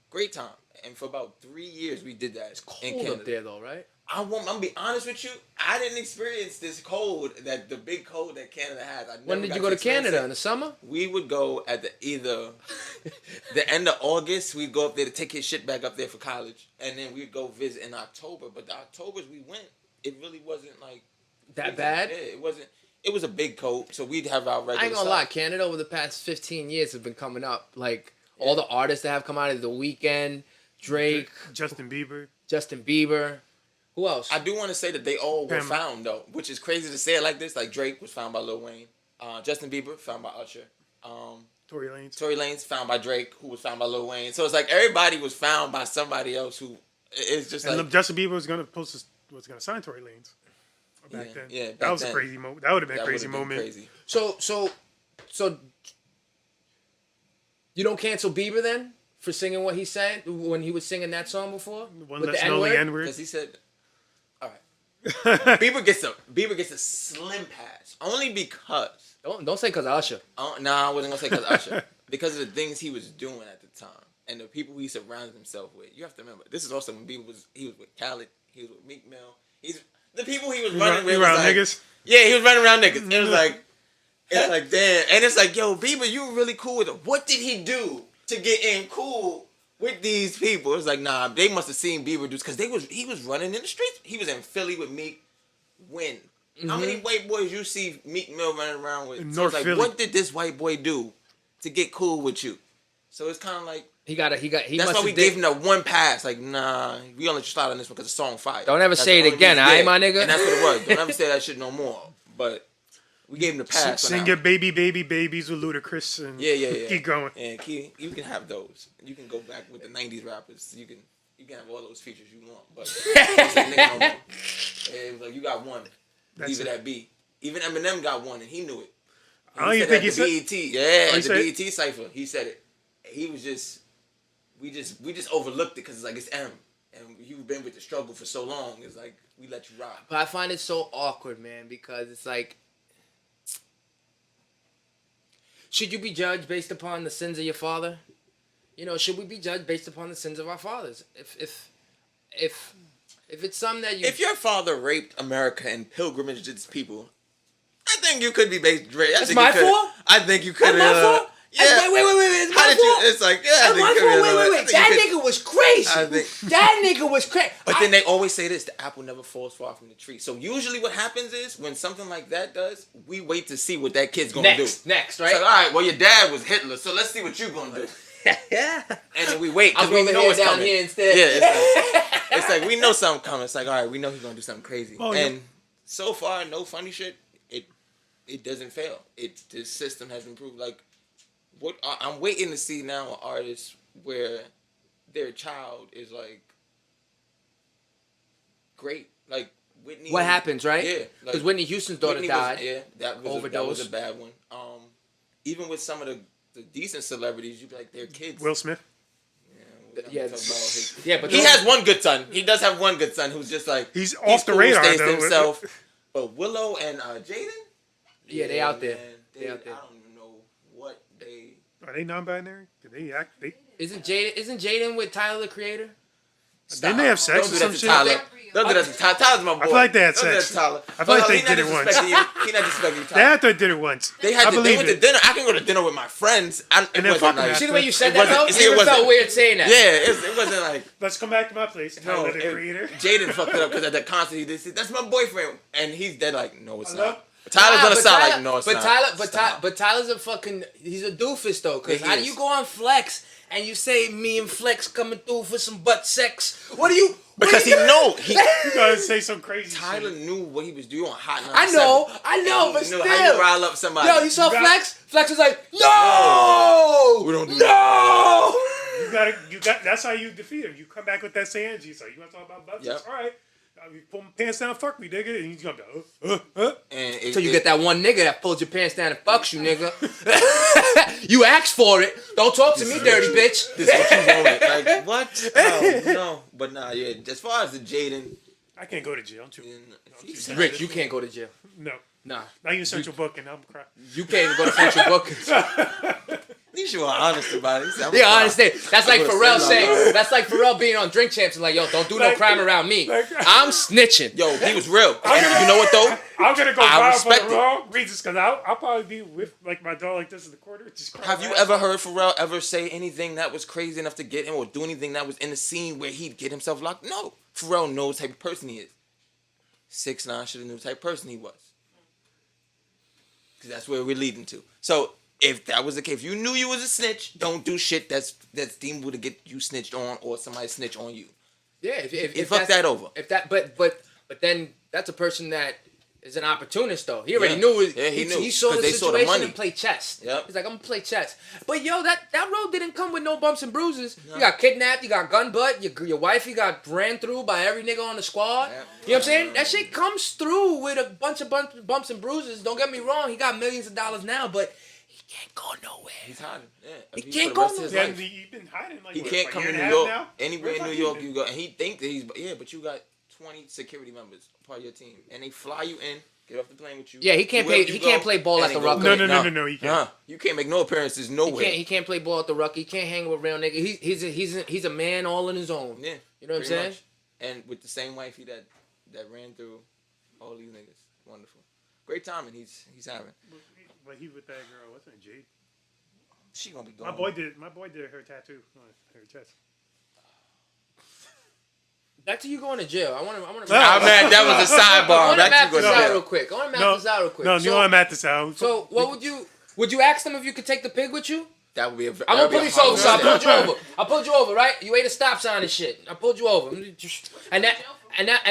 Great time. And for about 3 years we did that. It's Cold up there though, right? I'm gonna be honest with you. I didn't experience this cold, the big cold that Canada has. When did you go to Canada? In the summer? We would go at either the end of August. We'd go up there to take his shit back up there for college, and then we'd go visit in October. But the Octobers we went, it really wasn't like That bad? Yeah, it wasn't. It was a big coat, so we'd have our regular. I ain't gonna stuff. lie, Canada over the past 15 years have been coming up. Like all the artists that have come out of The Weeknd, Drake, Justin Bieber. Justin Bieber. Who else? I do want to say that they all were Pam- found though, which is crazy to say it like this. Like Drake was found by Lil Wayne, Justin Bieber found by Usher, Tory Lanez. Tory Lanez found by Drake, who was found by Lil Wayne. So it's like everybody was found by somebody else who is just And like Justin Bieber was gonna sign Tory Lanez back Yeah, then. yeah, that back was then. a crazy moment. That would have been a that crazy would've been moment. Crazy. So you don't cancel Bieber then for singing what he said when he was singing that song before? One With less the know the N-word? N word. Because he said, all right, Bieber gets a slim pass only because. Don't say because of Usher. I wasn't gonna say because Usher, because of the things he was doing at the time and the people he surrounded himself with. You have to remember, this is also when Bieber was with Khaled, he was with Meek Mill. The people he was running with around was like, niggas. yeah, he was running around niggas. It was like, it's like damn, and it's like, yo, Bieber, you were really cool with him. What did he do to get in cool with these people? It's like, nah, they must have seen Bieber do because he was running in the streets. He was in Philly with Meek. When? How many white boys you see Meek Mill running around with? In So North it's like, Philly. what did this white boy do to get cool with you? So it's kind of like He that's must why we have gave him the one pass. Like, nah, we only slide on this one because the song fire. Don't ever That's say the it only again, reason- aight, my nigga? And that's what it was. Don't ever say that shit no more. But we gave him the pass. for Sing now. your baby babies with Ludacris and Yeah. keep going. And you can have those. You can go back with the '90s rappers. You can have all those features you want. But it's like, nigga, no more. It was like you got one. That's Leave it it. at B. Even Eminem got one, and he knew it. I don't even think he said. he said. Yeah, he at said the it? BET cipher, he said it. He was just, we just overlooked it because it's like it's M, and you've been with the struggle for so long. It's like we let you rock. But I find it so awkward, man, because it's like, should you be judged based upon the sins of your father? You know, should we be judged based upon the sins of our fathers? If it's something that you, If your father raped America and pilgrimaged its people, I think you could be based. That's my fault? I think you could. That's my fault? Yeah. Wait, it's How my did you? fault? It's like yeah. I That's think my you could fault. be- I Wait. think That you could- nigga was crazy. I think- That nigga was crazy. But then they always say this: the apple never falls far from the tree. So usually, what happens is when something like that does, we wait to see what that kid's gonna do. Next, It's like, all right? right, well, your dad was Hitler, so let's see what you're gonna do. Yeah. And then we wait because I'll we go know over it's down coming. here instead. Yeah, it's like we know something coming. It's like, all right, we know he's gonna do something crazy. Oh, and yeah. so far, no funny shit. It doesn't fail. The system has improved. Like, what I'm waiting to see now an artist where their child is like great, like Whitney. What happens, right? Yeah, Because Whitney Houston's daughter Whitney died. that was overdose. a bad one. Even with some of the decent celebrities, you'd be like, their kids. Will Smith. Yeah, Talk about his- yeah, but he those- has one good son. He does have one good son who's just like He's off the cool, radar, stays to though. himself. But Willow and Jaden, Yeah, they out there. man, They out there. I don't even know what they. Are they non-binary? Did they act? Isn't Jaden with Tyler the Creator? Didn't they have sex Don't or do that some to shit? Tyler. Don't do that to Tyler. Tyler's my boy. I feel like they had Don't do that sex. to Tyler. I feel like they He not did it once. disrespecting you. He not disrespecting you, They Tyler. had to did it once. They I went believe to it. dinner. I can go to dinner with my friends. It then wasn't fuck like. them See the way you said It that wasn't- though? see, it It even wasn't- felt weird saying that. Yeah, it wasn't like. Let's come back to my place. No, Tyler, the creator. Jaden fucked it up because at the concert he did say, "That's my boyfriend," and he's dead like, "No, it's Hello? not." Tyler's Nah, on the but side Tyler- like, "No, it's but not." Tyler, Stop. but Tyler's a fucking, he's a doofus though. Cause Yeah, he how do is. you go on Flex and you say me and Flex coming through for some butt sex? What do you? Because he know he. You gotta say some crazy Tyler shit. knew what he was doing on Hot 97. I know, And but he still. knew how you rile up somebody. Yo, you saw You got- Flex? Flex was like, no, We don't do no. You got. That's how you defeat him. You come back with that same energy. So you want to talk about butts? Yep. All right. You pull my pants down, fuck me, nigga, and he's gonna go. And it, So you get that one nigga that pulls your pants down and fucks you, nigga. You asked for it. Don't talk to me, dirty bitch. This is what you wanted. Like what? No. But nah, yeah. As far as the Jaden, I can't go to jail. Don't you? he's Rick, you can't go to jail. No. Nah, Not even central booking. I'm crying. you can't even go to central bookings. at least you were honest about it. He said, "I'm Yeah, sorry." I understand. That's like would've Pharrell said saying. That's like Pharrell being on Drink Champs and like, yo, don't do no Like- crime around me. like- I'm snitching. Yo, he was real. And you know what though? I'm gonna go I viral for respect the it. wrong reasons because I'll probably be with like my dog like this in the corner. Just crying Have you laughing. ever heard Pharrell ever say anything that was crazy enough to get him or do anything that was in the scene where he'd get himself locked? No. Pharrell knows the type of person he is. 6ix9ine should have knew the type of person he was. Because that's where we're leading to. So if that was the case, if you knew you was a snitch, don't do shit that's deemed to get you snitched on or somebody snitch on you. Yeah, if Fuck that's- that over. If that, but then that's a person that is an opportunist though. He already Yeah. knew it. Yeah, he knew. He saw 'Cause the they saw the situation money. and played chess. Yep. He's like, I'm gonna play chess. But yo, that road didn't come with no bumps and bruises. You got kidnapped. You got gun butt. Your wife. You got ran through by every nigga on the squad. Yep. You know what I'm saying? That shit comes through with a bunch of bumps and bruises. Don't get me wrong. He got millions of dollars now, but he can't go nowhere. He's hiding. Yeah. He For can't the go rest of his Yeah, life. you've been hiding like He what, can't a come year in and New a half York. now? Anywhere in Where's New my York kid? you go, and he think that he's but you got 20 security members part of your team, and they fly you in, get off the plane with you. Yeah, he can't wherever play. you He can't go, play ball and at they the go Rucker. with No, it. you can't. You can't make no appearances He nowhere. can't play ball at the Rucker. He can't hang with real niggas. He's a man all on his own. Yeah, You know what I'm pretty saying? much. And with the same wifey that ran through all these niggas, wonderful, great timing. He's having. But he with that girl, what's her name, Jade? She gonna be My gone. boy did her tattoo on her chest. Back to you going to jail. I want to. Ah, man, that was a I sidebar. want to Back map to you this go to out jail. real quick. I want to map No, this out real quick. no, so, you want to map this out. So what would you ask them if you could take the pig with you? That would be a. I'm gonna pull you over, so I hard pulled you step. over. I pulled you over, right? You ate a stop sign and shit. I pulled you over, and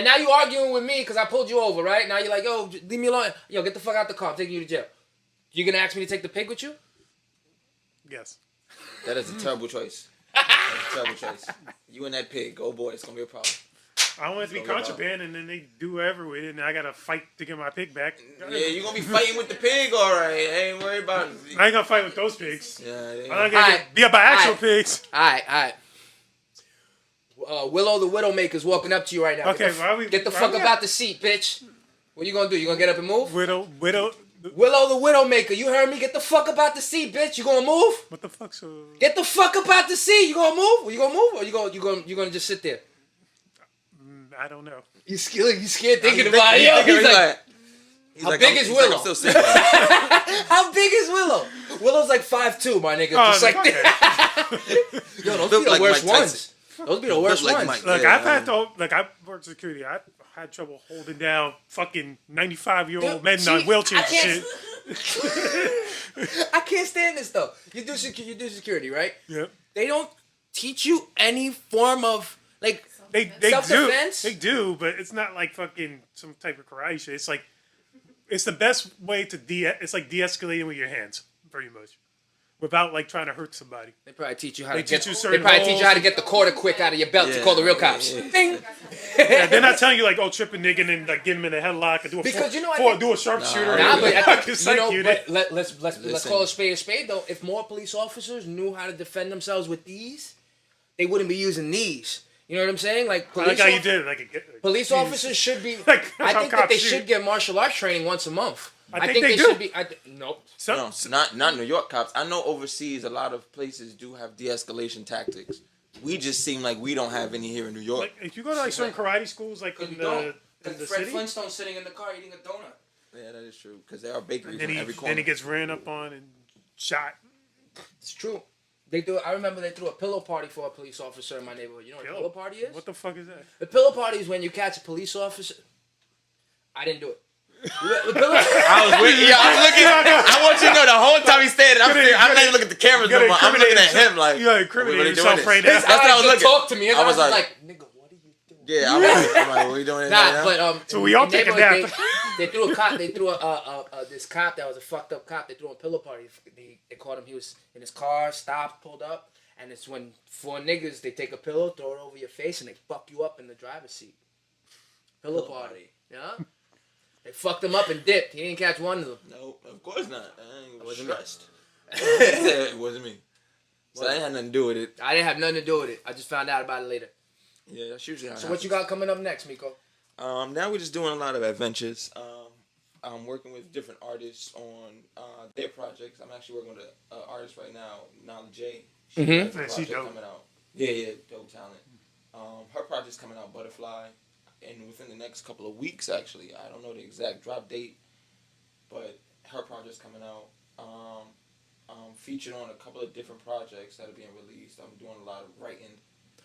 now you arguing with me because I pulled you over, right? Now you're like, yo, leave me alone. Yo, get the fuck out the car. I'm taking you to jail. You gonna ask me to take the pig with you? Yes. That is a terrible choice. That's a terrible choice. You and that pig, oh boy, it's gonna be a problem. I don't want it to be Don't worry about contraband, and then they do whatever with it, and I gotta fight to get my pig back. Yeah, you gonna be fighting with the pig, all right? I ain't worried about it. I ain't gonna fight with those pigs. Yeah, they I'm not ain't- gonna Alright. be up by actual Alright. pigs. All right. Willow the Widowmaker's walking up to you right now. Okay, get the why fuck we up at- out the seat, bitch. What you gonna do? You gonna get up and move? Widow. Willow the Widowmaker, you heard me? Get the fuck up out the seat, bitch. You gonna move? What the fuck? So Get the fuck up out the seat. You gonna move? Or you gonna move? Or you gonna just sit there? I don't know. You scared thinking You about it. Yo, thinking he's like, he's how like, big I'm- is he's like, Willow? I'm still single. how big is Willow? Willow's like 5'2", my nigga. Oh, Just like okay. that. Yo, those Look be the like worst Mike ones. Those be the worst like ones. Mike. Look, Yeah, I've had to. Like I worked security. I had trouble holding down fucking 95-year-old men See, on wheelchairs I and can't- shit. I can't stand this though. You do security, right? Yep. They don't teach you any form of like They self-defense? do. They do, but it's not like fucking some type of karate shit. It's like it's the best way to it's like de-escalating with your hands, pretty much, without like trying to hurt somebody. They probably teach you how They to get. teach you They certain probably teach you how to roles. get the quarter quick out of your belt to Yeah, call the real cops. yeah. Ding. Yeah, they're not telling you like, oh, trip a nigga and then like get him in a headlock and do a Because you know, I think- do a sharpshooter. Nah, but I think, Just you like know, you but did. let's Listen. call a spade though. If more police officers knew how to defend themselves with these, they wouldn't be using these. You know what I'm saying? Like I police, like how you did it. Like police geez. officers should be. Like, I how think that cops they shoot. should get martial arts training once a month. I think they do. should be. Nope. Some, No, not New York cops. I know overseas a lot of places do have de-escalation tactics. We just seem like we don't have any here in New York. Like if you go to like certain karate schools, like Because in we don't. the Because Fred city, Flintstone's sitting in the car eating a donut. Yeah, that is true. Because there are bakeries and in every corner. then he gets ran up on and shot. It's true. They do. I remember they threw a pillow party for a police officer in my neighborhood. You know what a pillow party is? What the fuck is that? The pillow party is when you catch a police officer. I didn't do it. The pillow. I was looking. I want you to know the whole time he's standing. I'm not even looking at the cameras no more. I'm looking at him like. You gotta incriminate yourself right now. His That's what I eyes was just looking. talk to me. His I was eyes like, nigga, what are you doing? Yeah, I'm like, what are you doing? Nah, right now? but So we all in take a neighborhood, nap. They threw a cop. They threw this cop that was a fucked up cop. They threw him a pillow party. They caught him. He was in his car, stopped, pulled up, and it's when 4 niggas they take a pillow, throw it over your face, and they fuck you up in the driver's seat. Pillow party. Yeah. They fucked him up and dipped. He didn't catch one of them. No, of course not. I wasn't stressed. It wasn't me. So I ain't had nothing to do with it. I didn't have nothing to do with it. I just found out about it later. Yeah, that's usually how it So what you got coming up next, Miko? Now we're just doing a lot of adventures. I'm working with different artists on their projects. I'm actually working with an artist right now, Nala J. She has a Yeah, she project dope. coming out. Yeah, dope talent. Her project's coming out, Butterfly, and within the next couple of weeks, actually. I don't know the exact drop date, but her project's coming out. I'm featured on a couple of different projects that are being released. I'm doing a lot of writing.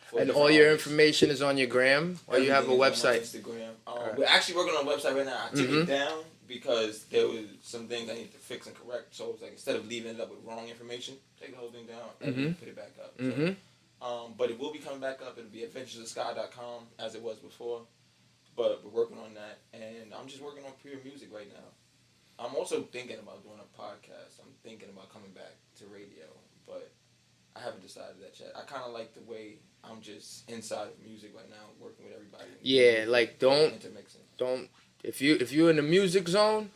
for And different all your artists. information is on your gram, or you have a Everything is on my website? Instagram. We're actually working on a website right now. I took it down because there was some things I need to fix and correct. So it was like, instead of leaving it up with wrong information, take the whole thing down and put it back up. So, but it will be coming back up. It'll be adventuresofsky.com as it was before. But we're working on that, and I'm just working on pure music right now. I'm also thinking about doing a podcast. I'm thinking about coming back to radio, but I haven't decided that yet. I kind of like the way I'm just inside of music right now, working with everybody. Yeah, like don't Intermixing. if you're in the music zone,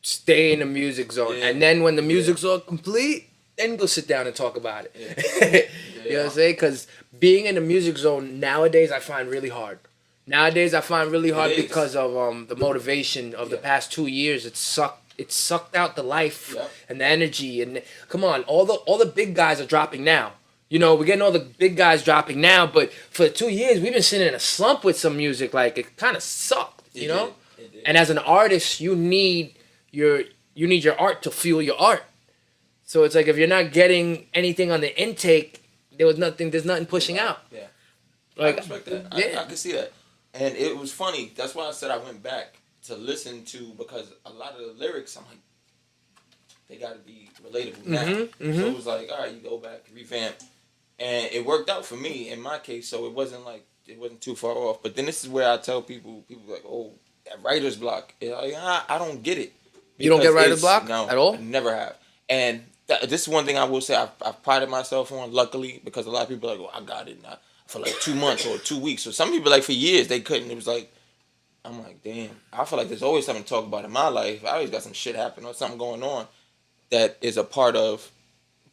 stay in the music zone, Yeah. and then when the music's all complete, then go sit down and talk about it. Yeah. You know what I'm saying? Because being in the music zone nowadays, I find really hard. Nowadays, I find really hard It is. because of the motivation of the past 2 years. It sucked out the life and the energy. And come on, all the big guys are dropping now. You know, we're getting all the big guys dropping now. But for 2 years, we've been sitting in a slump with some music. Like it kind of sucked. You know. It did. And as an artist, you need your art to fuel your art. So it's like if you're not getting anything on the intake, there's nothing pushing out. Yeah. Like I respect that. yeah. I can see that. And it was funny. That's why I said I went back to listen to, because a lot of the lyrics, I'm like, they got to be relatable now. So it was like, all right, you go back, revamp. And it worked out for me in my case, so it wasn't too far off. But then this is where I tell people like, oh, that writer's block. Like, I don't get it. You don't get Because writer's block no, at all? I never have. And this is one thing I will say I've prided myself on, luckily, because a lot of people are like, well, I got it now. For like 2 months or 2 weeks. So some people, like, for years, they couldn't. It was like, I'm like, damn. I feel like there's always something to talk about in my life. I always got some shit happening or something going on that is a part of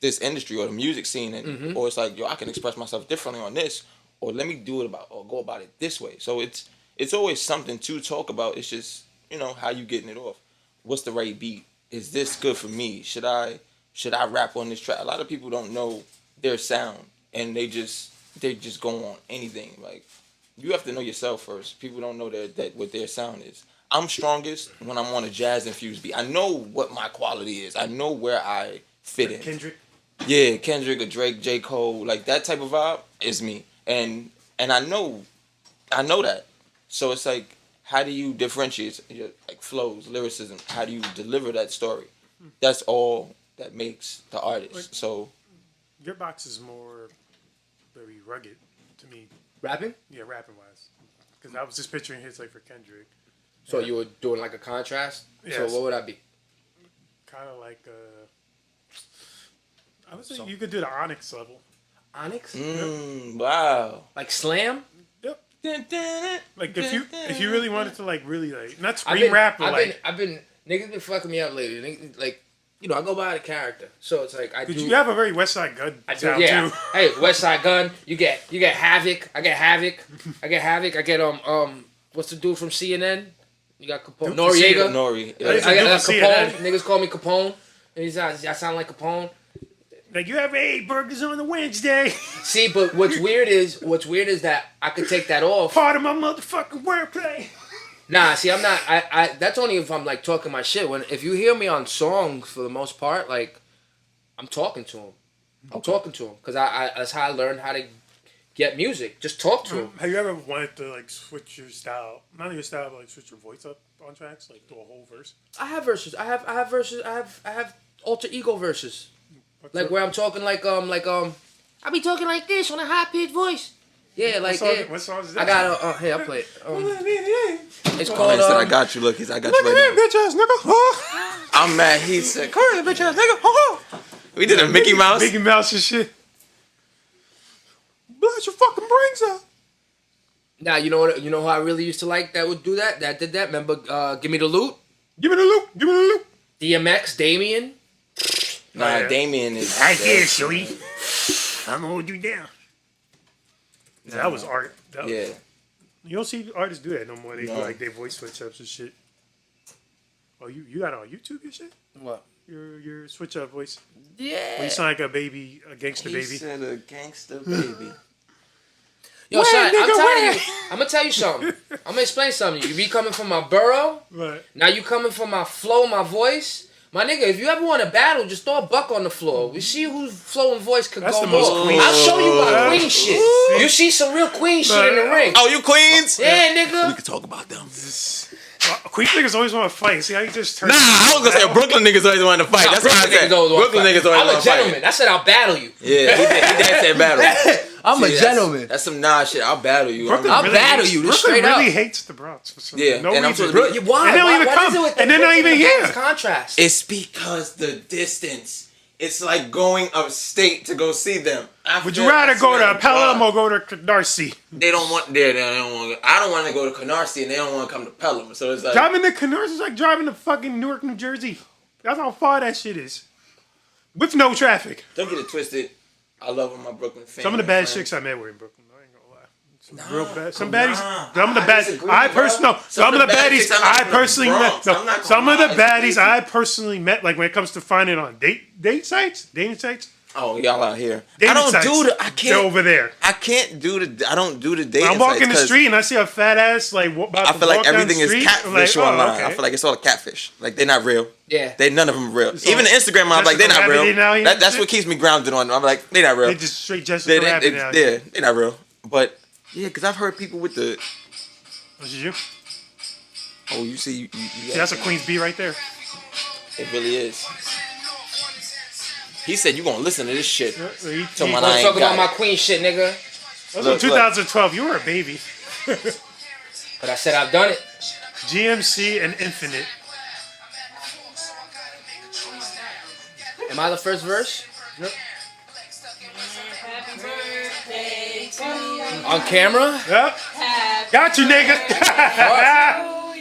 this industry or the music scene. And or it's like, yo, I can express myself differently on this. Or let me do it or go about it this way. So it's always something to talk about. It's just, how you getting it off. What's the right beat? Is this good for me? Should I rap on this track? A lot of people don't know their sound. And they just go on anything. Like, you have to know yourself first. People don't know that what their sound is. I'm strongest when I'm on a jazz infused beat. I know what my quality is. I know where I fit in. Kendrick. Yeah, Kendrick or Drake, J. Cole, like that type of vibe is me. And I know that. So it's like, how do you differentiate your, like, flows, lyricism? How do you deliver that story? That's all that makes the artist. So Your box is more very rugged to me. Rapping? Yeah, rapping wise. Because I was just picturing hits like for Kendrick. So you were doing like a contrast? Yes. So what would I be? Kind of like I would say you could do the Onyx level. Onyx? wow. Like Slam? Yep. Like Like if you really wanted to really not scream rap, but I've been niggas been fucking me up lately. Niggas, like, I go by the character. So it's like you have a very West Side Gun I do, sound yeah. too. Hey, West Side Gun. You get Havoc. I get Havoc. I get what's the dude from CNN? You got Capone. Dude from Noriega. Nori. That is a I dude got from Capone. CNN. Niggas call me Capone. And I sound like Capone. Like, you ever ate burgers on a Wednesday? See, but what's weird is that I could take that off. Part of my motherfucking wordplay. Nah, see, I'm not. I that's only if I'm like talking my shit. If you hear me on songs, for the most part, like I'm talking to him. I'm talking to him because I that's how I learned how to get music. Just talk to him. Have you ever wanted to like switch your style? Not your style, but like switch your voice up on tracks, like do a whole verse. I have verses. I have verses. I have alter ego verses. Like where I'm talking like I be talking like this on a high pitched voice. Yeah, like What song is that? I got hey, I'll play it. It's Oh, called he said, I got you. Look, I got you right now. bitch ass nigga. I'm mad. He said, come here, bitch ass nigga. We did a Mickey Mouse. Mickey Mouse and shit. Blast your fucking brains out. Now you know what? You know who I really used to like that would do that. That did that. Remember? Give me the loot. Give me the loop. Give me the loop. DMX, Damien. Nah, Damien is. Right here, Sweet. I'm gonna hold you down. That was art. Yeah. You don't see artists do that no more. They do No. like their voice switch ups and shit. Oh, you got it on YouTube and shit? What? Your switch up voice. Yeah. Well, you sound like a baby, a gangster He baby. said a gangster baby. Yo, Wait, son, nigga, I'm telling wait. you. I'm gonna tell you something. I'm gonna explain something to you. You be coming from my borough. Right. Now you coming from my flow, my voice. My nigga, if you ever want to battle, just throw a buck on the floor. We see whose flow and voice could That's go the most more. queen I'll show you my shit. queen shit. You see some real queen shit in the ring. Oh, you Queens? Yeah, nigga. We could talk about them. Queen niggas always want to fight. See how you just turn. Nah, I was gonna say Brooklyn niggas always want to fight. That's what I said. Brooklyn niggas always I'm want a to fight. gentleman. I said I'll battle you. Yeah, he did said battle. I'm See, that's some nah shit. I'll battle you. Brooklyn I'll really battle hates- you, Brooklyn straight up. really hates the Bronx for some Yeah, no and I'm reason. supposed to be- Why? And they don't even What come. is it with And they're not even here. Contrast. It's because the distance. It's like going upstate to go see them. Would you rather go to Pelham or go to Canarsie? They don't want. They don't want. I don't want to go to Canarsie, and they don't want to come to Pelham. So it's like Driving to Canarsie is like driving to fucking Newark, New Jersey. That's how far that shit is. With no traffic. don't get it twisted. I love all my Brooklyn fans. Some of the bad friends. chicks I met were in Brooklyn. I ain't gonna lie. Some real bad. Some baddies. Some of the I bad. disagree, I bro. personally no. Some of the bad baddies chicks I'm not I from the personally met. Bronx. No, I'm not gonna some of lie, the it's baddies crazy. I personally met. Like when it comes to finding on dating sites. Oh, y'all out here. Dating I don't sites, do the. I They're can't. over there. I can't do the. I don't do the dating. When I'm walking sites the 'cause street and I see a fat ass like about I to feel like walk down the everything is street, catfish I'm like, oh, online. okay. I feel like it's all a catfish. Like they're not real. Yeah. None of them are real. So, Even the Instagram, I'm like, they're Jessica not real. Rabbit now, you know, That's shit? what keeps me grounded on them. I'm like, they're not real. They just straight Jessica Rabbit now. Yeah, they're not real. But yeah, because I've heard people with the. This is you. Oh, you see, you See, that's a Queen's B right there. It really is. He said you gonna listen to this shit. He- Tell he- my Let's I talk ain't about got my it. queen shit, nigga. That was Look, in 2012. You were a baby. But I said I've done it. GMC and Infinite. Am I the first verse? Yep. Happy birthday to you. On camera? Yep. Happy Got you, nigga.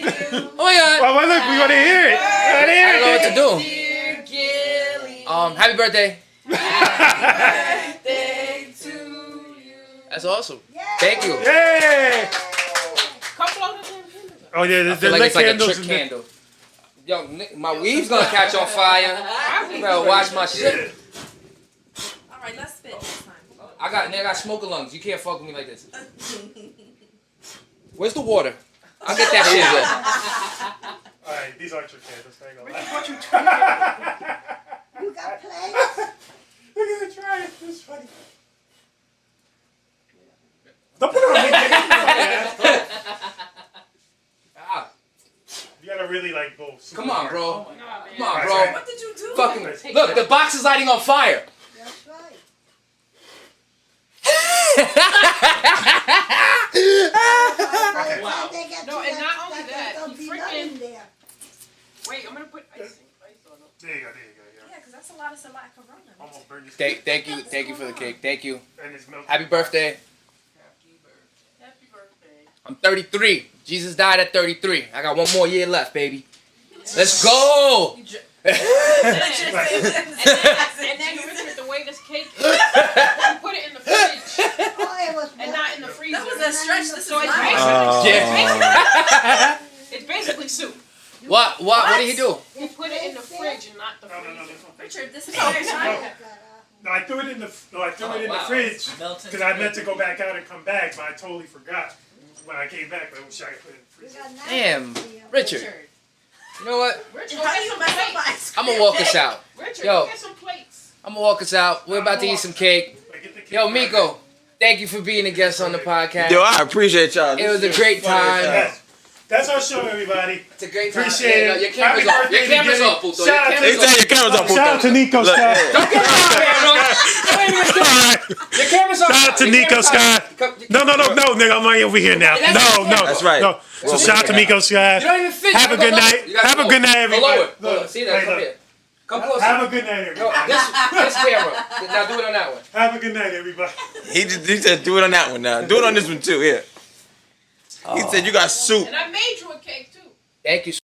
Oh my god. Well, look, we want to hear it. I don't know what to do. dear Gilly. Happy birthday. Birthday to you. That's awesome. Thank you. Yeah. Come blow the damn candle. Oh yeah, I there's feel like it's like a trick in there. candle. Yo, my weave's gonna catch on fire. You better watch my shit. All right, let's spit this time. I got smoker lungs. You can't fuck with me like this. Where's the water? I'll get that shit. All right, these aren't your candles. I ain't gonna lie. You got plates? Look at the try. It's funny. Don't put it on me, nigga. Ah, You gotta really like go. super come on, hard. bro. Come on, Alright, bro. sorry. What did you do? Fucking look, the box is lighting on fire. That's right. Wow. No, and not only that, he freaking- there. Wait, I'm gonna put ice on it. There you go. Yeah, because that's a lot of saliva corona. Almost burned your Thank you for the cake. Thank you. And it's melted. Happy birthday. Happy birthday. I'm 33. Jesus died at 33. I got one more year left, baby. Let's go. And then Richard, the way this cake is, you put it in the fridge Oh, it was and not in the freezer. That was a stretch. This So is it's live. Yeah. it's basically soup. What did he do? You put it in the fridge and not the No, freezer. this one. Richard, this is our time. No, threw it in the wow. fridge Melted because I meant to go back out and come back, but I totally forgot when I came back. But I wish I could put it in the We freezer. got knives Damn, for you. Richard. You know what? Richard, How you mess up my ice I'm cream? gonna walk us out. Richard, Yo. get some plates. I'm gonna walk us out. We're about to eat some cake. Like, get the cake Yo, right Miko, thank you for being a guest on the podcast. Yo, I appreciate y'all. It was a This great shit funny as time. hell. That's our show, everybody. It's a great time. Appreciate Yeah, it. your camera's Happy off. birthday Your camera's again. off, Puto. Shout out Your to They camera's say off. your camera's up. Shout out to Nico Look, Scott. yeah. Don't get my camera. Don't even do it. Your camera's off. Shout out to Your Nico camera's off. Scott. No, nigga, I'm right over here now. That's No, the no. camera. That's right. No. So shout out to Nico Scott. You don't even fit. Have a good night. Have a good night, Go lower. everybody. Go lower. See that? Hey, Come look. here. Come closer. Have a good night, No, everybody. this camera. Now do it on that one. Have a good night, everybody. He said do it on that one now. Do it on this one too. Yeah. He said you got soup. And I made you a cake too. Thank you.